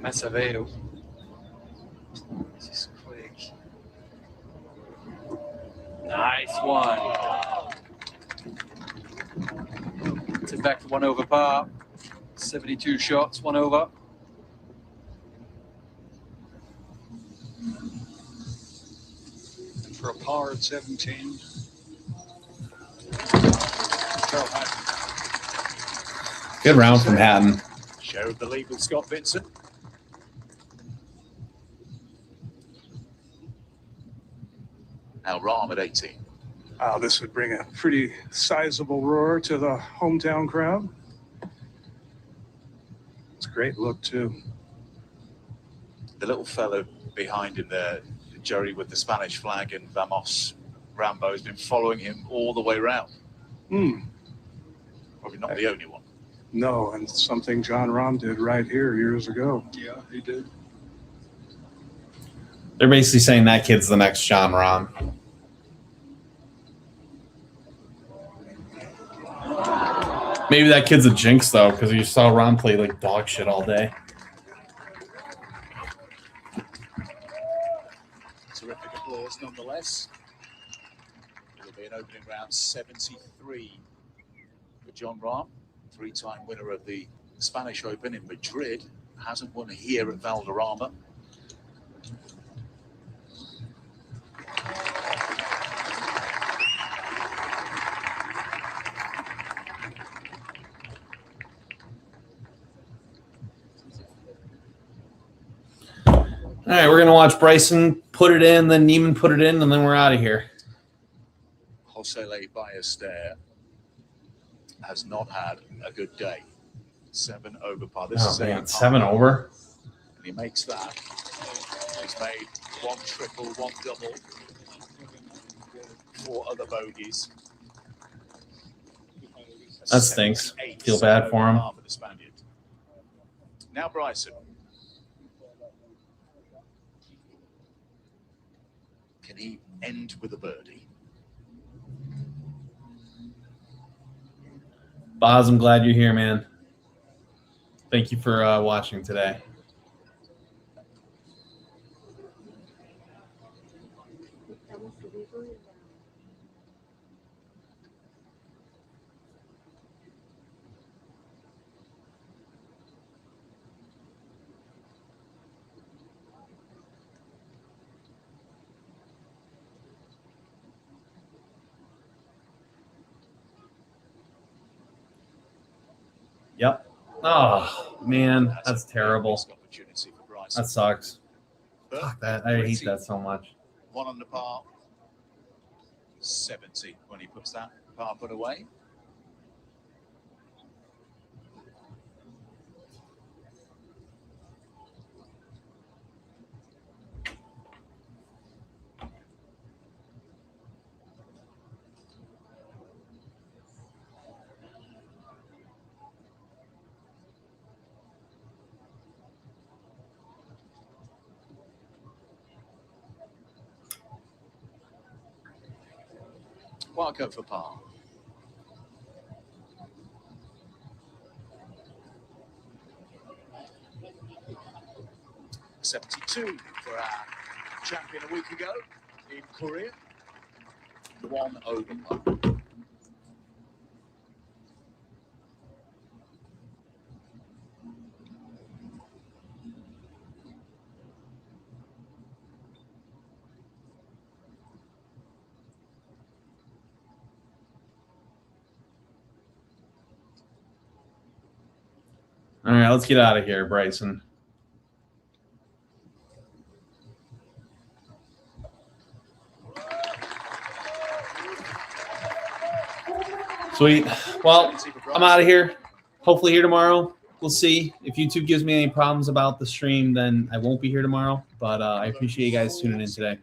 Masavedo. This is quick. Nice one. It's back to 1 over par. 72 shots, 1 over. And for a par at 17. Good round from Hatton. Share of the lead with Scott Vincent. Al Rahm at 18. Oh, this would bring a pretty sizable roar to the hometown crowd. It's a great look, too. The little fellow behind him there, Jerry with the Spanish flag and Vamos Rambo, has been following him all the way around. Probably not the only one. No, and something John Rahm did right here years ago. Yeah, he did. They're basically saying that kid's the next John Rahm. Maybe that kid's a jinx, though, because you saw Rahm play like dog shit all day. Terrific applause nonetheless. It'll be an opening round 73 for John Rahm, 3-time winner of the the Spanish Open in Madrid. Hasn't won here at Valderrama. All right, we're going to watch Bryson put it in, then Neiman put it in, and then we're out of here. Josele Ballester has not had a good day. 7 over par. This Oh, is man, a 7 over? And he makes that. He's made 1 triple, 1 double, 4 other bogeys. That stinks. Feel bad for him. For the Spaniard. Now Bryson. Can he end with a birdie? Boz, I'm glad you're here, man. Thank you for watching today. Yep. Oh, man, that's terrible. That sucks. Fuck that. I hate that so much. 1 under par. 70 when he puts that par put away. Wildcat for par. $72 for our champion a week ago in Korea. 1 over par. All right, let's get out of here, Bryson. Sweet. Well, I'm out of here. Hopefully here tomorrow. We'll see. If YouTube gives me any problems about the stream, then I won't be here tomorrow. But I appreciate you guys tuning in today.